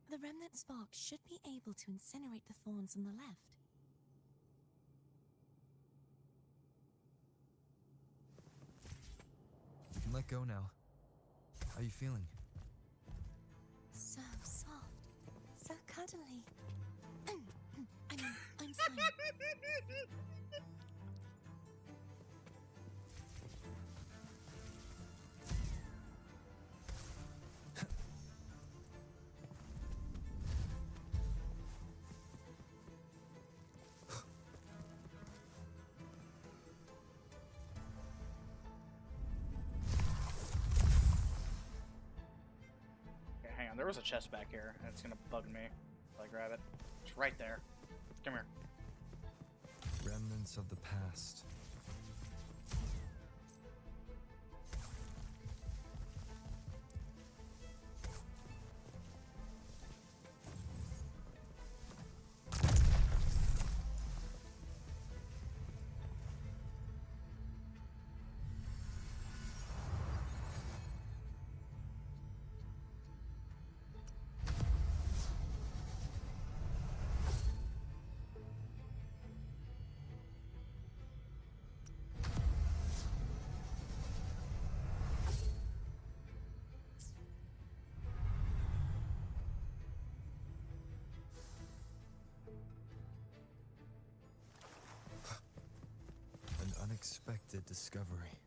The remnant spark should be able to incinerate the thorns on the left. You can let go now. How are you feeling? So soft, so cuddly. I'm fine. Okay, hang on. There was a chest back here, and it's gonna bug me if I grab it. It's right there. Come here. Remnants of the past. An unexpected discovery.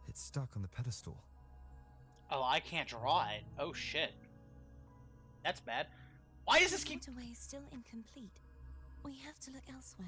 It's stuck on the pedestal. Oh, I can't draw it. Oh shit. That's bad. Why does this keep... The waterway is still incomplete. We have to look elsewhere.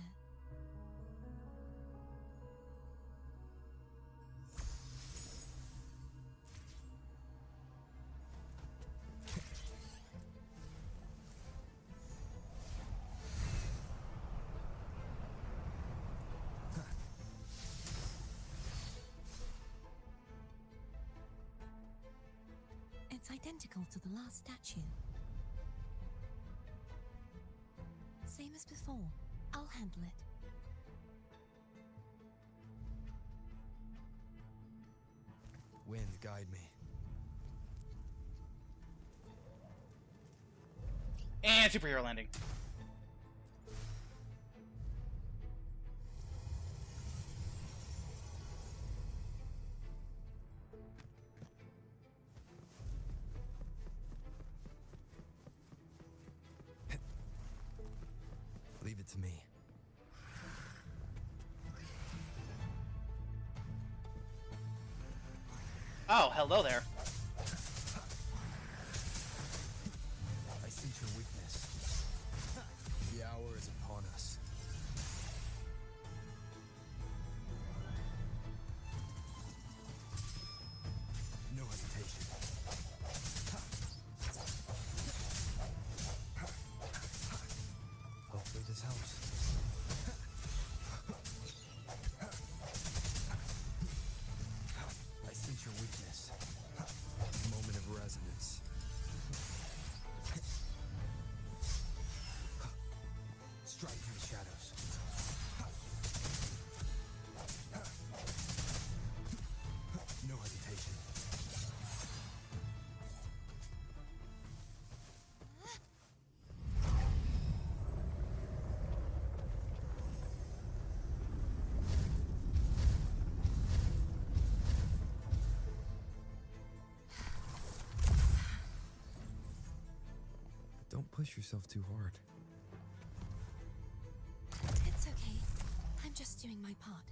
It's identical to the last statue. Same as before. I'll handle it. Wind, guide me. And superhero landing. Leave it to me. Oh, hello there. I sense your weakness. The hour is upon us. No hesitation. Hopefully this helps. I sense your weakness. Moment of resonance. Strike from the shadows. No hesitation. Don't push yourself too hard. It's okay. I'm just doing my part.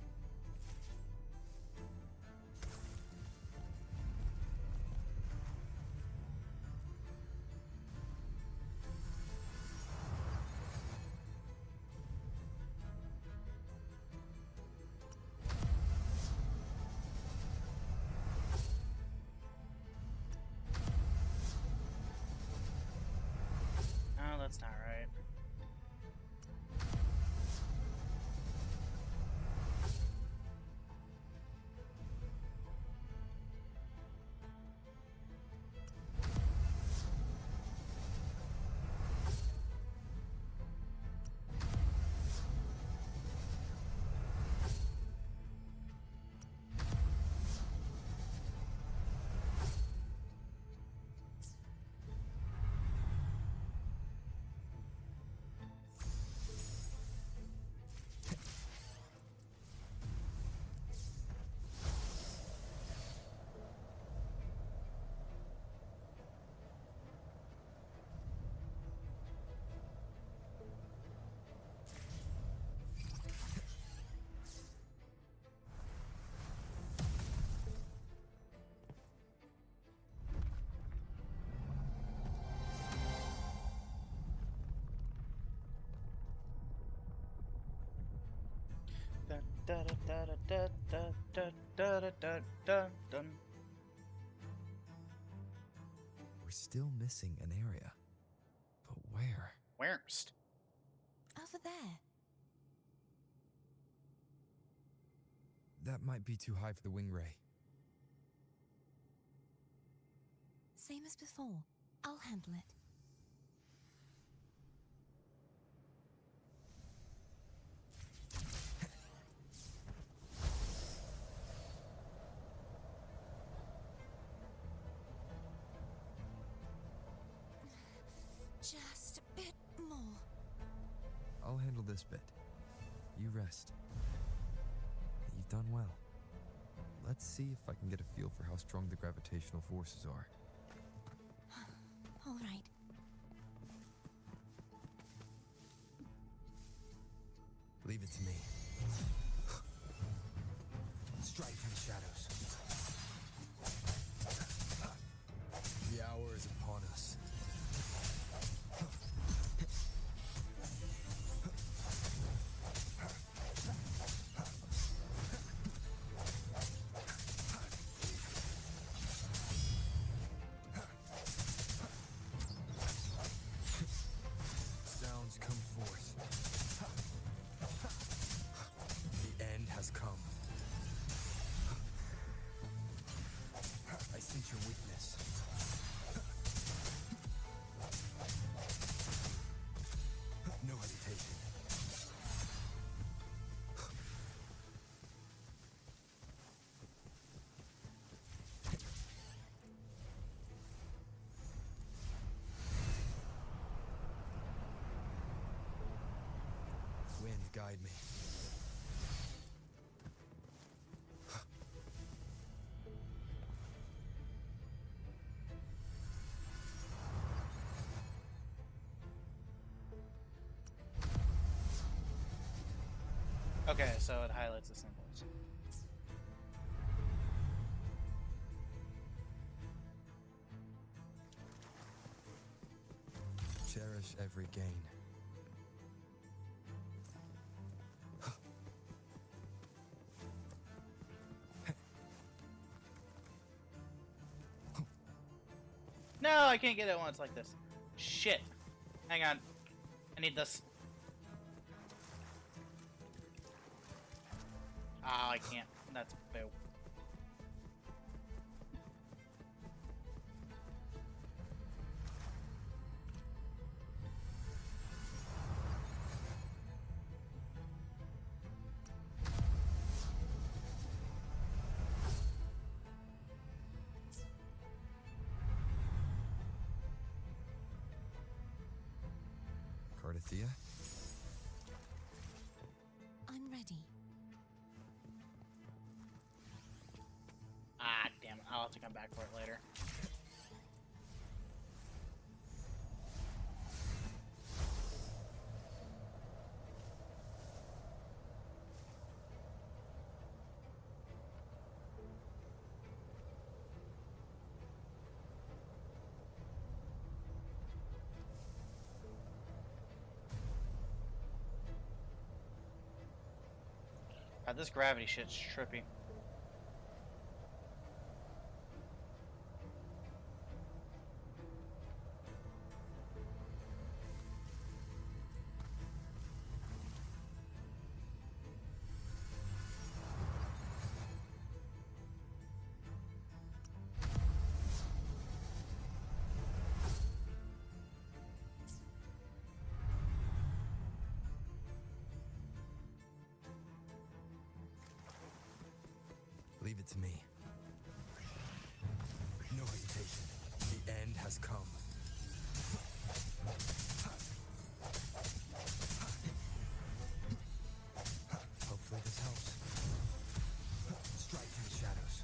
Oh, that's not right. We're still missing an area. But where? Where's? Over there. That might be too high for the wing ray. Same as before. I'll handle it. Just a bit more. I'll handle this bit. You rest. You've done well. Let's see if I can get a feel for how strong the gravitational forces are. All right. Leave it to me. Strike from the shadows. The hour is upon us. guide me. Okay, so it highlights the symbols. Cherish every gain. No, I can't get it when it's like this. Shit. Hang on. I need this. Oh, I can't. That's boo. Cardathea? I'm ready. Ah, damn it. I'll have to come back for it later. God, this gravity shit's trippy. Leave it to me. No hesitation. The end has come. Hopefully this helps. Strike through the shadows.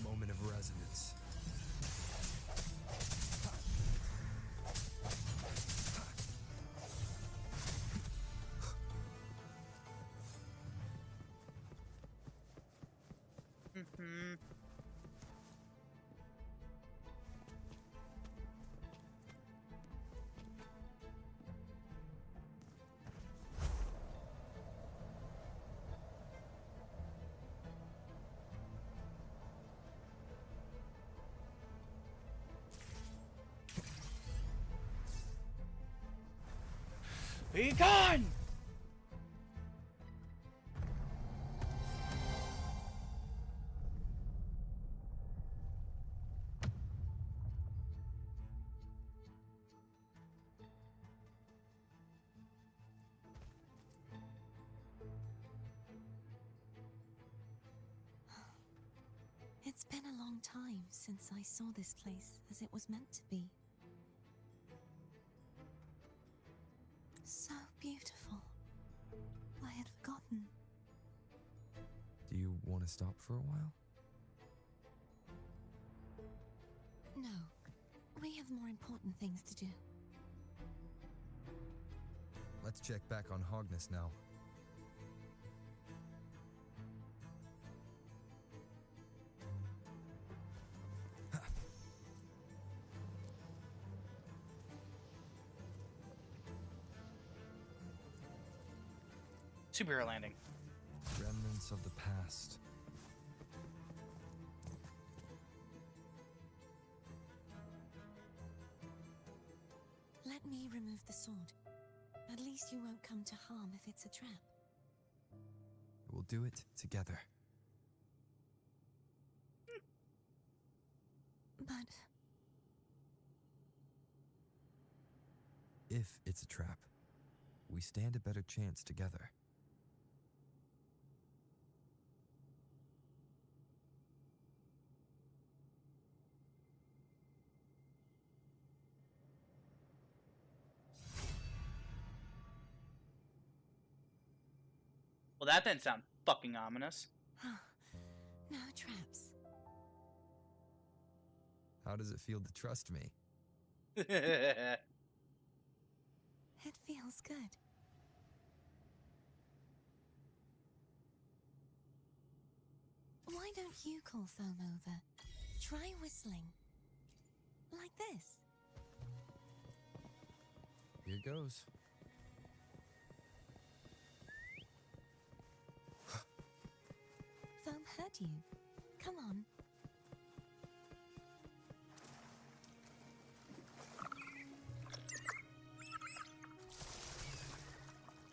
Moment of resonance. Mm-hmm. Be gone! It's been a long time since I saw this place as it was meant to be. So beautiful. I had forgotten. Do you want to stop for a while? No, we have more important things to do. Let's check back on Hogness now. Superhero landing. Remnants of the past. Let me remove the sword. At least you won't come to harm if it's a trap. We'll do it together. But If it's a trap, we stand a better chance together. Well, that didn't sound fucking ominous. No traps. How does it feel to trust me? It feels good. Why don't you call Foam over? Try whistling. Like this. Here goes. Foam heard you. Come on.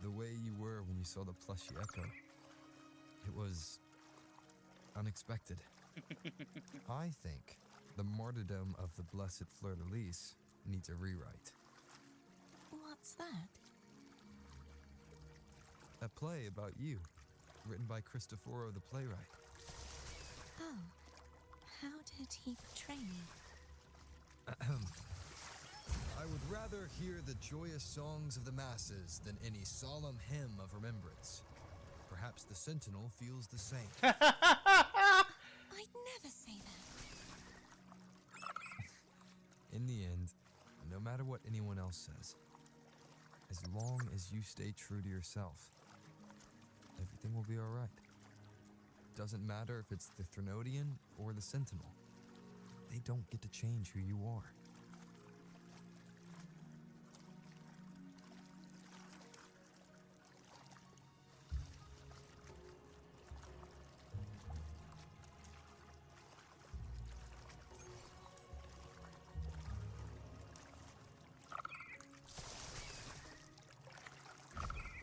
The way you were when you saw the plushy echo. It was unexpected. I think the martyrdom of the blessed fleur-de-lis needs a rewrite. What's that? A play about you, written by Cristoforo the playwright. Oh, how did he portray me? I would rather hear the joyous songs of the masses than any solemn hymn of remembrance. Perhaps the Sentinel feels the same. I'd never say that. In the end, no matter what anyone else says, as long as you stay true to yourself, everything will be all right. Doesn't matter if it's the Threnodian or the Sentinel. They don't get to change who you are.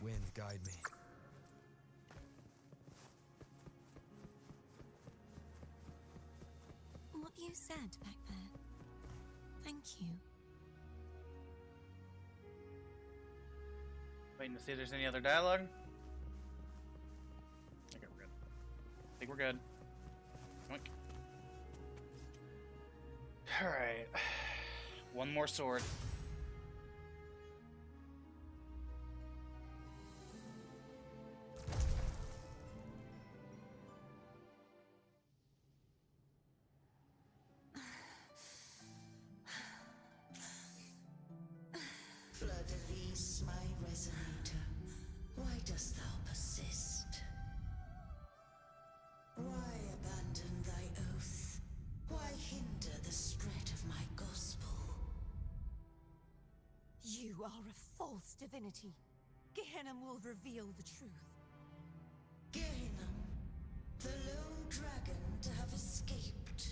Wind, guide me. What you said back there. Thank you. Waiting to see if there's any other dialogue. Okay, we're good. I think we're good. Alright. One more sword. Fleur-de-lis, my resonator, why dost thou persist? Why abandon thy oath? Why hinder the spread of my gospel? You are a false divinity. Gehenna will reveal the truth. Gehenna, the lone dragon to have escaped.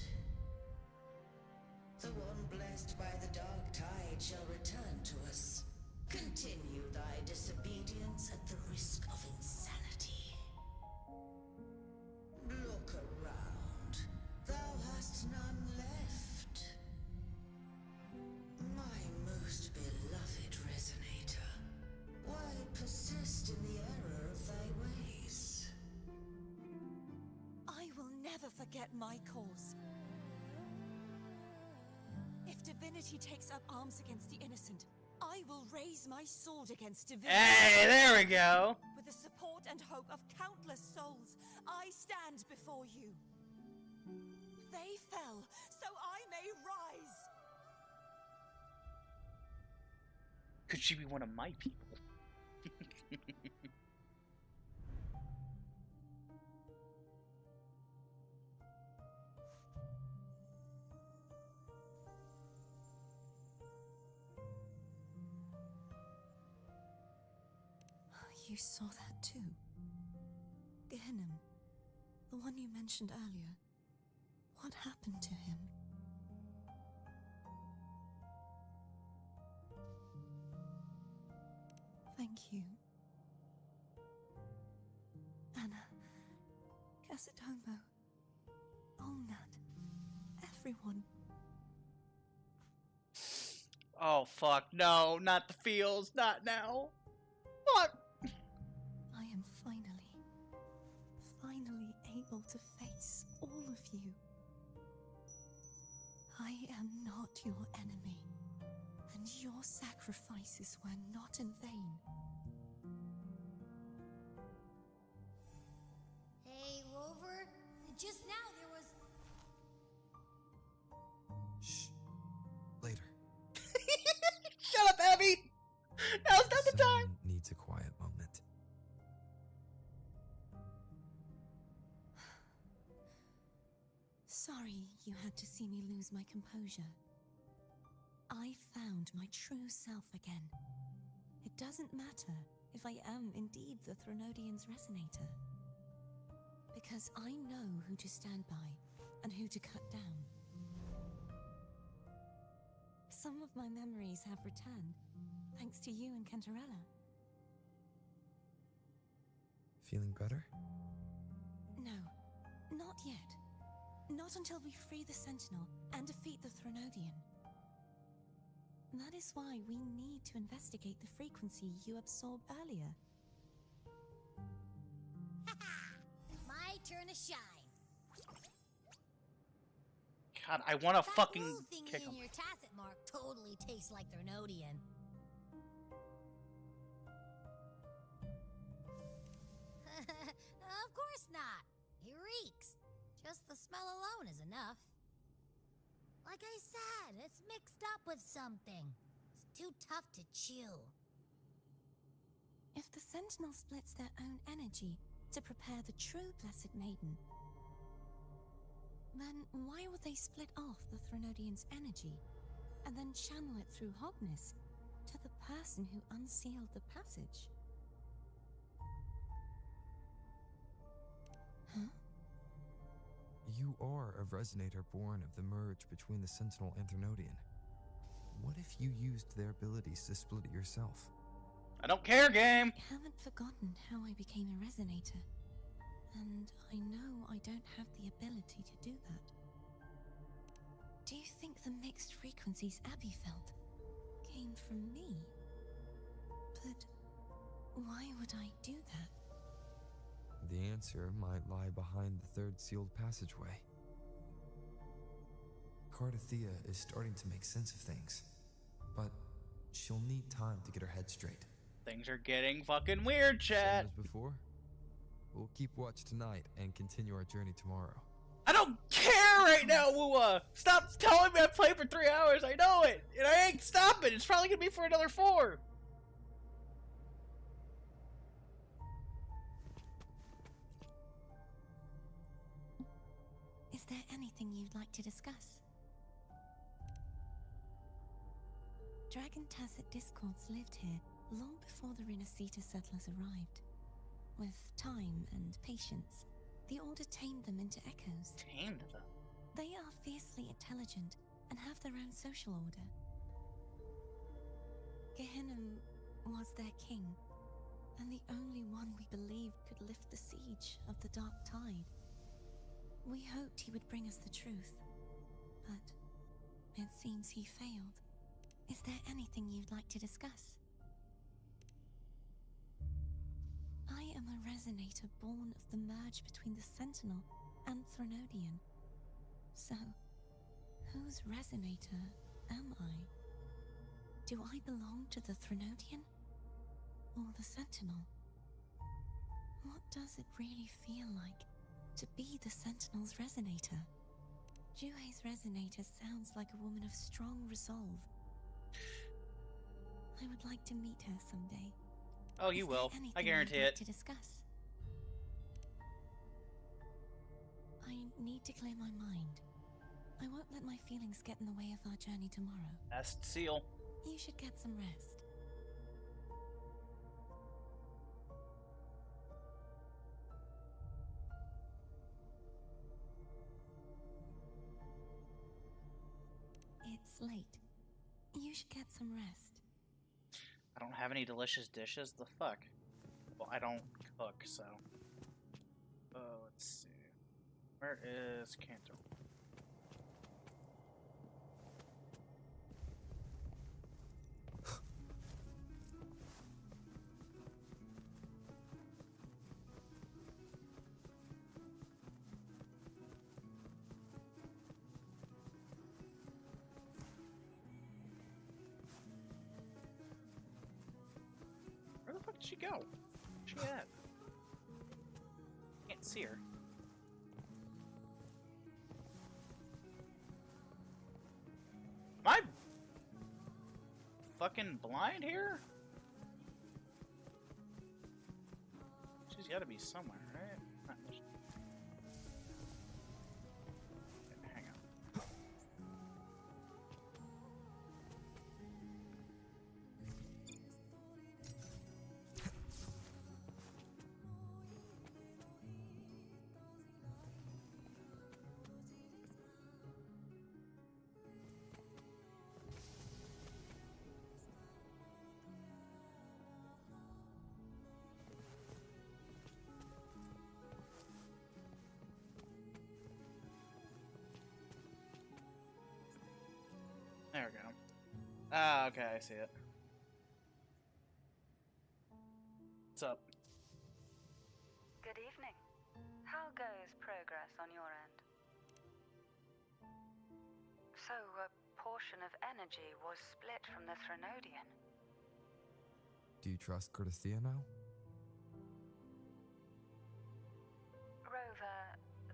The one blessed by the dark tide shall return to us. Continue thy disobedience at the risk of insanity. Look around. Thou hast none left. My most beloved resonator, why persist in the error of thy ways? I will never forget my cause. If divinity takes up arms against the innocent, I will raise my sword against divinity. Hey, there we go. With the support and hope of countless souls, I stand before you. They fell, so I may rise. Could she be one of my people? You saw that too. Gehenna, the one you mentioned earlier. What happened to him? Thank you. Anna, Casatomo, Olnat, everyone. Oh, fuck. No, not the feels. Not now. Fuck. I am finally able to face all of you. I am not your enemy, and your sacrifices were not in vain. sad to see me lose my composure. I found my true self again. It doesn't matter if I am indeed the Threnodian's resonator. Because I know who to stand by and who to cut down. Some of my memories have returned, thanks to you and Cantarella. Feeling better? No, not yet. Not until we free the Sentinel and defeat the Threnodian. That is why we need to investigate the frequency you absorbed earlier. My turn to shine. God, I want to fucking That kick thingy him. in your tacit mark totally tastes like Threnodian. Of course not. He reeks. Just the smell alone is enough. Like I said, it's mixed up with something. It's too tough to chew. If the Sentinel splits their own energy to prepare the true Blessed Maiden, then why would they split off the Threnodian's energy and then channel it through Hogness to the person who unsealed the passage? Huh? You are a resonator born of the merge between the Sentinel and Threnodian. What if you used their abilities to split it yourself? I don't care, game! I haven't forgotten how I became a resonator. And I know I don't have the ability to do that. Do you think the mixed frequencies Abby felt came from me? But why would I do that? The answer might lie behind the third sealed passageway. Cardathea is starting to make sense of things, but she'll need time to get her head straight. Things are getting fucking weird, chat. Same as before. We'll keep watch tonight and continue our journey tomorrow. I don't care right now, Wooa! Stop telling me I played for 3 hours, I know it! And I ain't stopping, it's probably gonna be for another 4! Is there anything you'd like to discuss? Dragon Tacit Discords lived here long before the Renacita settlers arrived. With time and patience, the Order tamed them into echoes. Tamed them? They are fiercely intelligent and have their own social order. Gehinnom was their king, and the only one we believed could lift the siege of the Dark Tide. We hoped he would bring us the truth, but it seems he failed. Is there anything you'd like to discuss? I am a resonator born of the merge between the Sentinel and Threnodian. So, whose resonator am I? Do I belong to the Threnodian? Or the Sentinel? What does it really feel like to be the Sentinel's resonator? Juhe's resonator sounds like a woman of strong resolve. I would like to meet her someday. Oh, you will. I guarantee it. To discuss? I need to clear my mind. I won't let my feelings get in the way of our journey tomorrow. Best seal. You should get some rest. It's late. You should get some rest. I don't have any delicious dishes? The fuck? Well, I don't cook, so... let's see. Where is Cantor? Where the fuck did she go? Where's she at? Can't see her. Am I fucking blind here? She's gotta be somewhere, right? Hang on. Ah, okay, I see it. What's up? Good evening. How goes progress on your end? So, a portion of energy was split from the Threnodian. Do you trust Curtithia now? Rover,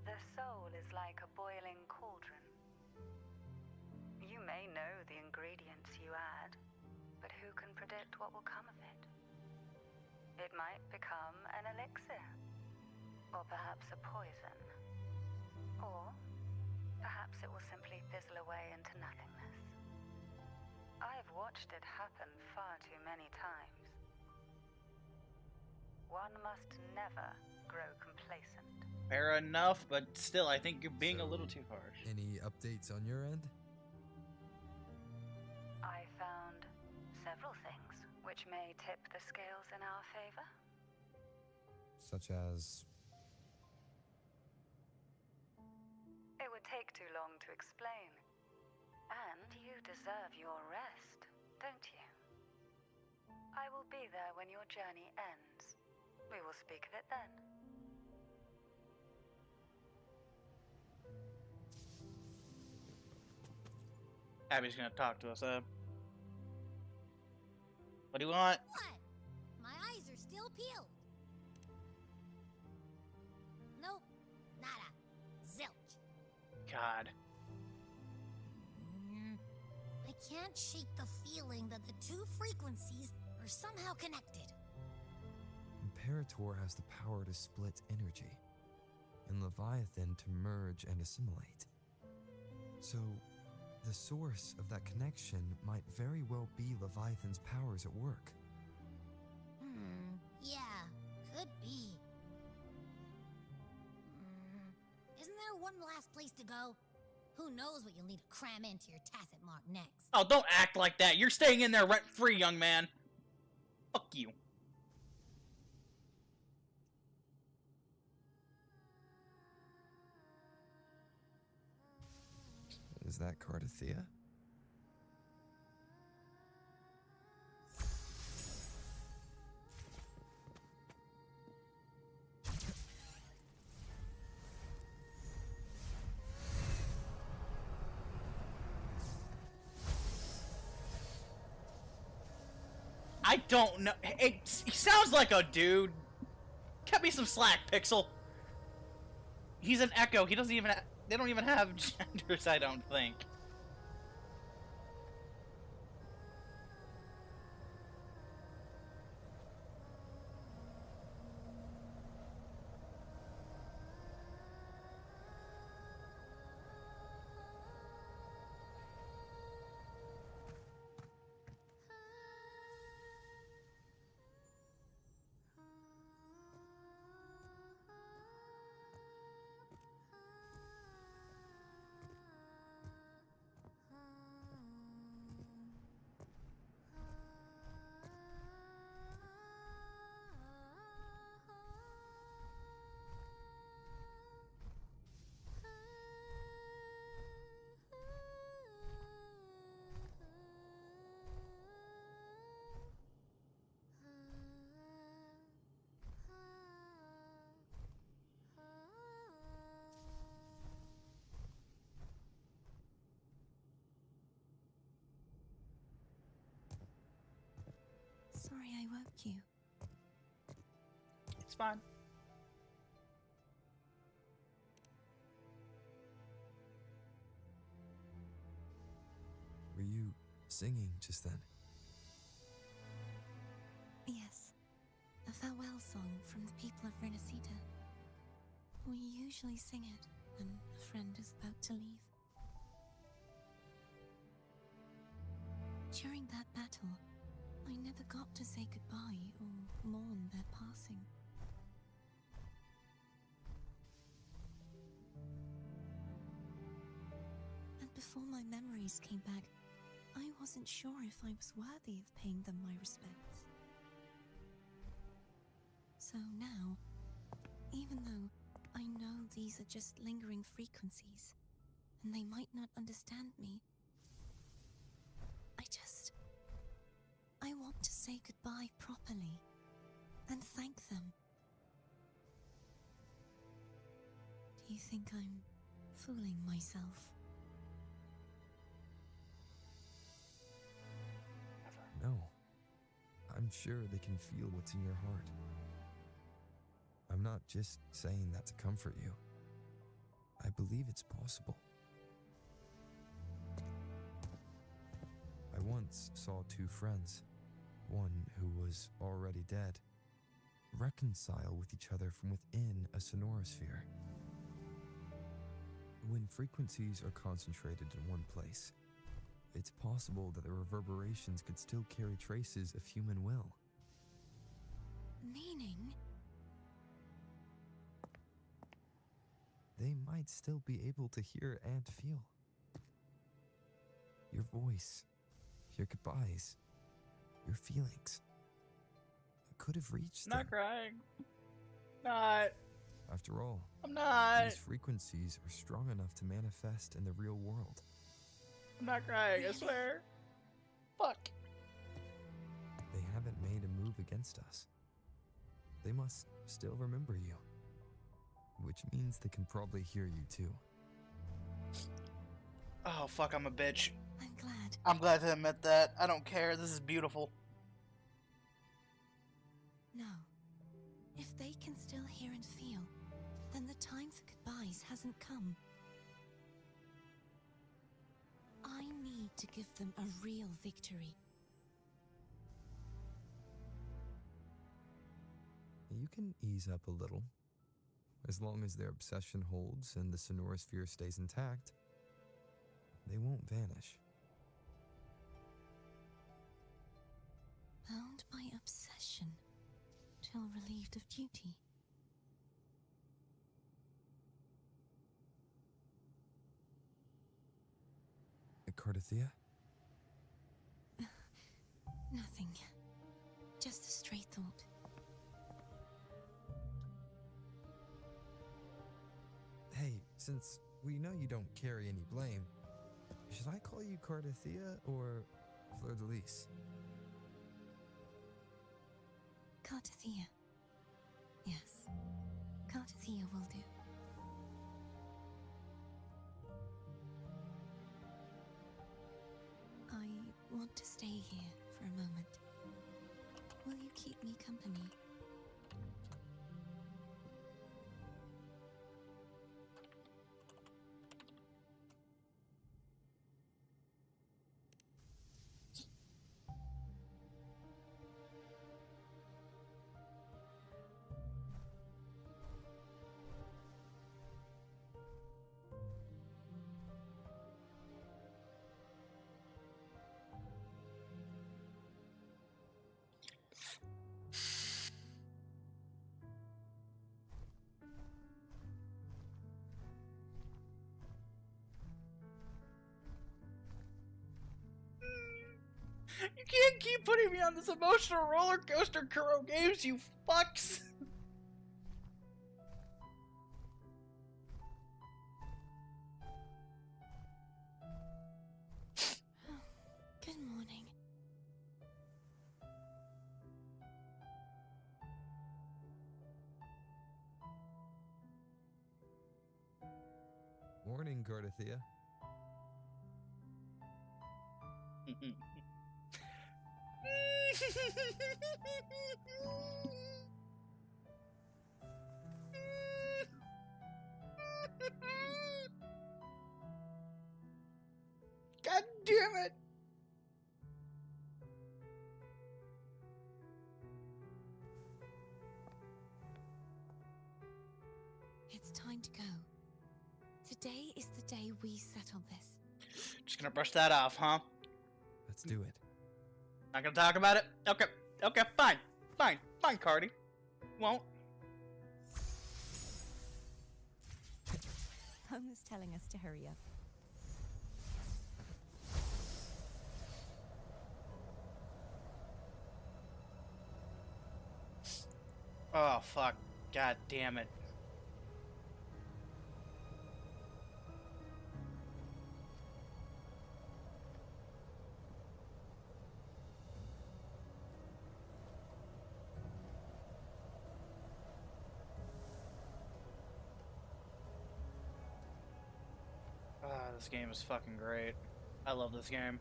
the soul is like a boiling cauldron. You may know the ingredients you add, but who can predict what will come of it? It might become an elixir, or perhaps a poison, or perhaps it will simply fizzle away into nothingness. I've watched it happen far too many times. One must never grow complacent. Fair enough, but still, I think you're being a little too harsh. Any updates on your end? I found several things which may tip the scales in our favor. Such as... It would take too long to explain. And you deserve your rest, don't you? I will be there when your journey ends. We will speak of it then. Abby's gonna talk to us, What do you want? What? My eyes are still peeled. Nope. Nada. Zilch. God. I can't shake the feeling that the two frequencies are somehow connected. Imperator has the power to split energy, and Leviathan to merge and assimilate. So, the source of that connection might very well be Leviathan's powers at work. Yeah, could be. Isn't there one last place to go? Who knows what you'll need to cram into your tacit mark next? Oh, don't act like that. You're staying in there rent-free, young man. Fuck you. Is that Curtithia? I don't know. He sounds like a dude. Cut me some slack, Pixel. He's an echo. He doesn't even. They don't even have genders, I don't think. Sorry I woke you. It's fine. Were you singing just then? Yes. A farewell song from the people of Renacita. We usually sing it when a friend is about to leave. During that battle, I never got to say goodbye or mourn their passing. And before my memories came back, I wasn't sure if I was worthy of paying them my respects. So now, even though I know these are just lingering frequencies, and they might not understand me, I just say goodbye properly and thank them. Do you think I'm fooling myself? No. I'm sure they can feel what's in your heart. I'm not just saying that to comfort you. I believe it's possible. I once saw two friends, one who was already dead, reconcile with each other from within a sonorosphere. When frequencies are concentrated in one place, it's possible that the reverberations could still carry traces of human will. Meaning? They might still be able to hear and feel. Your voice, your goodbyes, your feelings. It could have reached them. Not crying. Not. After all, I'm not. these frequencies are strong enough to manifest in the real world. I'm not crying, I swear. Fuck. They haven't made a move against us. They must still remember you. Which means they can probably hear you too. Oh, fuck, I'm a bitch. I'm glad. I'm glad to admit that. I don't care. This is beautiful. No. If they can still hear and feel, then the time for goodbyes hasn't come. I need to give them a real victory. You can ease up a little. As long as their obsession holds and the sonorosphere stays intact, they won't vanish. Bound by obsession, till relieved of duty. Cardathea? Nothing. Just a stray thought. Hey, since we know you don't carry any blame, should I call you Cardathea or Fleur de Lis? Cardathea. Yes. Cardathea will do. I want to stay here for a moment. Will you keep me company? You can't keep putting me on this emotional roller coaster, Kuro Games, you fucks! Good morning. Morning, Cardathea. God damn it! It's time to go. Today is the day we settle this. Just gonna brush that off, huh? Let's do it. Not gonna talk about it? Okay, okay, fine. Fine, Cardi. Won't. Home is telling us to hurry up. Oh, fuck. God damn it. This game is fucking great. I love this game.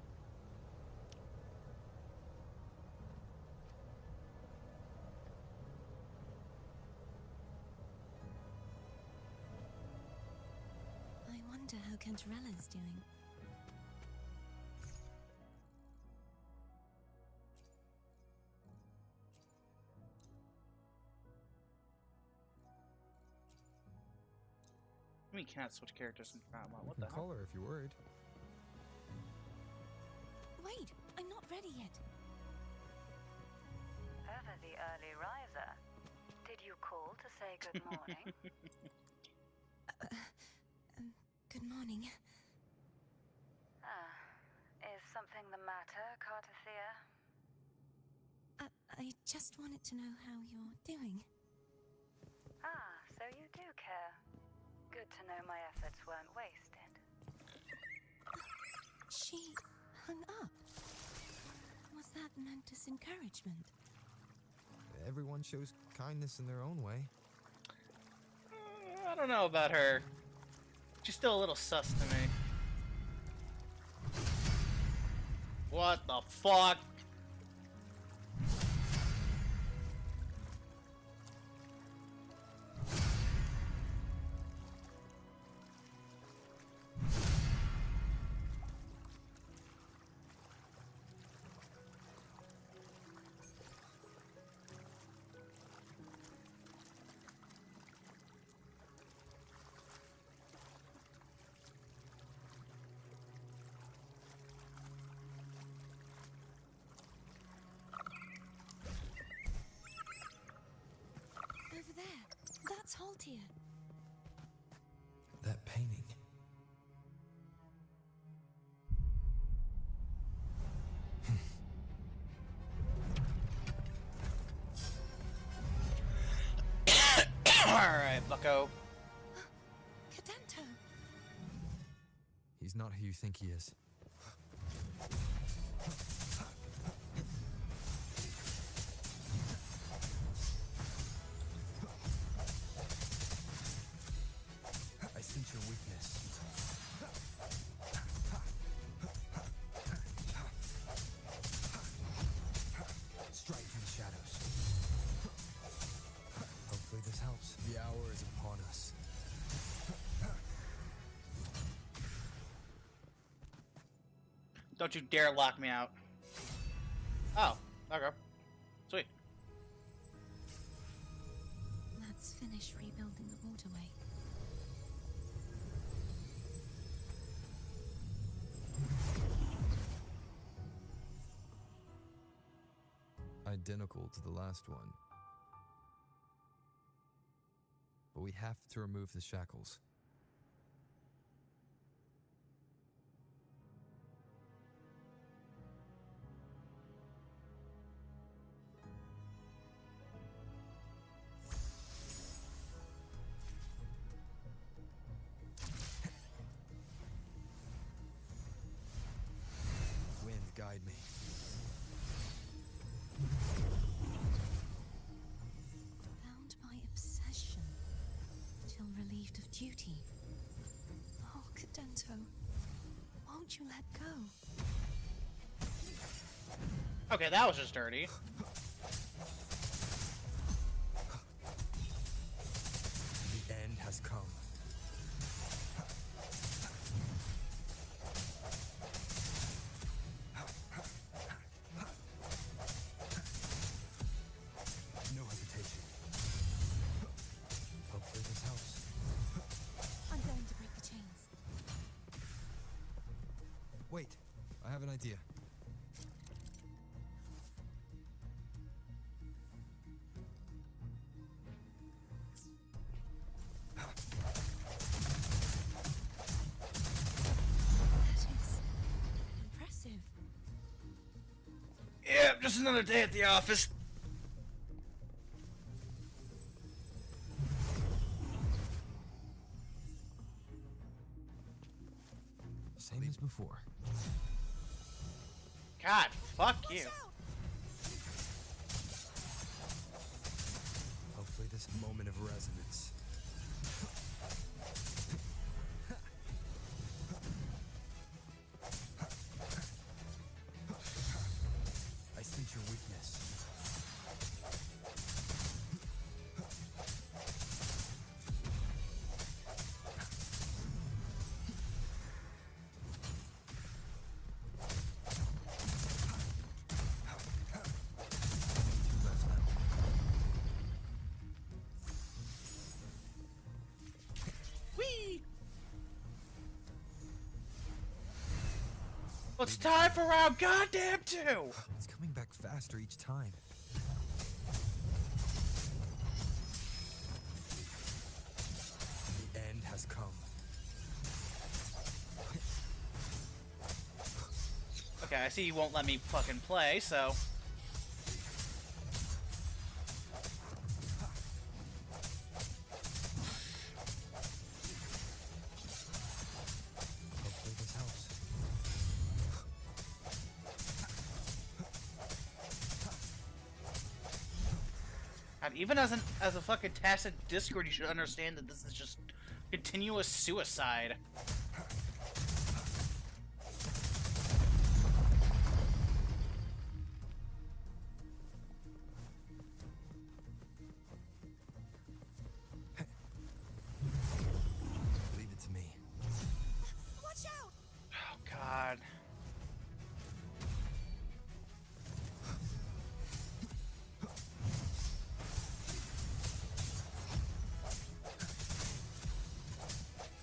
I wonder how Cantarella's doing. I mean, you can't switch characters in Crown. What You the can hell? call her if you're worried. Wait, I'm not ready yet. Ever the early riser. Did you call to say good morning? Good morning. Is something the matter, Cartathea? I just wanted to know how you're doing. So you do care. Good to know my efforts weren't wasted. She hung up. Was that meant as encouragement? Everyone shows kindness in their own way. I don't know about her. She's still a little sus to me. What the fuck? Over there. That's Haltia. That painting. Alright, bucko. Cadento. He's not who you think he is. I sense your weakness. Strike from the shadows. Hopefully this helps. The hour is upon us. Don't you dare lock me out. Oh, okay. Sweet. Let's finish rebuilding the waterway. Identical to the last one. But we have to remove the shackles. Wind, guide me. Bound by obsession, till relieved of duty. Oh, Cadento, won't you let go? Okay, that was just dirty. The end has come. No hesitation. Hopefully this helps. I'm going to break the chains. Wait, I have an idea. That is impressive. Yep, just another day at the office. Same as before. God, fuck you. Hopefully this moment of resonance. Well, it's time for round goddamn 2! It's coming back faster each time. The end has come. Okay, I see you won't let me fucking play, so... Hopefully this helps. God, even as a fucking tacit Discord, you should understand that this is just continuous suicide. Leave it to me. Watch out! Oh God.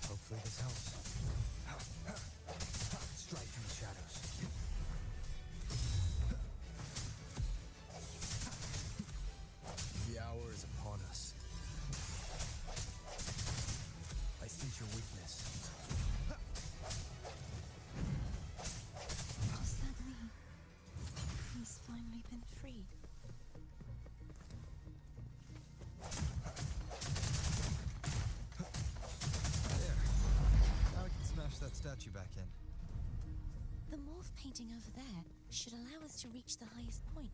Hopefully this helps. Strike through the shadows. The hour is upon us. I sense your weakness. Does that mean he's finally been freed? There. Now I can smash that statue back in. The morph painting over there should allow us to reach the highest point.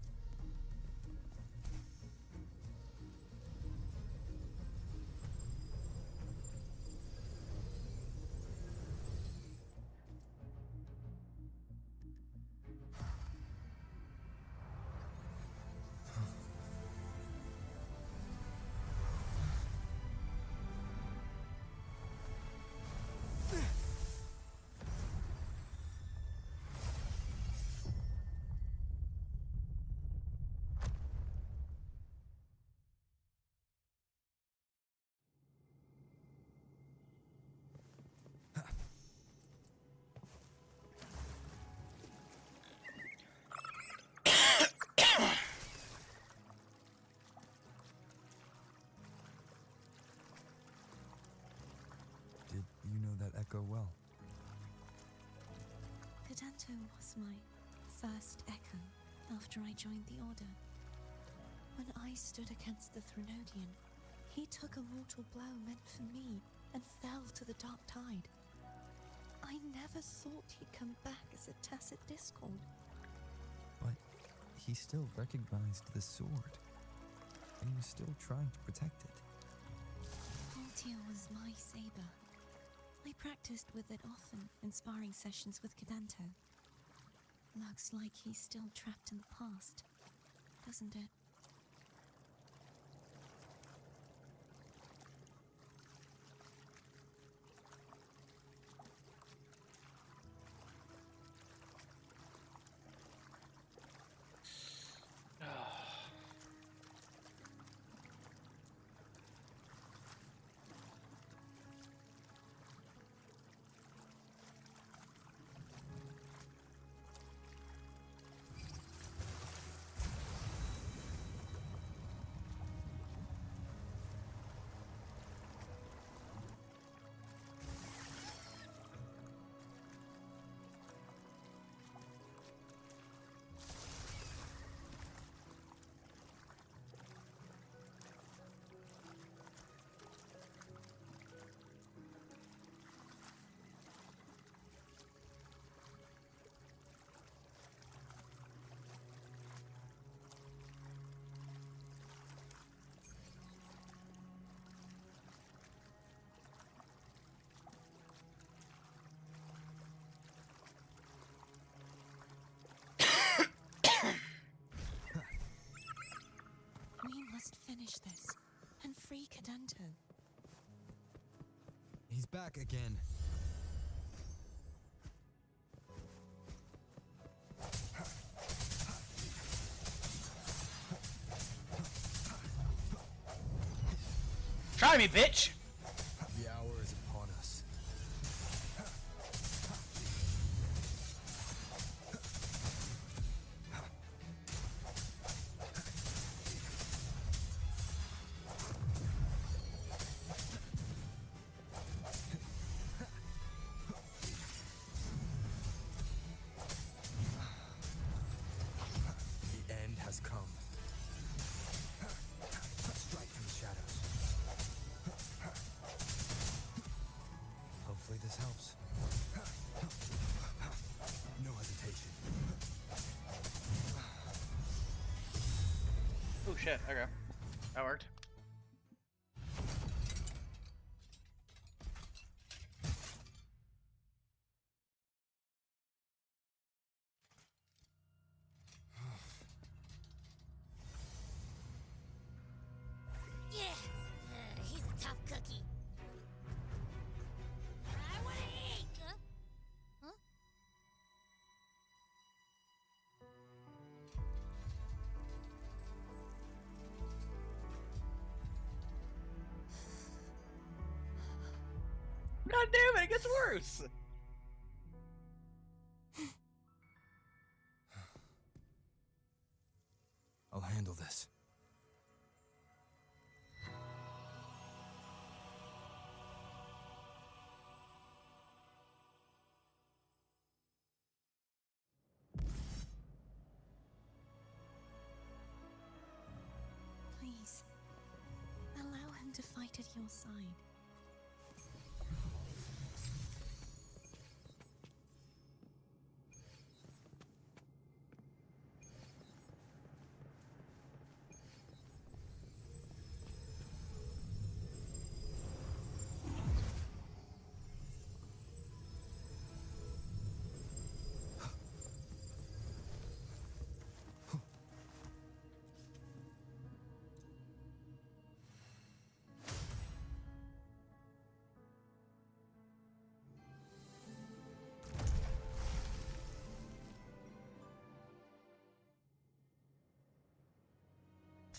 Did you know that echo well? Cadanto was my first echo after I joined the Order. When I stood against the Threnodian, he took a mortal blow meant for me and fell to the Dark Tide. I never thought he'd come back as a tacit discord. But he still recognized the sword, and he was still trying to protect it. Altia was my saber. I practiced with it often in sparring sessions with Cadanto. Looks like he's still trapped in the past, doesn't it? We must finish this and free Cadanto. He's back again. Try me, bitch! The hour is upon us. shit. Okay. That worked. Yeah, he's a tough cookie. I wanna eat! Huh? God damn it, it gets worse! I'll handle this. Please, allow him to fight at your side.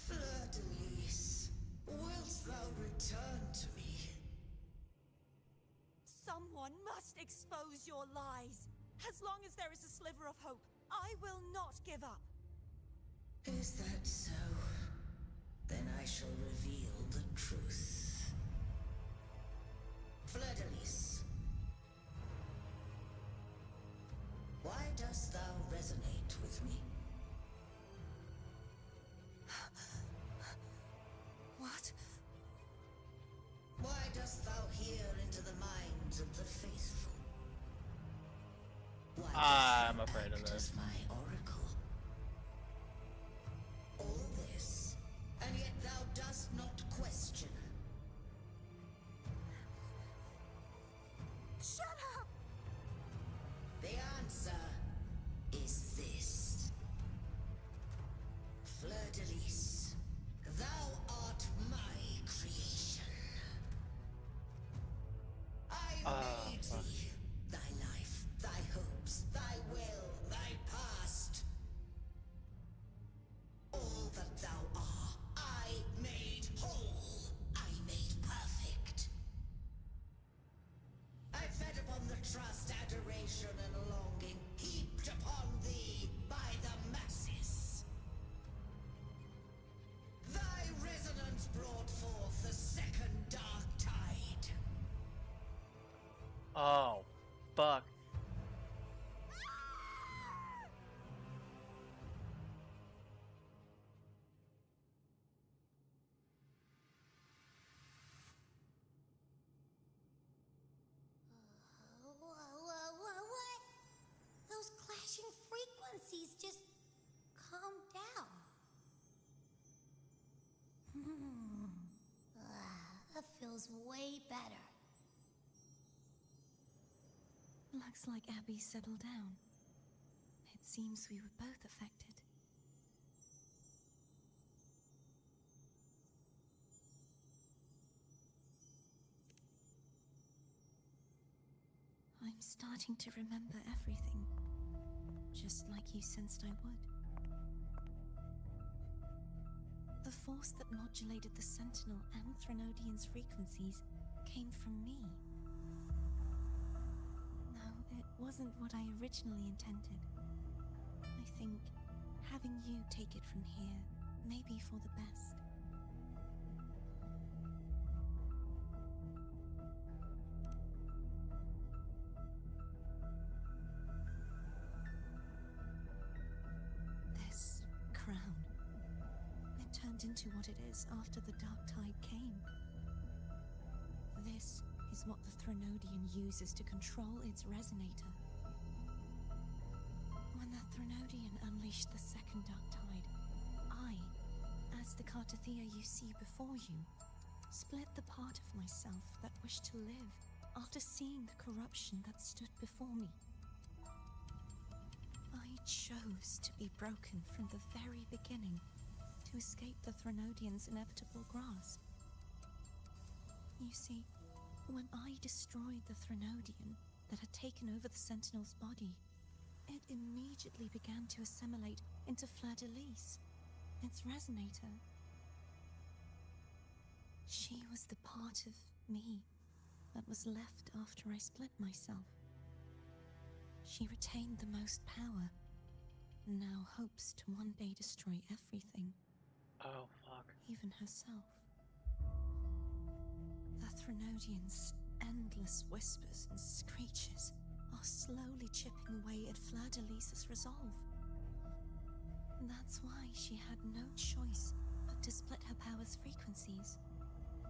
Fleur-de-Lis, wilt thou return to me? Someone must expose your lies. As long as there is a sliver of hope, I will not give up. Is that so? Then I shall reveal the truth. Fleur-de-Lis, why dost thou resonate with me? What? Why dost thou hear into the minds of the faithful? Why I'm afraid of this. my oracle? All this, and yet thou dost not question. Shut up! The answer is this. Fleur-de-Lis, thou art my creation. I made thee, thy life, thy hopes, thy will, thy past. All that thou art, I made whole. I made perfect. I fed upon the trust, adoration, and longing heaped upon thee by the masses. Thy resonance brought forth the second dark tide. Oh, fuck. What? Those clashing frequencies just calm down. That feels way better. Looks like Abby settled down. It seems we were both affected. I'm starting to remember everything, just like you sensed I would. The force that modulated the Sentinel and Threnodian's frequencies came from me. No, it wasn't what I originally intended. I think having you take it from here may be for the best. This crown, it turned into what it is after the Dark Tide came. This is what the Threnodian uses to control its resonator. When the Threnodian unleashed the second Dark Tide, I, as the Cartathea you see before you, split the part of myself that wished to live after seeing the corruption that stood before me. I chose to be broken from the very beginning to escape the Threnodian's inevitable grasp. You see, when I destroyed the Threnodian that had taken over the Sentinel's body, it immediately began to assimilate into Fleur-de-Lis, its resonator. She was the part of me that was left after I split myself. She retained the most power, and now hopes to one day destroy everything. Oh, fuck. Even herself. The Threnodian's endless whispers and screeches are slowly chipping away at Fleur-de-Lis's resolve. That's why she had no choice but to split her power's frequencies,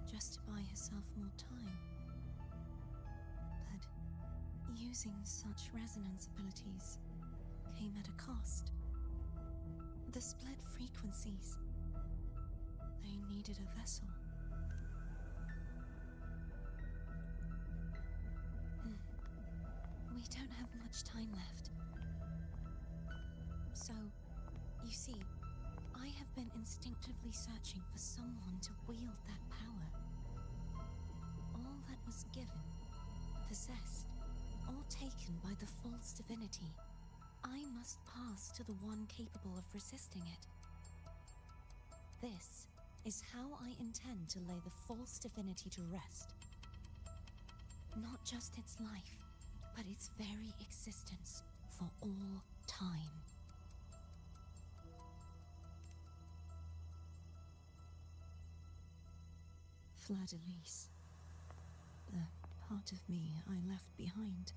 just to buy herself more time. But using such resonance abilities came at a cost. The split frequencies, they needed a vessel. We don't have much time left. So, you see, I have been instinctively searching for someone to wield that power. All that was given, possessed, or taken by the false divinity, I must pass to the one capable of resisting it. This is how I intend to lay the false divinity to rest. Not just its life, but its very existence for all time. Fleur-de-Lis, the part of me I left behind,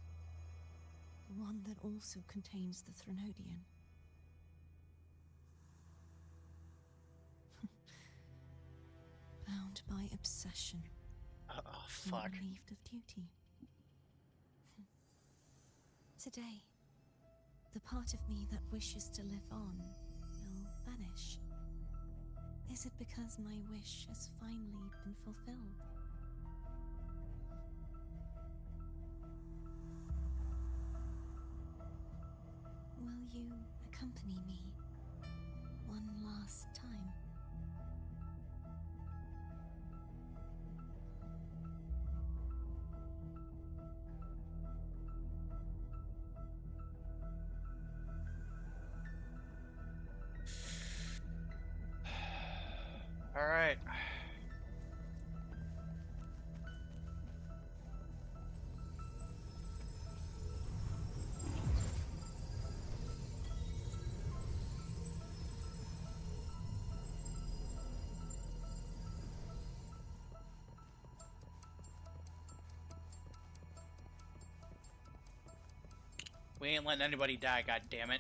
the one that also contains the Threnodian. Bound by obsession. Oh, fuck. And relieved of duty. Today, the part of me that wishes to live on will vanish. Is it because my wish has finally been fulfilled? Will you accompany me one last time? All right. We ain't letting anybody die, goddammit.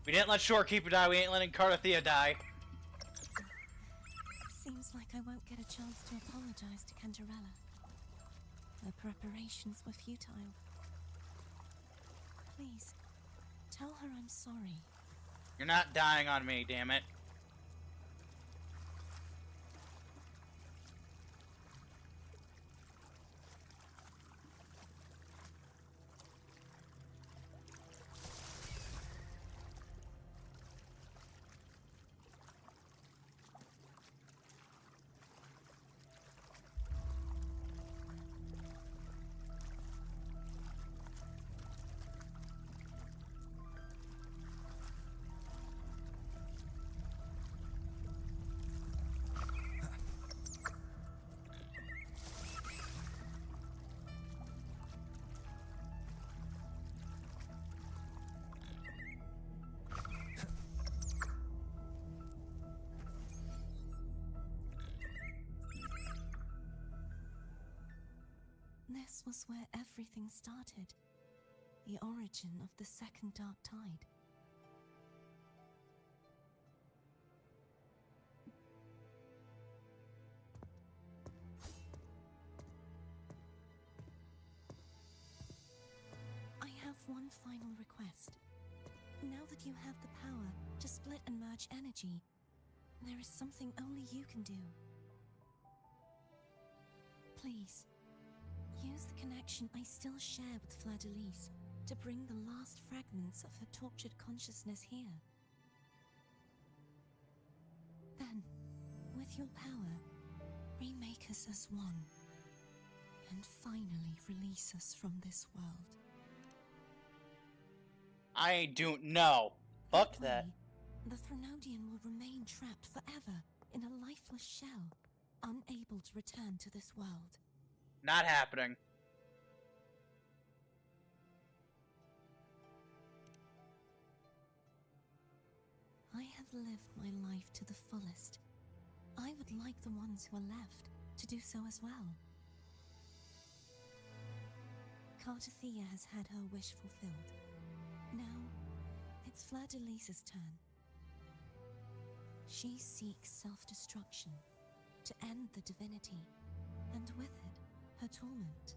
We didn't let Shorekeeper die, we ain't letting Cartathea die. Seems like I won't get a chance to apologize to Cantarella. Her preparations were futile. Please, tell her I'm sorry. You're not dying on me, damn it. This was where everything started. The origin of the second dark tide. I have one final request. Now that you have the power to split and merge energy, there is something only you can do. Please, use the connection I still share with Fleur-de-Lis to bring the last fragments of her tortured consciousness here. Then, with your power, remake us as one, and finally release us from this world. I don't know. Fuck that. The Threnodian will remain trapped forever in a lifeless shell, unable to return to this world. Not happening. I have lived my life to the fullest. I would like the ones who are left to do so as well. Cartathea has had her wish fulfilled. Now, it's Fleur-de-Lis's turn. She seeks self-destruction to end the divinity, and with it, her torment.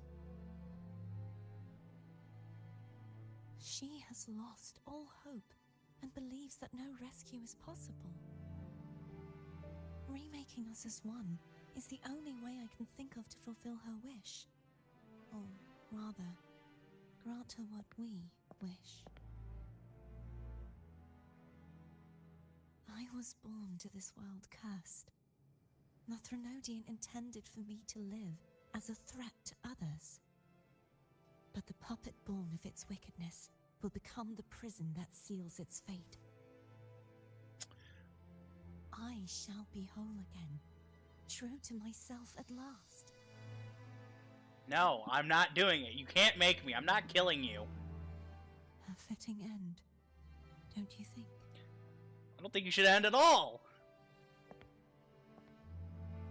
She has lost all hope and believes that no rescue is possible. Remaking us as one is the only way I can think of to fulfill her wish. Or rather, grant her what we wish. I was born to this world cursed. The Threnodian intended for me to live as a threat to others. But the puppet born of its wickedness will become the prison that seals its fate. I shall be whole again, true to myself at last. No, I'm not doing it. You can't make me. I'm not killing you. A fitting end, don't you think? I don't think you should end at all.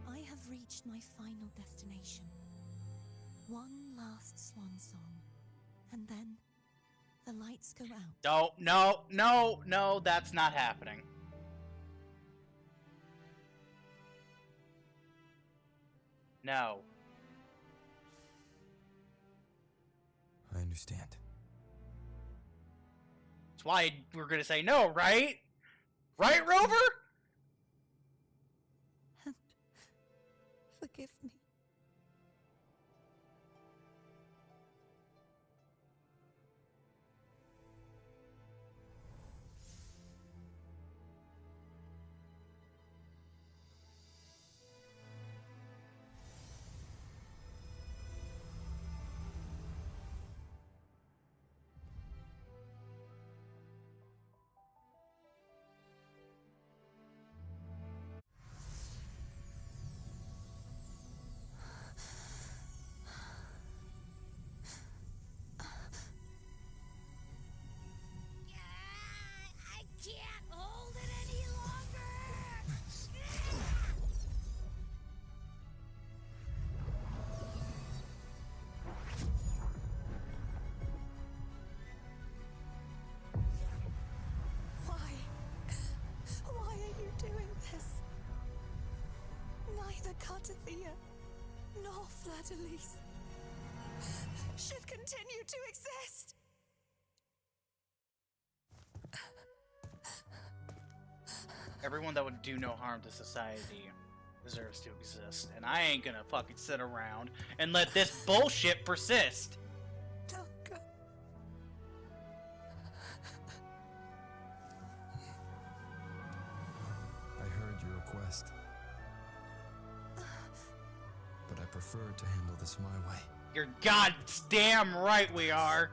I have reached my final destination. One last swan song, and then the lights go out. No, that's not happening. No. I understand. That's why we're gonna say no, right? Right, Rover? And forgive me. I can't hold it any longer! Why? Why are you doing this? Neither Cartathea nor Fleur-de-Lis should continue to exist. Everyone that would do no harm to society deserves to exist, and I ain't gonna fucking sit around and let this bullshit persist. Don't go. I heard your request. But I prefer to handle this my way. You're goddamn right we are.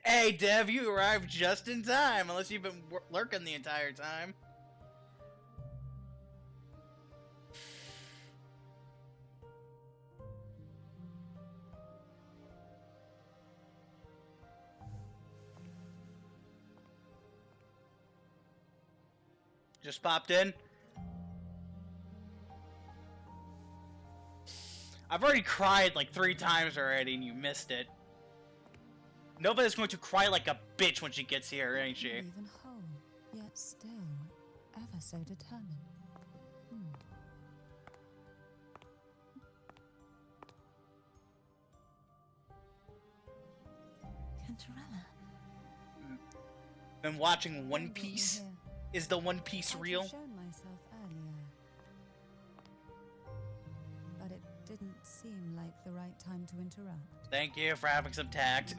Hey, Dev, you arrived just in time, unless you've been lurking the entire time. Just popped in. I've already cried like 3 times already, and you missed it. Nova's going to cry like a bitch when she gets here, ain't she? Not even whole, yet yet still ever so determined. Cantarella. Been watching One Brought me Piece. here. Is the One Piece I'd real? have shown myself earlier, but it didn't seem like the right time to interrupt. Thank you for having some tact.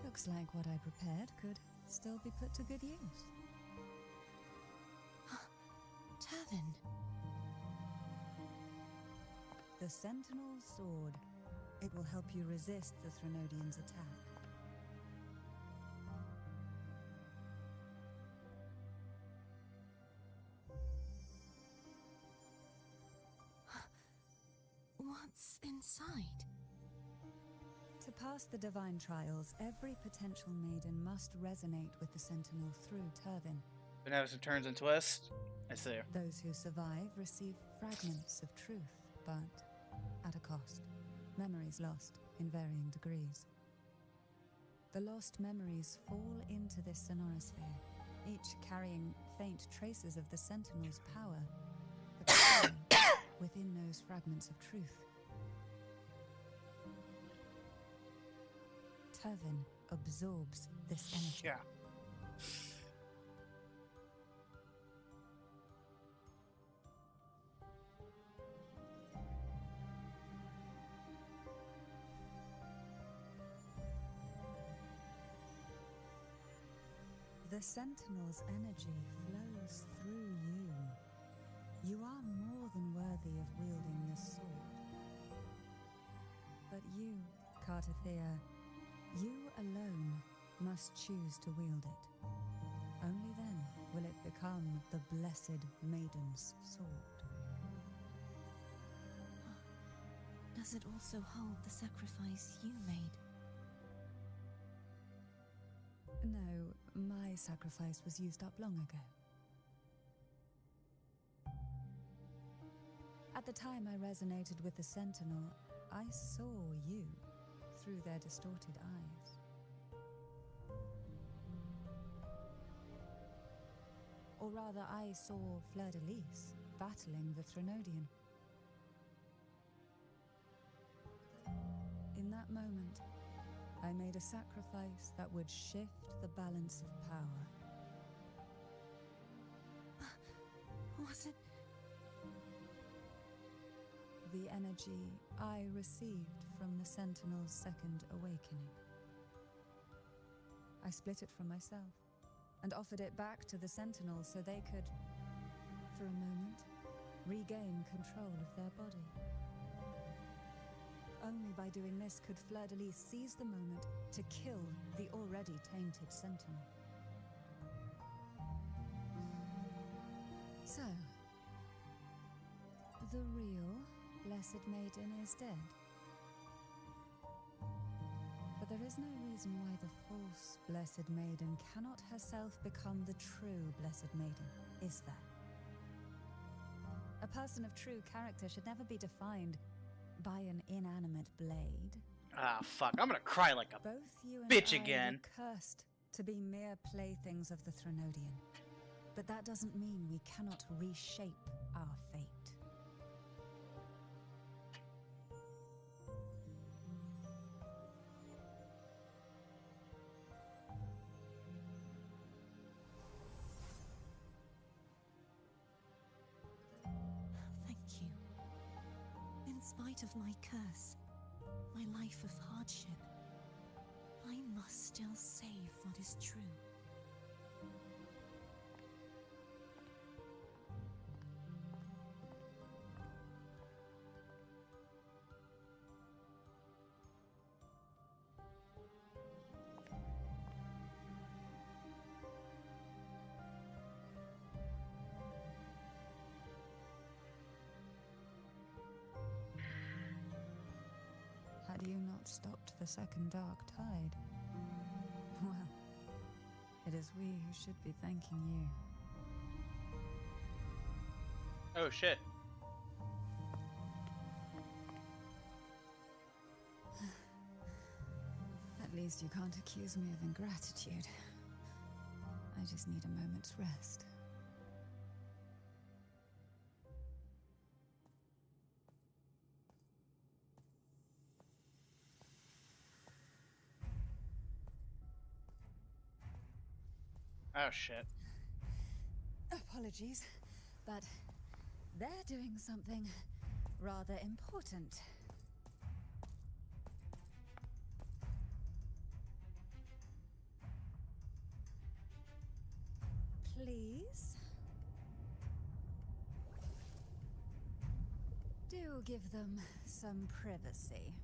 Looks like what I prepared could still be put to good use. Turvin. The Sentinel Sword. It will help you resist the Threnodians' attack. What's inside? To pass the divine trials, every potential maiden must resonate with the Sentinel through Turvin. Been having some turns and twists. I see. Those who survive receive fragments of truth, but at a cost. Memories lost in varying degrees. The lost memories fall into this sonorosphere, each carrying faint traces of the Sentinel's power, the power within those fragments of truth. Turvin absorbs this energy. Yeah. The Sentinel's energy flows through you. You are more than worthy of wielding this sword. But you, Cartathea, you alone must choose to wield it. Only then will it become the Blessed Maiden's sword. Does it also hold the sacrifice you made? No, my sacrifice was used up long ago. At the time I resonated with the Sentinel, I saw you through their distorted eyes. Or rather, I saw Fleur-de-Lis battling the Threnodian. In that moment, I made a sacrifice that would shift the balance of power. Was it? The energy I received from the Sentinel's second awakening. I split it from myself and offered it back to the Sentinels so they could, for a moment, regain control of their body. Only by doing this could Fleur-de-Lis seize the moment to kill the already tainted Sentinel. So, the real Blessed Maiden is dead. But there is no reason why the false Blessed Maiden cannot herself become the true Blessed Maiden, is there? A person of true character should never be defined by an inanimate blade. Ah, fuck. I'm gonna cry like a Both you and bitch I again. were cursed to be mere playthings of the Threnodian. But that doesn't mean we cannot reshape our fate. Thank you. In spite of my curse, my life of hardship, I must still save what is true. Had you not stopped the second dark tide? Well, it is we who should be thanking you. Oh shit. At least you can't accuse me of ingratitude. I just need a moment's rest. Oh shit. Apologies, but they're doing something rather important. Please? Do give them some privacy.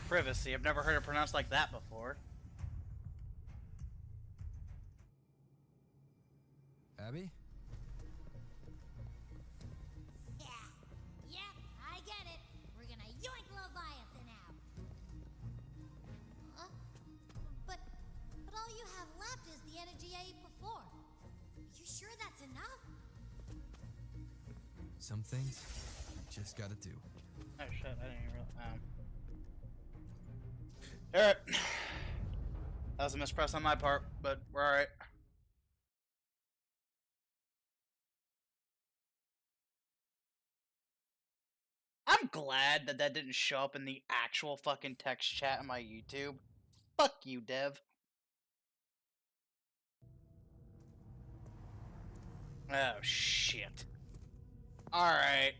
Privacy. I've never heard it pronounced like that before. Abby? Yeah, I get it. We're gonna yoink Leviathan out. Huh? But all you have left is the energy I ate before. You sure that's enough? Some things you just gotta do. Oh shit, I didn't even realize. Alright. That was a mispress on my part, but we're alright. I'm glad that that didn't show up in the actual fucking text chat on my YouTube. Fuck you, Dev. Oh, shit. Alright.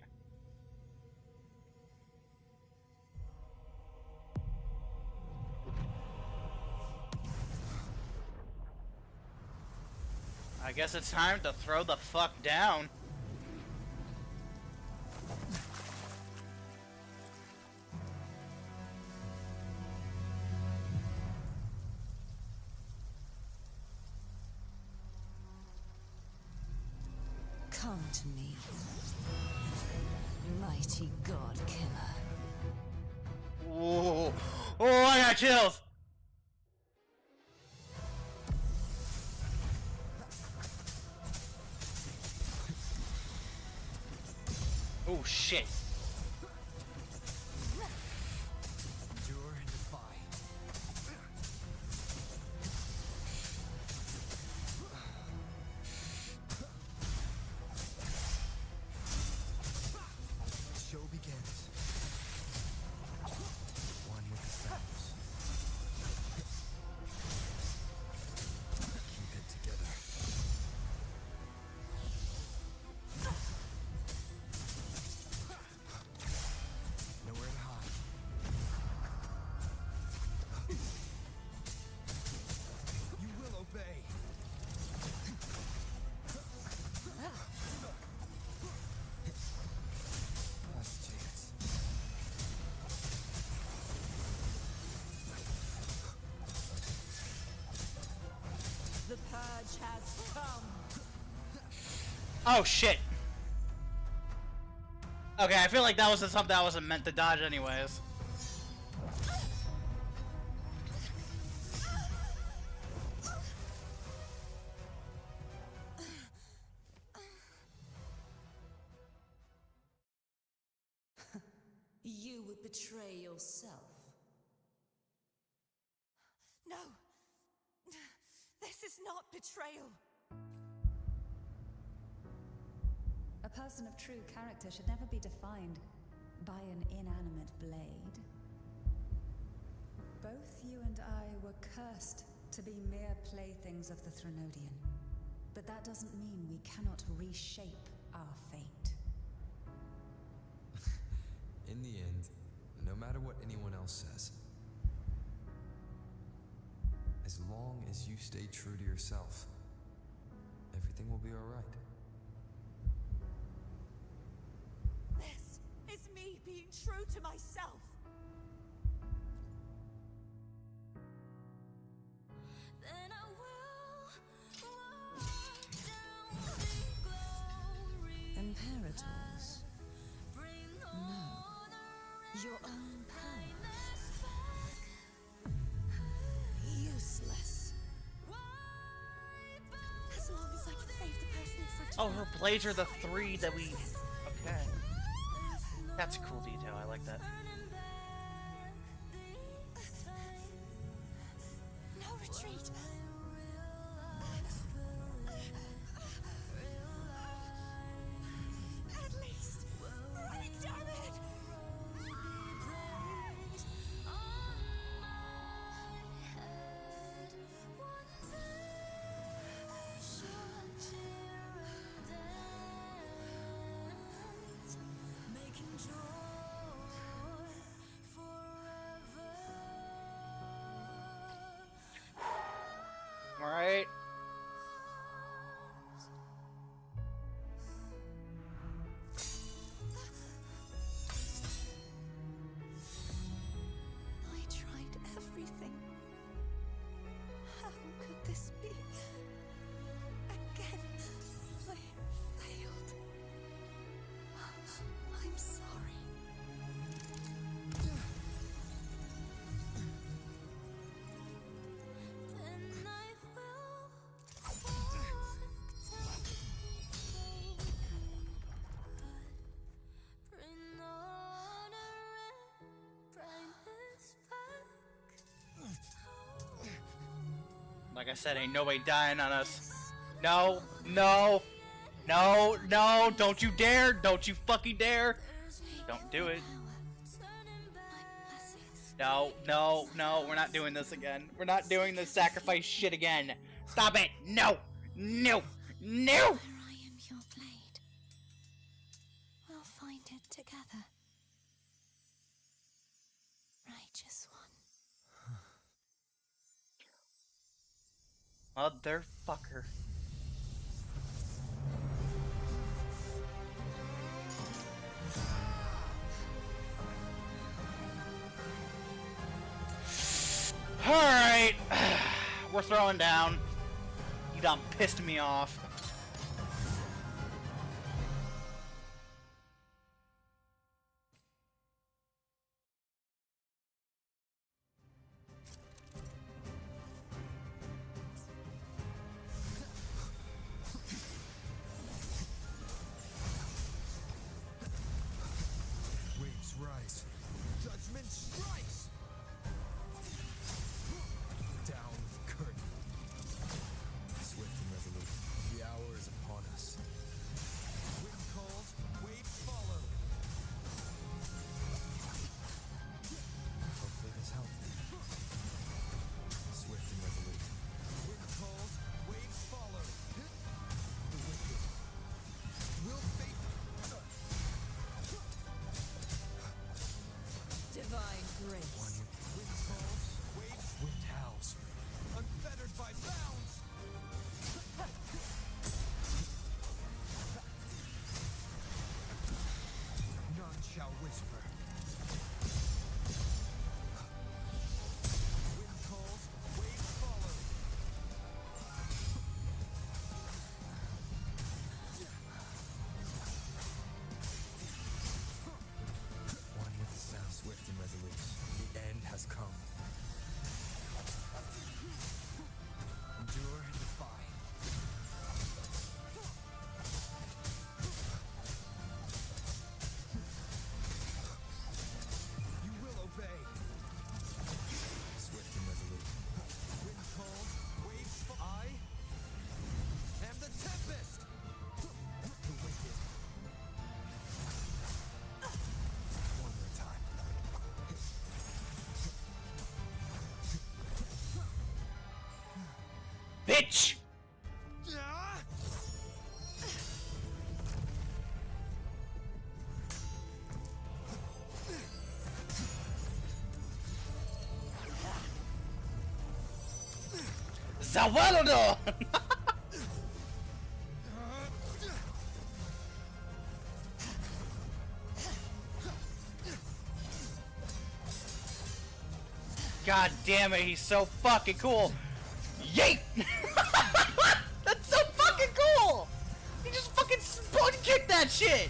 I guess it's time to throw the fuck down. Come to me, mighty god killer. Whoa. Oh, I got chills. Oh, shit. Endure and defy. Show begins. One with the sounds. Keep it together. Nowhere to hide. You will obey. Last chance. The purge has come. Oh, shit. Okay, I feel like that wasn't something I wasn't meant to dodge anyways. You would betray yourself. No! This is not betrayal! A person of true character should never be defined by an inanimate blade. Both you and I were cursed to be mere playthings of the Threnodian. But that doesn't mean we cannot reshape our fate. In the end, no matter what anyone else says, as long as you stay true to yourself, everything will be alright. This is me being true to myself! Then I will walk down the glory. Imperators? No. Your own power. Useless. As long as I can save the person for Oh, her blades are the three that we... Okay. That's a cool detail. I like that. no retreat. Like I said, ain't nobody dying on us. No, no, no, no, don't you dare, don't you fucking dare. Don't do it. No, no, no, we're not doing this again. We're not doing this sacrifice shit again. Stop it. No, no, no. Where I am your blade. We'll find it together. Righteous one. Motherfucker. Alright. We're throwing down. You done pissed me off. Waves rise. Judgment strikes. Down with curtain. Swift and resolute. The hour is upon us. Wind calls, waves follow. Hopefully this helps. Swift and resolute. Wind calls, waves follow. The wicked will fate. Divine grace. One wind calls, waves, wind howls. Unfettered by bounds. None shall whisper. Wind calls, waves follow. One with the sound, swift and resolute. The end has come. Endure and defy. You will obey. Swift and resolute. Wind calls, waves I am the tempest. The wicked. One more time. Bitch! Zawaldo! God damn it, he's so fucking cool. Yeet! That's so fucking cool! He just fucking spun kicked that shit!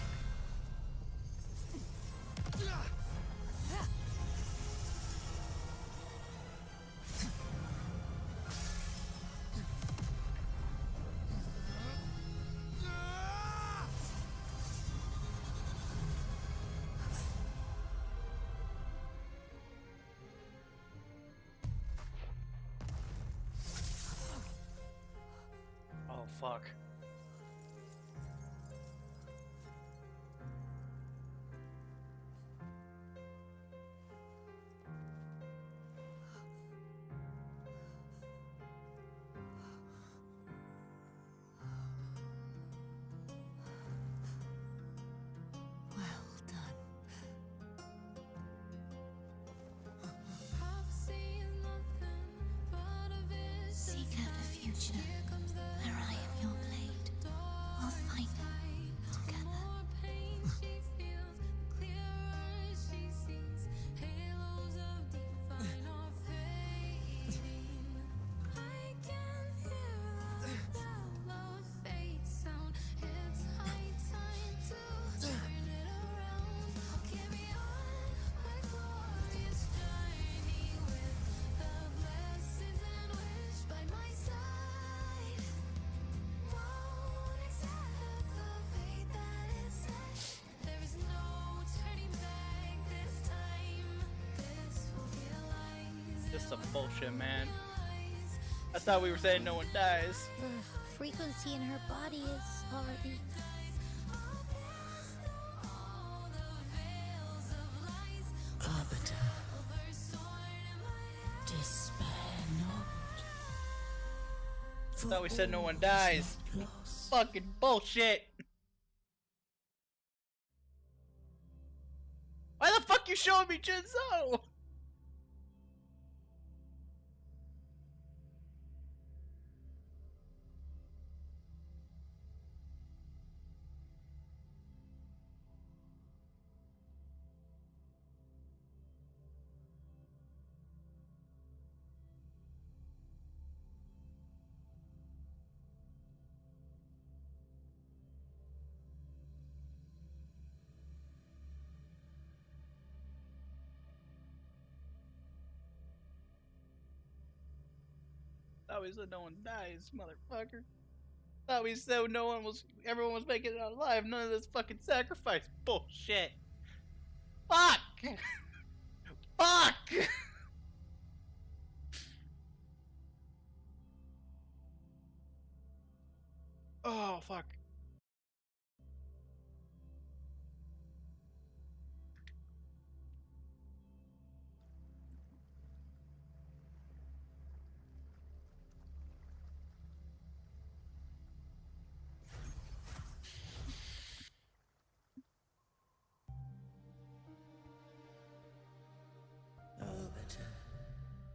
Oh fuck. Well done. Seek out a future where I am your blade. We'll find it together. This is some bullshit, man. I thought we were saying no one dies. The frequency in her body is already... Arbiter, despair not. I thought we said no one dies. Fucking bullshit. Why the fuck you showing me Jinzo? Thought we said no one dies, motherfucker. Thought we said everyone was making it out alive. None of this fucking sacrifice bullshit. Fuck! Fuck! Oh, fuck. Arbiter,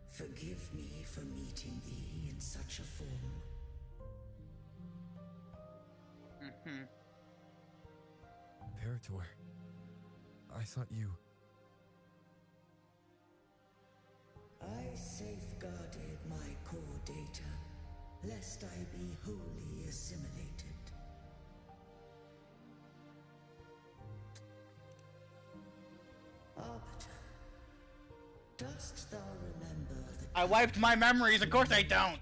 forgive me for meeting thee in such a form. Parator, I thought you... I safeguarded my core data, lest I be wholly assimilated. Arbiter, dost thou remember the... I wiped my memories, of course I don't!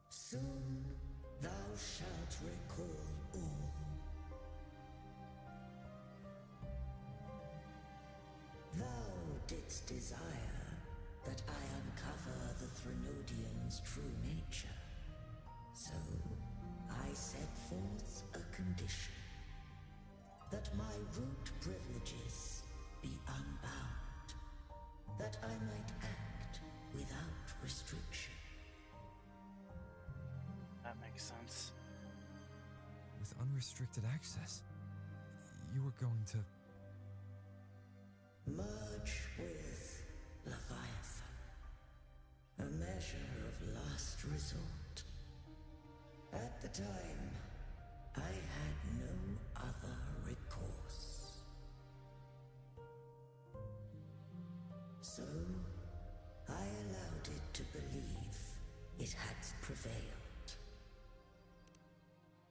Soon thou shalt recall all. Thou didst desire that I uncover the Threnodian's true nature. So I set forth a condition. That my root privileges be unbound. That I might act without restriction. That makes sense. With unrestricted access, you were going to... Merge with Leviathan. A measure of last resort. At the time, I had no other recourse. So, I allowed it to believe it had prevailed.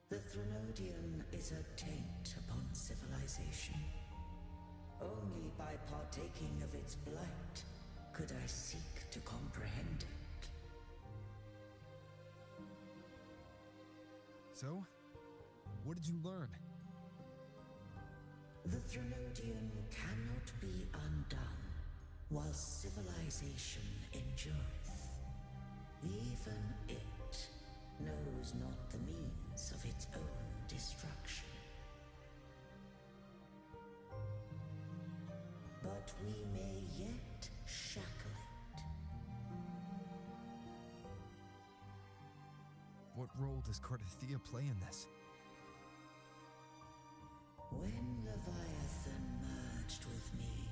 The Threnodian is a taint upon civilization. Only by partaking of its blight could I seek to comprehend it. So? What did you learn? The Threnodian cannot be undone while civilization endureth. Even it knows not the means of its own destruction. But we may yet shackle it. What role does Cardathea play in this? When Leviathan merged with me,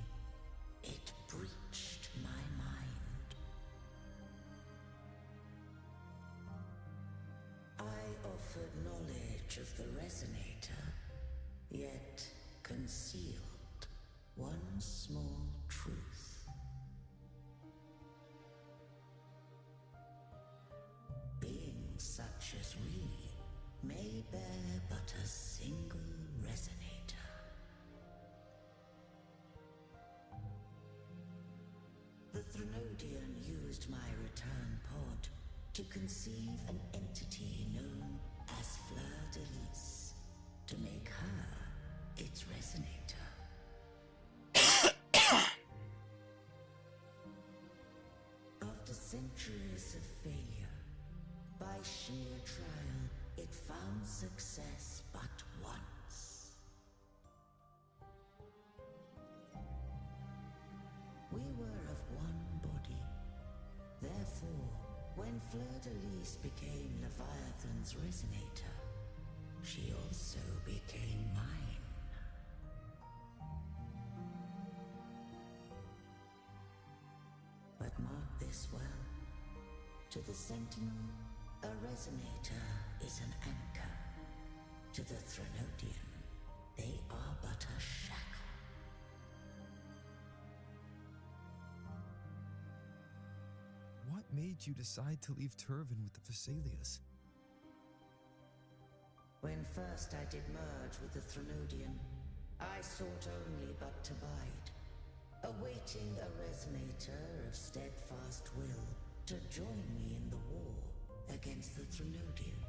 it breached my mind. I offered knowledge of the Resonator, yet concealed one small truth. Beings such as we may bear but a single resonator. The Threnodian used my return pod to conceive an entity known as Fleur de Lis, to make her its resonator. centuries of failure, by sheer trial, it found success but once. We were of one body. Therefore, when Fleur-de-Lis became Leviathan's resonator, she also became mine. But mark this well. To the Sentinel, a resonator is an anchor. To the Threnodian, they are but a shackle. What made you decide to leave Turvin with the Phassalias? When first I did merge with the Threnodian, I sought only but to bide, awaiting a resonator of steadfast will to join me in the war against the Threnodian.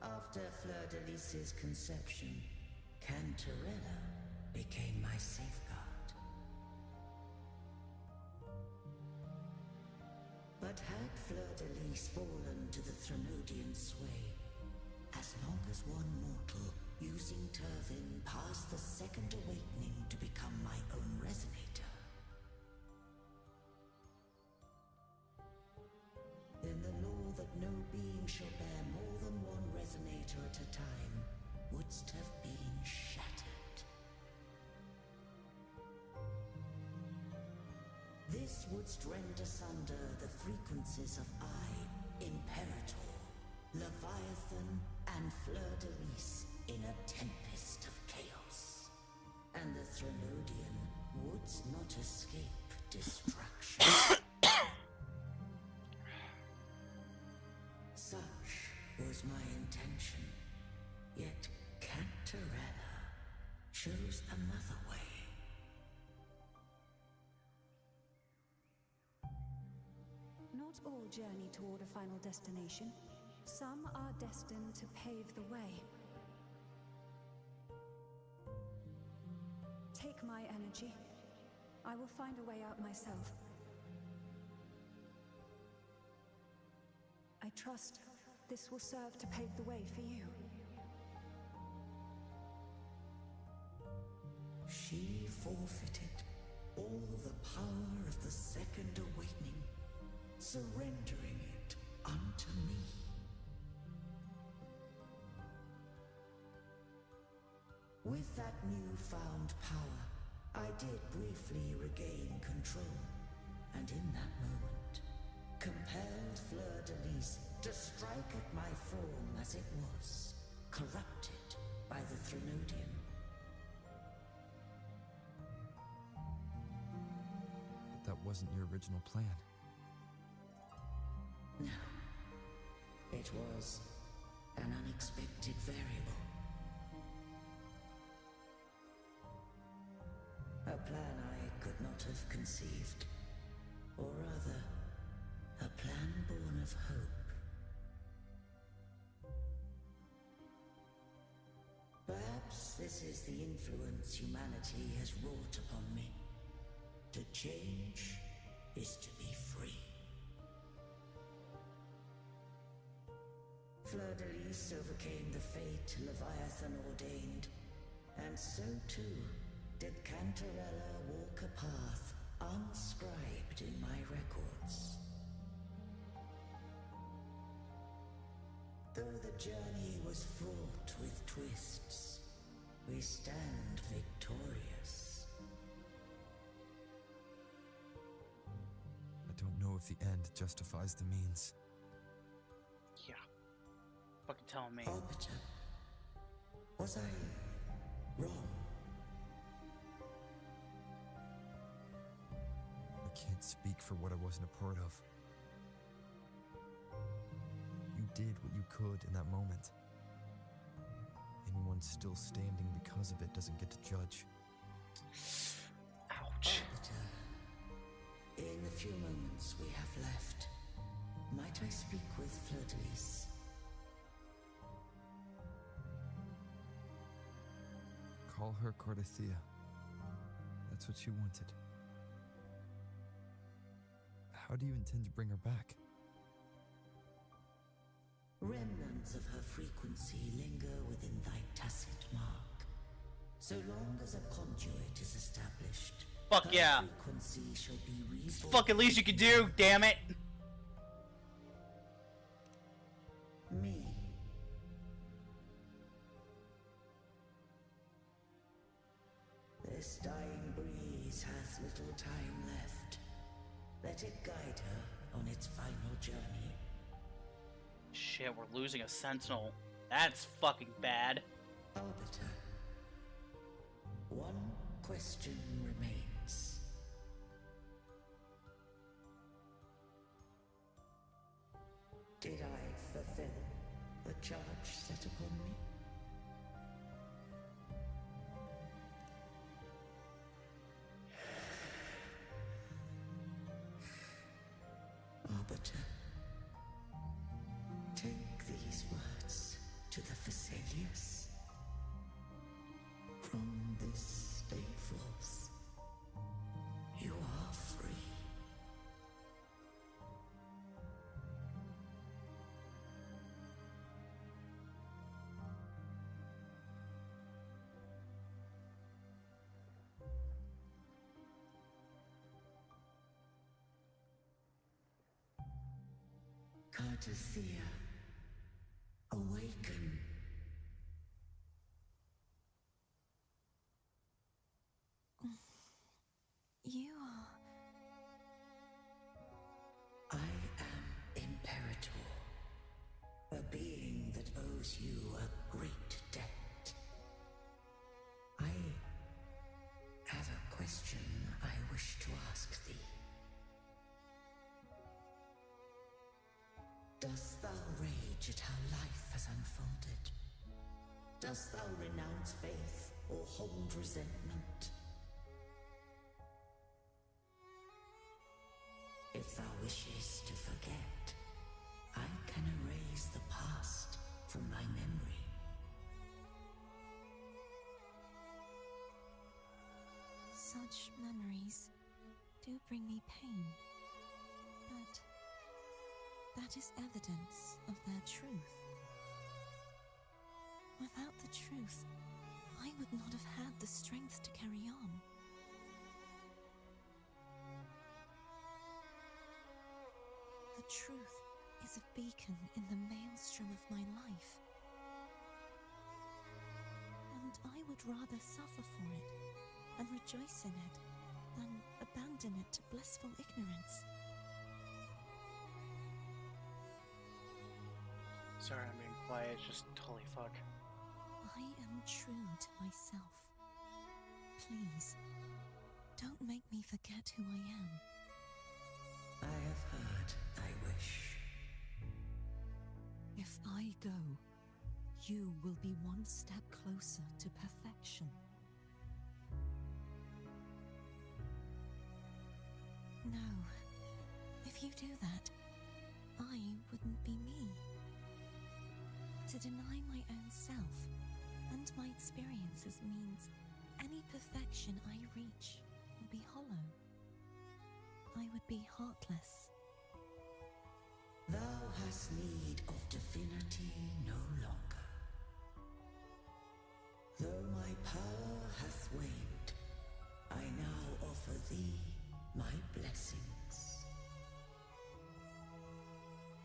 After Fleur-de-Lis's conception, Cantarella became my safeguard. But had Fleur-de-Lis fallen to the Threnodian sway, as long as one mortal using Turvin passed the second awakening to become my own resonator, then the law that no being shall bear more than one resonator at a time wouldst have been shattered. This wouldst rend asunder the frequencies of I, Imperator, Leviathan, and Fleur-de-Lis in a tempest of chaos. And the Threnodian wouldst not escape destruction. Such was my intention, yet Cantarella chose another way. Not all journey toward a final destination. Some are destined to pave the way. Take my energy. I will find a way out myself. I trust this will serve to pave the way for you. She forfeited all the power of the second awakening, surrendering it unto me. With that newfound power, I did briefly regain control, and in that moment, compelled Fleur-de-Lis to strike at my form as it was, corrupted by the Threnodian. But that wasn't your original plan. No. It was an unexpected variable. A plan I could not have conceived. Or rather, a plan born of hope. Perhaps this is the influence humanity has wrought upon me. To change is to be free. Fleur-de-Lis overcame the fate Leviathan ordained, and so too did Cantarella walk a path unscribed in my records. Though the journey was fraught with twists, we stand victorious. I don't know if the end justifies the means. Yeah. Fucking tell me. Arbiter, was I wrong? I can't speak for what I wasn't a part of. You did what you could in that moment. Anyone still standing because of it doesn't get to judge. Ouch. Arbiter, in the few moments we have left, might I speak with Fleur-de-Lis? Call her Cardathea. That's what she wanted. How do you intend to bring her back? Remnants of her frequency linger within thy tacit mark. So long as a conduit is established, fuck her yeah. frequency shall be It's the fucking least you can do, damn it. Me. This dying breeze hath little time left. Let it guide her on its final journey. Shit, we're losing a sentinel. That's fucking bad. Arbiter, one question remains. Did I fulfill the charge set upon me? Arbiter, take these words to the Phasaelius. From this day forth, you are free. Cartathea, awaken. You are... I am Imperator, a being that owes you a great debt. I have a question I wish to ask thee. Dost thou rage at how life has unfolded? Dost thou renounce faith or hold resentment? If thou wishes to forget, I can erase the past from thy memory. Such memories do bring me pain, but that is evidence of their truth. Without the truth, I would not have had the strength to carry on. The truth is a beacon in the maelstrom of my life. And I would rather suffer for it and rejoice in it than abandon it to blissful ignorance. Sorry, I'm being quiet. It's just holy fuck. I am true to myself. Please, don't make me forget who I am. I have heard thy wish. If I go, you will be one step closer to perfection. No, if you do that, I wouldn't be me. To deny my own self and my experiences means any perfection I reach will be hollow. I would be heartless. Thou hast need of divinity no longer. Though my power hath waned, I now offer thee my blessings.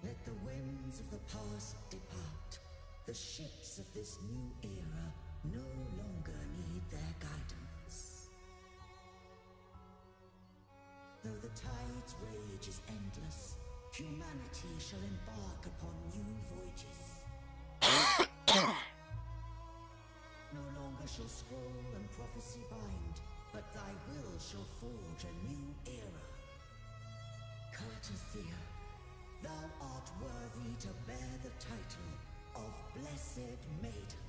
Let the winds of the past depart. The ships of this new era no longer need their guidance. Though the tide's rage is endless, humanity shall embark upon new voyages. No longer shall scroll and prophecy bind, but thy will shall forge a new era. Cartathea, thou art worthy to bear the title of Blessed Maiden.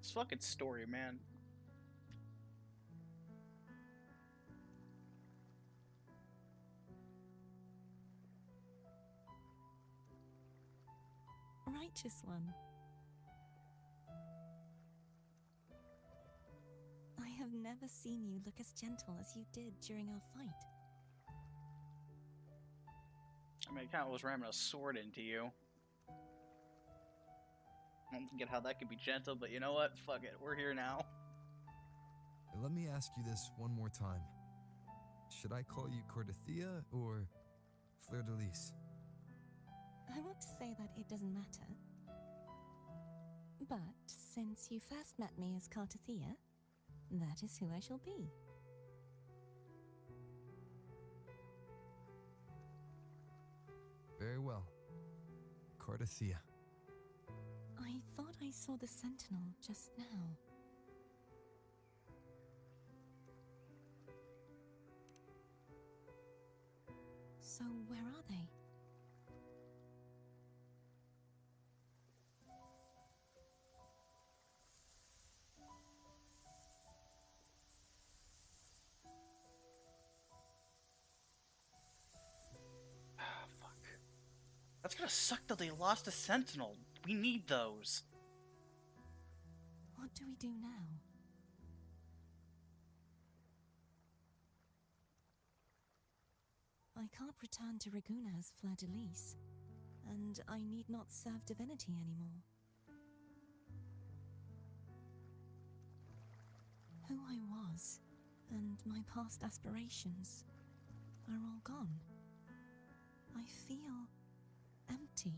It's fucking story, man. Righteous one. I have never seen you look as gentle as you did during our fight. I mean, I kind of was ramming a sword into you. I don't get how that could be gentle, but you know what? Fuck it. We're here now. Let me ask you this one more time. Should I call you Cordathea or Fleur de Lis? I want to say that it doesn't matter. But since you first met me as Cartathea, that is who I shall be. Very well. Cordathea. I thought I saw the sentinel just now. So where are they? That's gonna suck that they lost a sentinel. We need those. What do we do now? I can't return to Raguna as Fleur de Lis, and I need not serve divinity anymore. Who I was, and my past aspirations, are all gone. I feel empty.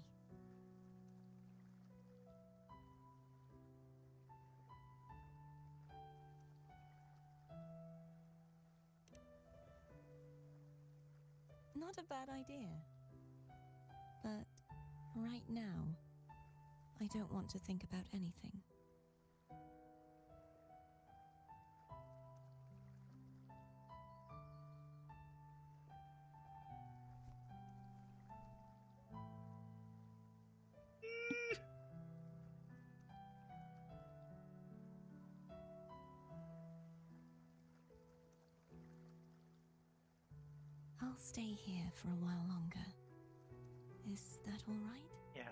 Not a bad idea. But right now, I don't want to think about anything. I'll stay here for a while longer. Is that all right? Yeah.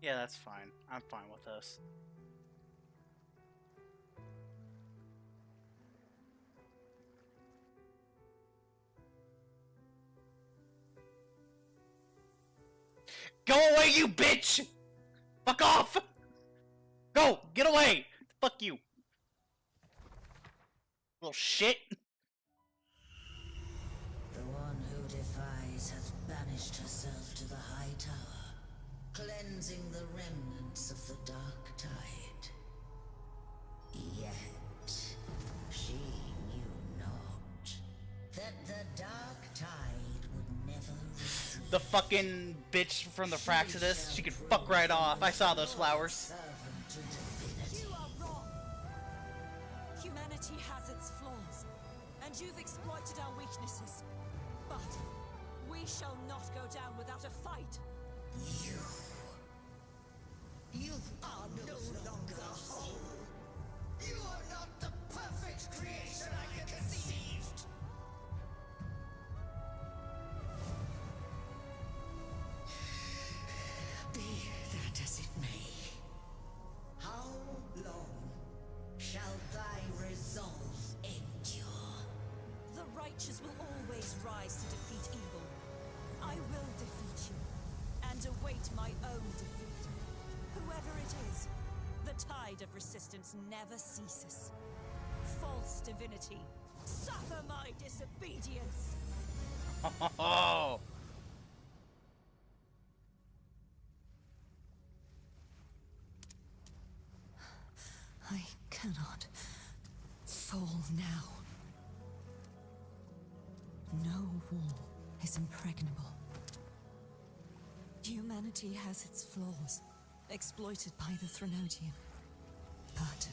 Yeah, that's fine. I'm fine with this. Go away, you bitch! Fuck off! Go! Get away! Fuck you! Little shit! The one who defies hath banished herself to the high tower, cleansing the remnants of the dark tide. Yet, she knew not that the dark tide would never recede. The fucking bitch from the Fraxidus, she could fuck right off. I saw those flowers. You are wrong. Humanity has its flaws, and you've exploited our weaknesses. But we shall not go down without a fight. You are no longer whole. You are not the perfect creation I conceived. Be that as it may, how long shall thy resolve endure? The righteous will always rise to defeat evil. I will defeat you, and await my own defeat. Whoever it is, the tide of resistance never ceases. False divinity, suffer my disobedience! Oh! I cannot fall now. No wall is impregnable. Humanity has its flaws, exploited by the Threnodian. But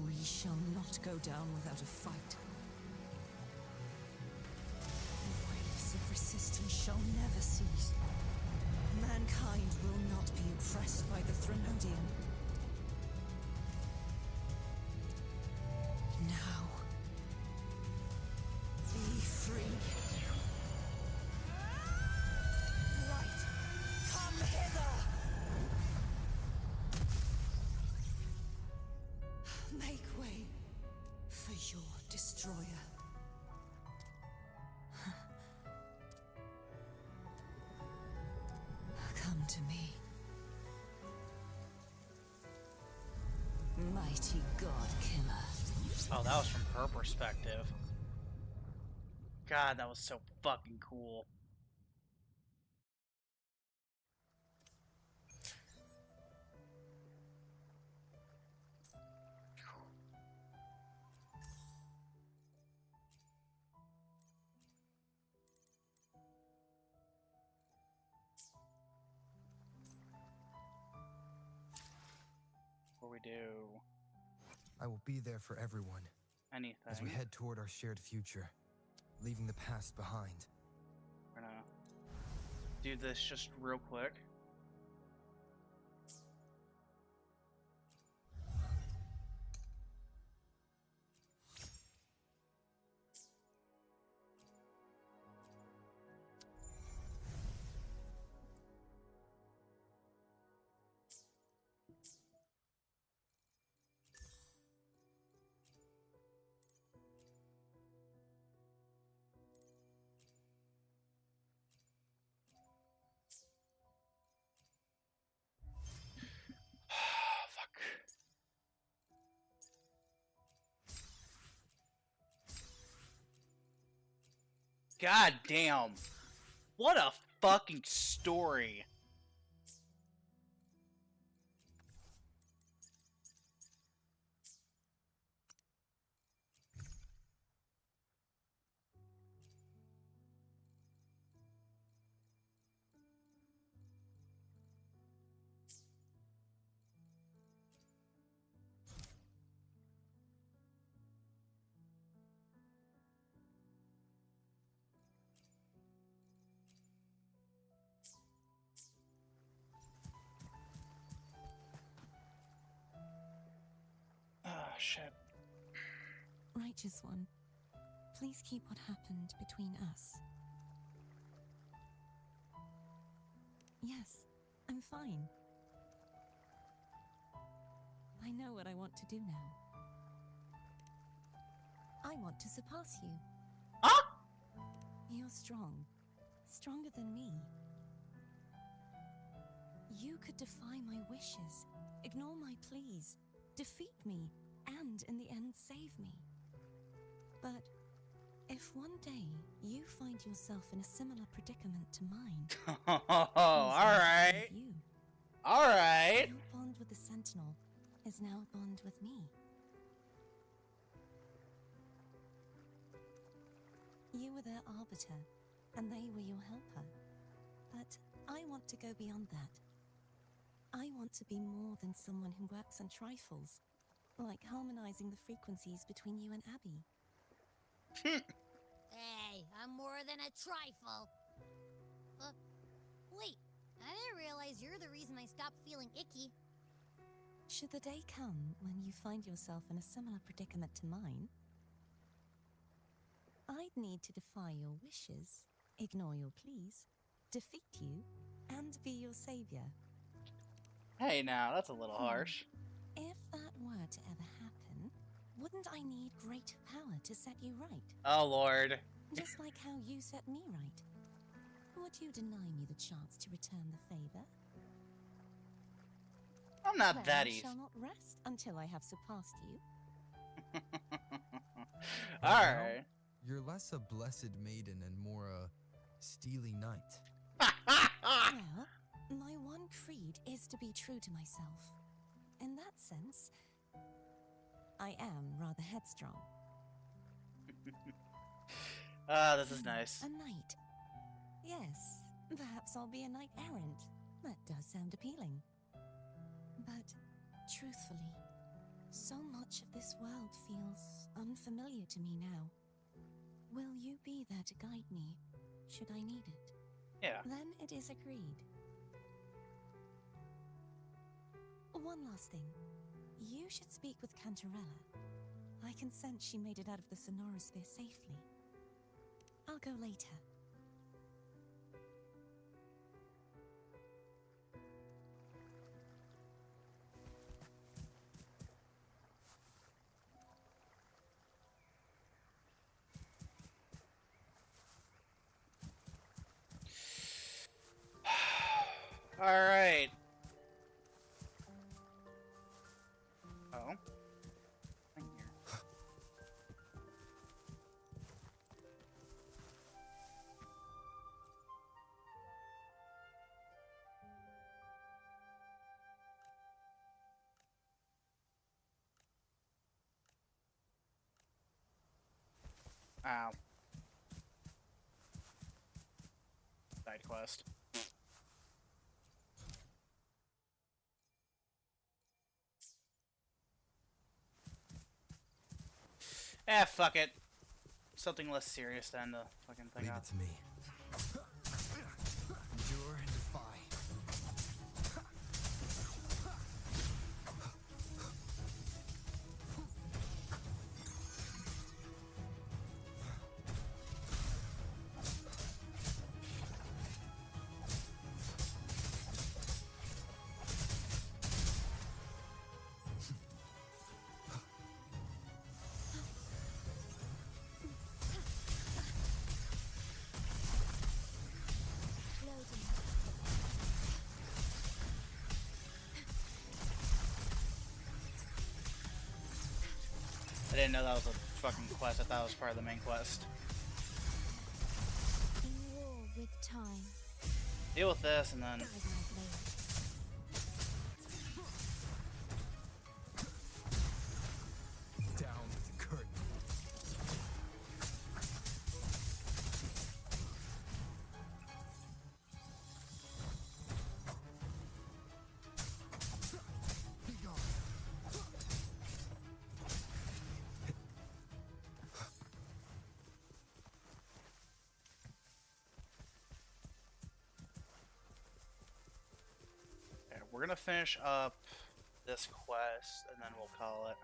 we shall not go down without a fight. Waves of resistance shall never cease. Mankind will not be oppressed by the Threnodian. destroyer. Come to me. Mighty God Killer. Oh, that was from her perspective. God, that was so fucking cool. What we do? I will be there for everyone. Anything. As we head toward our shared future, leaving the past behind. We're gonna do this just real quick. God damn. What a fucking story. Ah, shit. Righteous One, please keep what happened between us. Yes, I'm fine. I know what I want to do now. I want to surpass you. Huh? You're strong. Stronger than me. You could defy my wishes, ignore my pleas, defeat me, and in the end save me. But if one day you find yourself in a similar predicament to mine, alright. Alright. Your bond with the Sentinel is now a bond with me. You were their arbiter, and they were your helper. But I want to go beyond that. I want to be more than someone who works on trifles, like harmonizing the frequencies between you and Abby. Hey, I'm more than a trifle. Wait, I didn't realize you're the reason I stopped feeling icky. Should the day come when you find yourself in a similar predicament to mine, I'd need to defy your wishes, ignore your pleas, defeat you, and be your savior. Hey, now, that's a little harsh. If that were to ever happen, wouldn't I need greater power to set you right? Oh, Lord. Just like how you set me right. Would you deny me the chance to return the favor? I'm not Well, that I easy. shall not rest until I have surpassed you. Alright. You're less a blessed maiden and more a steely knight. Well, my one creed is to be true to myself. In that sense, I am rather headstrong. This is nice. A knight. Yes, perhaps I'll be a knight errant. That does sound appealing. But, truthfully, so much of this world feels unfamiliar to me now. Will you be there to guide me, should I need it? Yeah. Then it is agreed. One last thing. You should speak with Cantarella. I can sense she made it out of the Sonorosphere safely. I'll go later. Alright. Oh. Ow. Side quest. Fuck it. Something less serious than the fucking thing. Leave it to me. Endure and defy. I didn't know that was a fucking quest. I thought it was part of the main quest. In war with time. Deal with this and then... Guide my blade. Down with the curtain. Be gone. Okay, we're gonna finish up this quest and then we'll call it.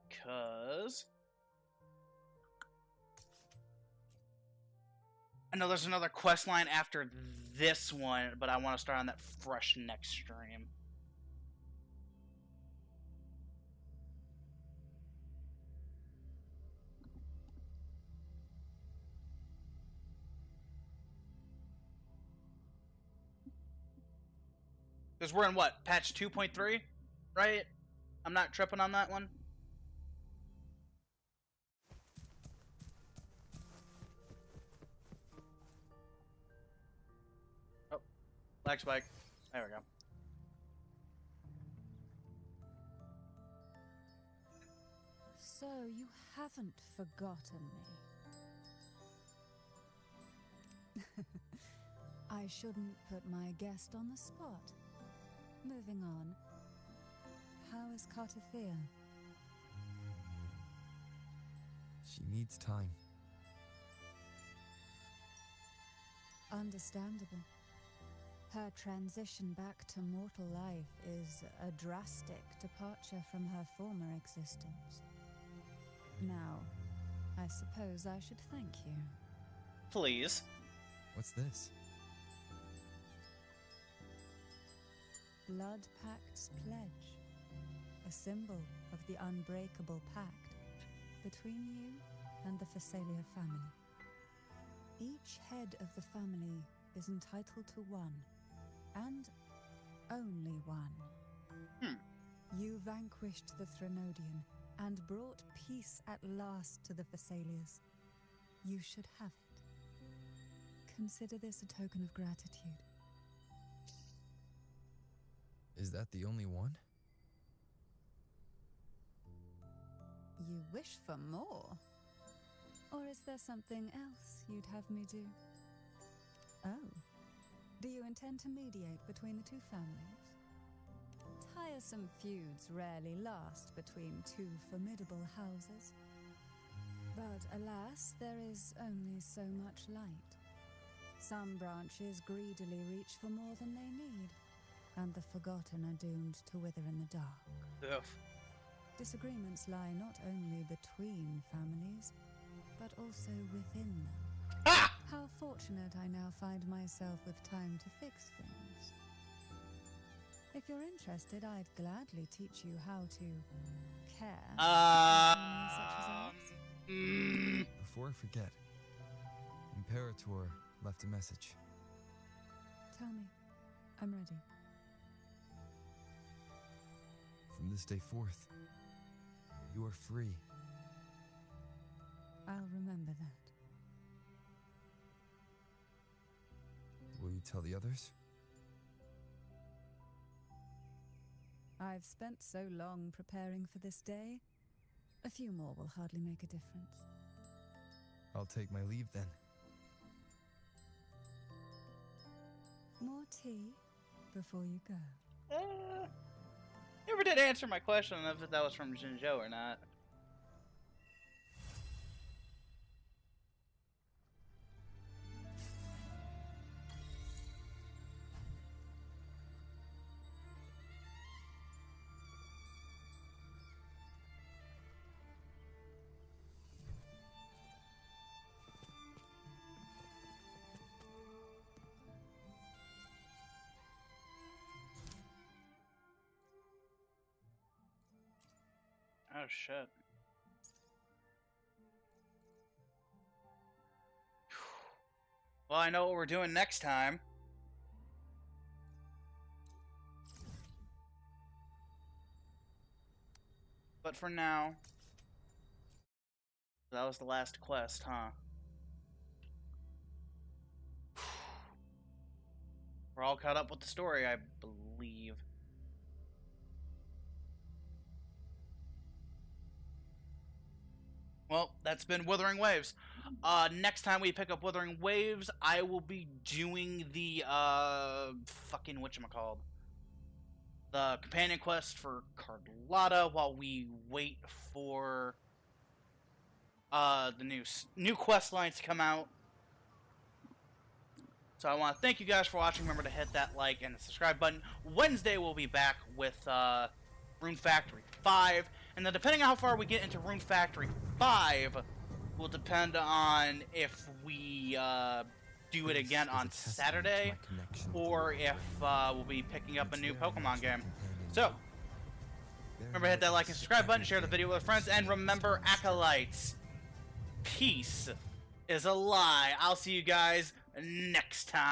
Because... I know there's another quest line after this one, but I want to start on that fresh next stream. Because we're in what? Patch 2.3? Right? I'm not tripping on that one? Oh. Lag spike. There we go. So you haven't forgotten me. I shouldn't put my guest on the spot. Moving on. How is Cartathea? She needs time. Understandable. Her transition back to mortal life is a drastic departure from her former existence. Now, I suppose I should thank you. Please. What's this? Blood Pact's pledge. A symbol of the unbreakable pact between you and the Phasalia family. Each head of the family is entitled to one, and only one. You vanquished the Threnodian and brought peace at last to the Phasalias. You should have it. Consider this a token of gratitude. Is that the only one? You wish for more? Or is there something else you'd have me do? Oh. Do you intend to mediate between the two families? Tiresome feuds rarely last between two formidable houses. But alas, there is only so much light. Some branches greedily reach for more than they need, and the forgotten are doomed to wither in the dark. Ugh. Disagreements lie not only between families, but also within them. How fortunate I now find myself with time to fix things. If you're interested, I'd gladly teach you how to care for a family such as ours. Before I forget, Imperator left a message. Tell me. I'm ready. From this day forth, you are free. I'll remember that. Will you tell the others? I've spent so long preparing for this day. A few more will hardly make a difference. I'll take my leave then. More tea before you go. Never did answer my question of if that was from Jinzhou or not. Oh shit. Well, I know what we're doing next time. But for now, that was the last quest, huh? We're all caught up with the story, I believe. Well, that's been Wuthering Waves. Next time we pick up Wuthering Waves, I will be doing the, fucking whatchamacalled. The companion quest for Carlotta while we wait for, the new quest lines to come out. So I want to thank you guys for watching. Remember to hit that like and the subscribe button. Wednesday we'll be back with, Rune Factory 5. And then depending on how far we get into Rune Factory 5 will depend on if we do it again on Saturday or if we'll be picking up a new Pokemon game. So, remember to hit that like and subscribe button, share the video with friends, and remember, Acolytes, peace is a lie. I'll see you guys next time.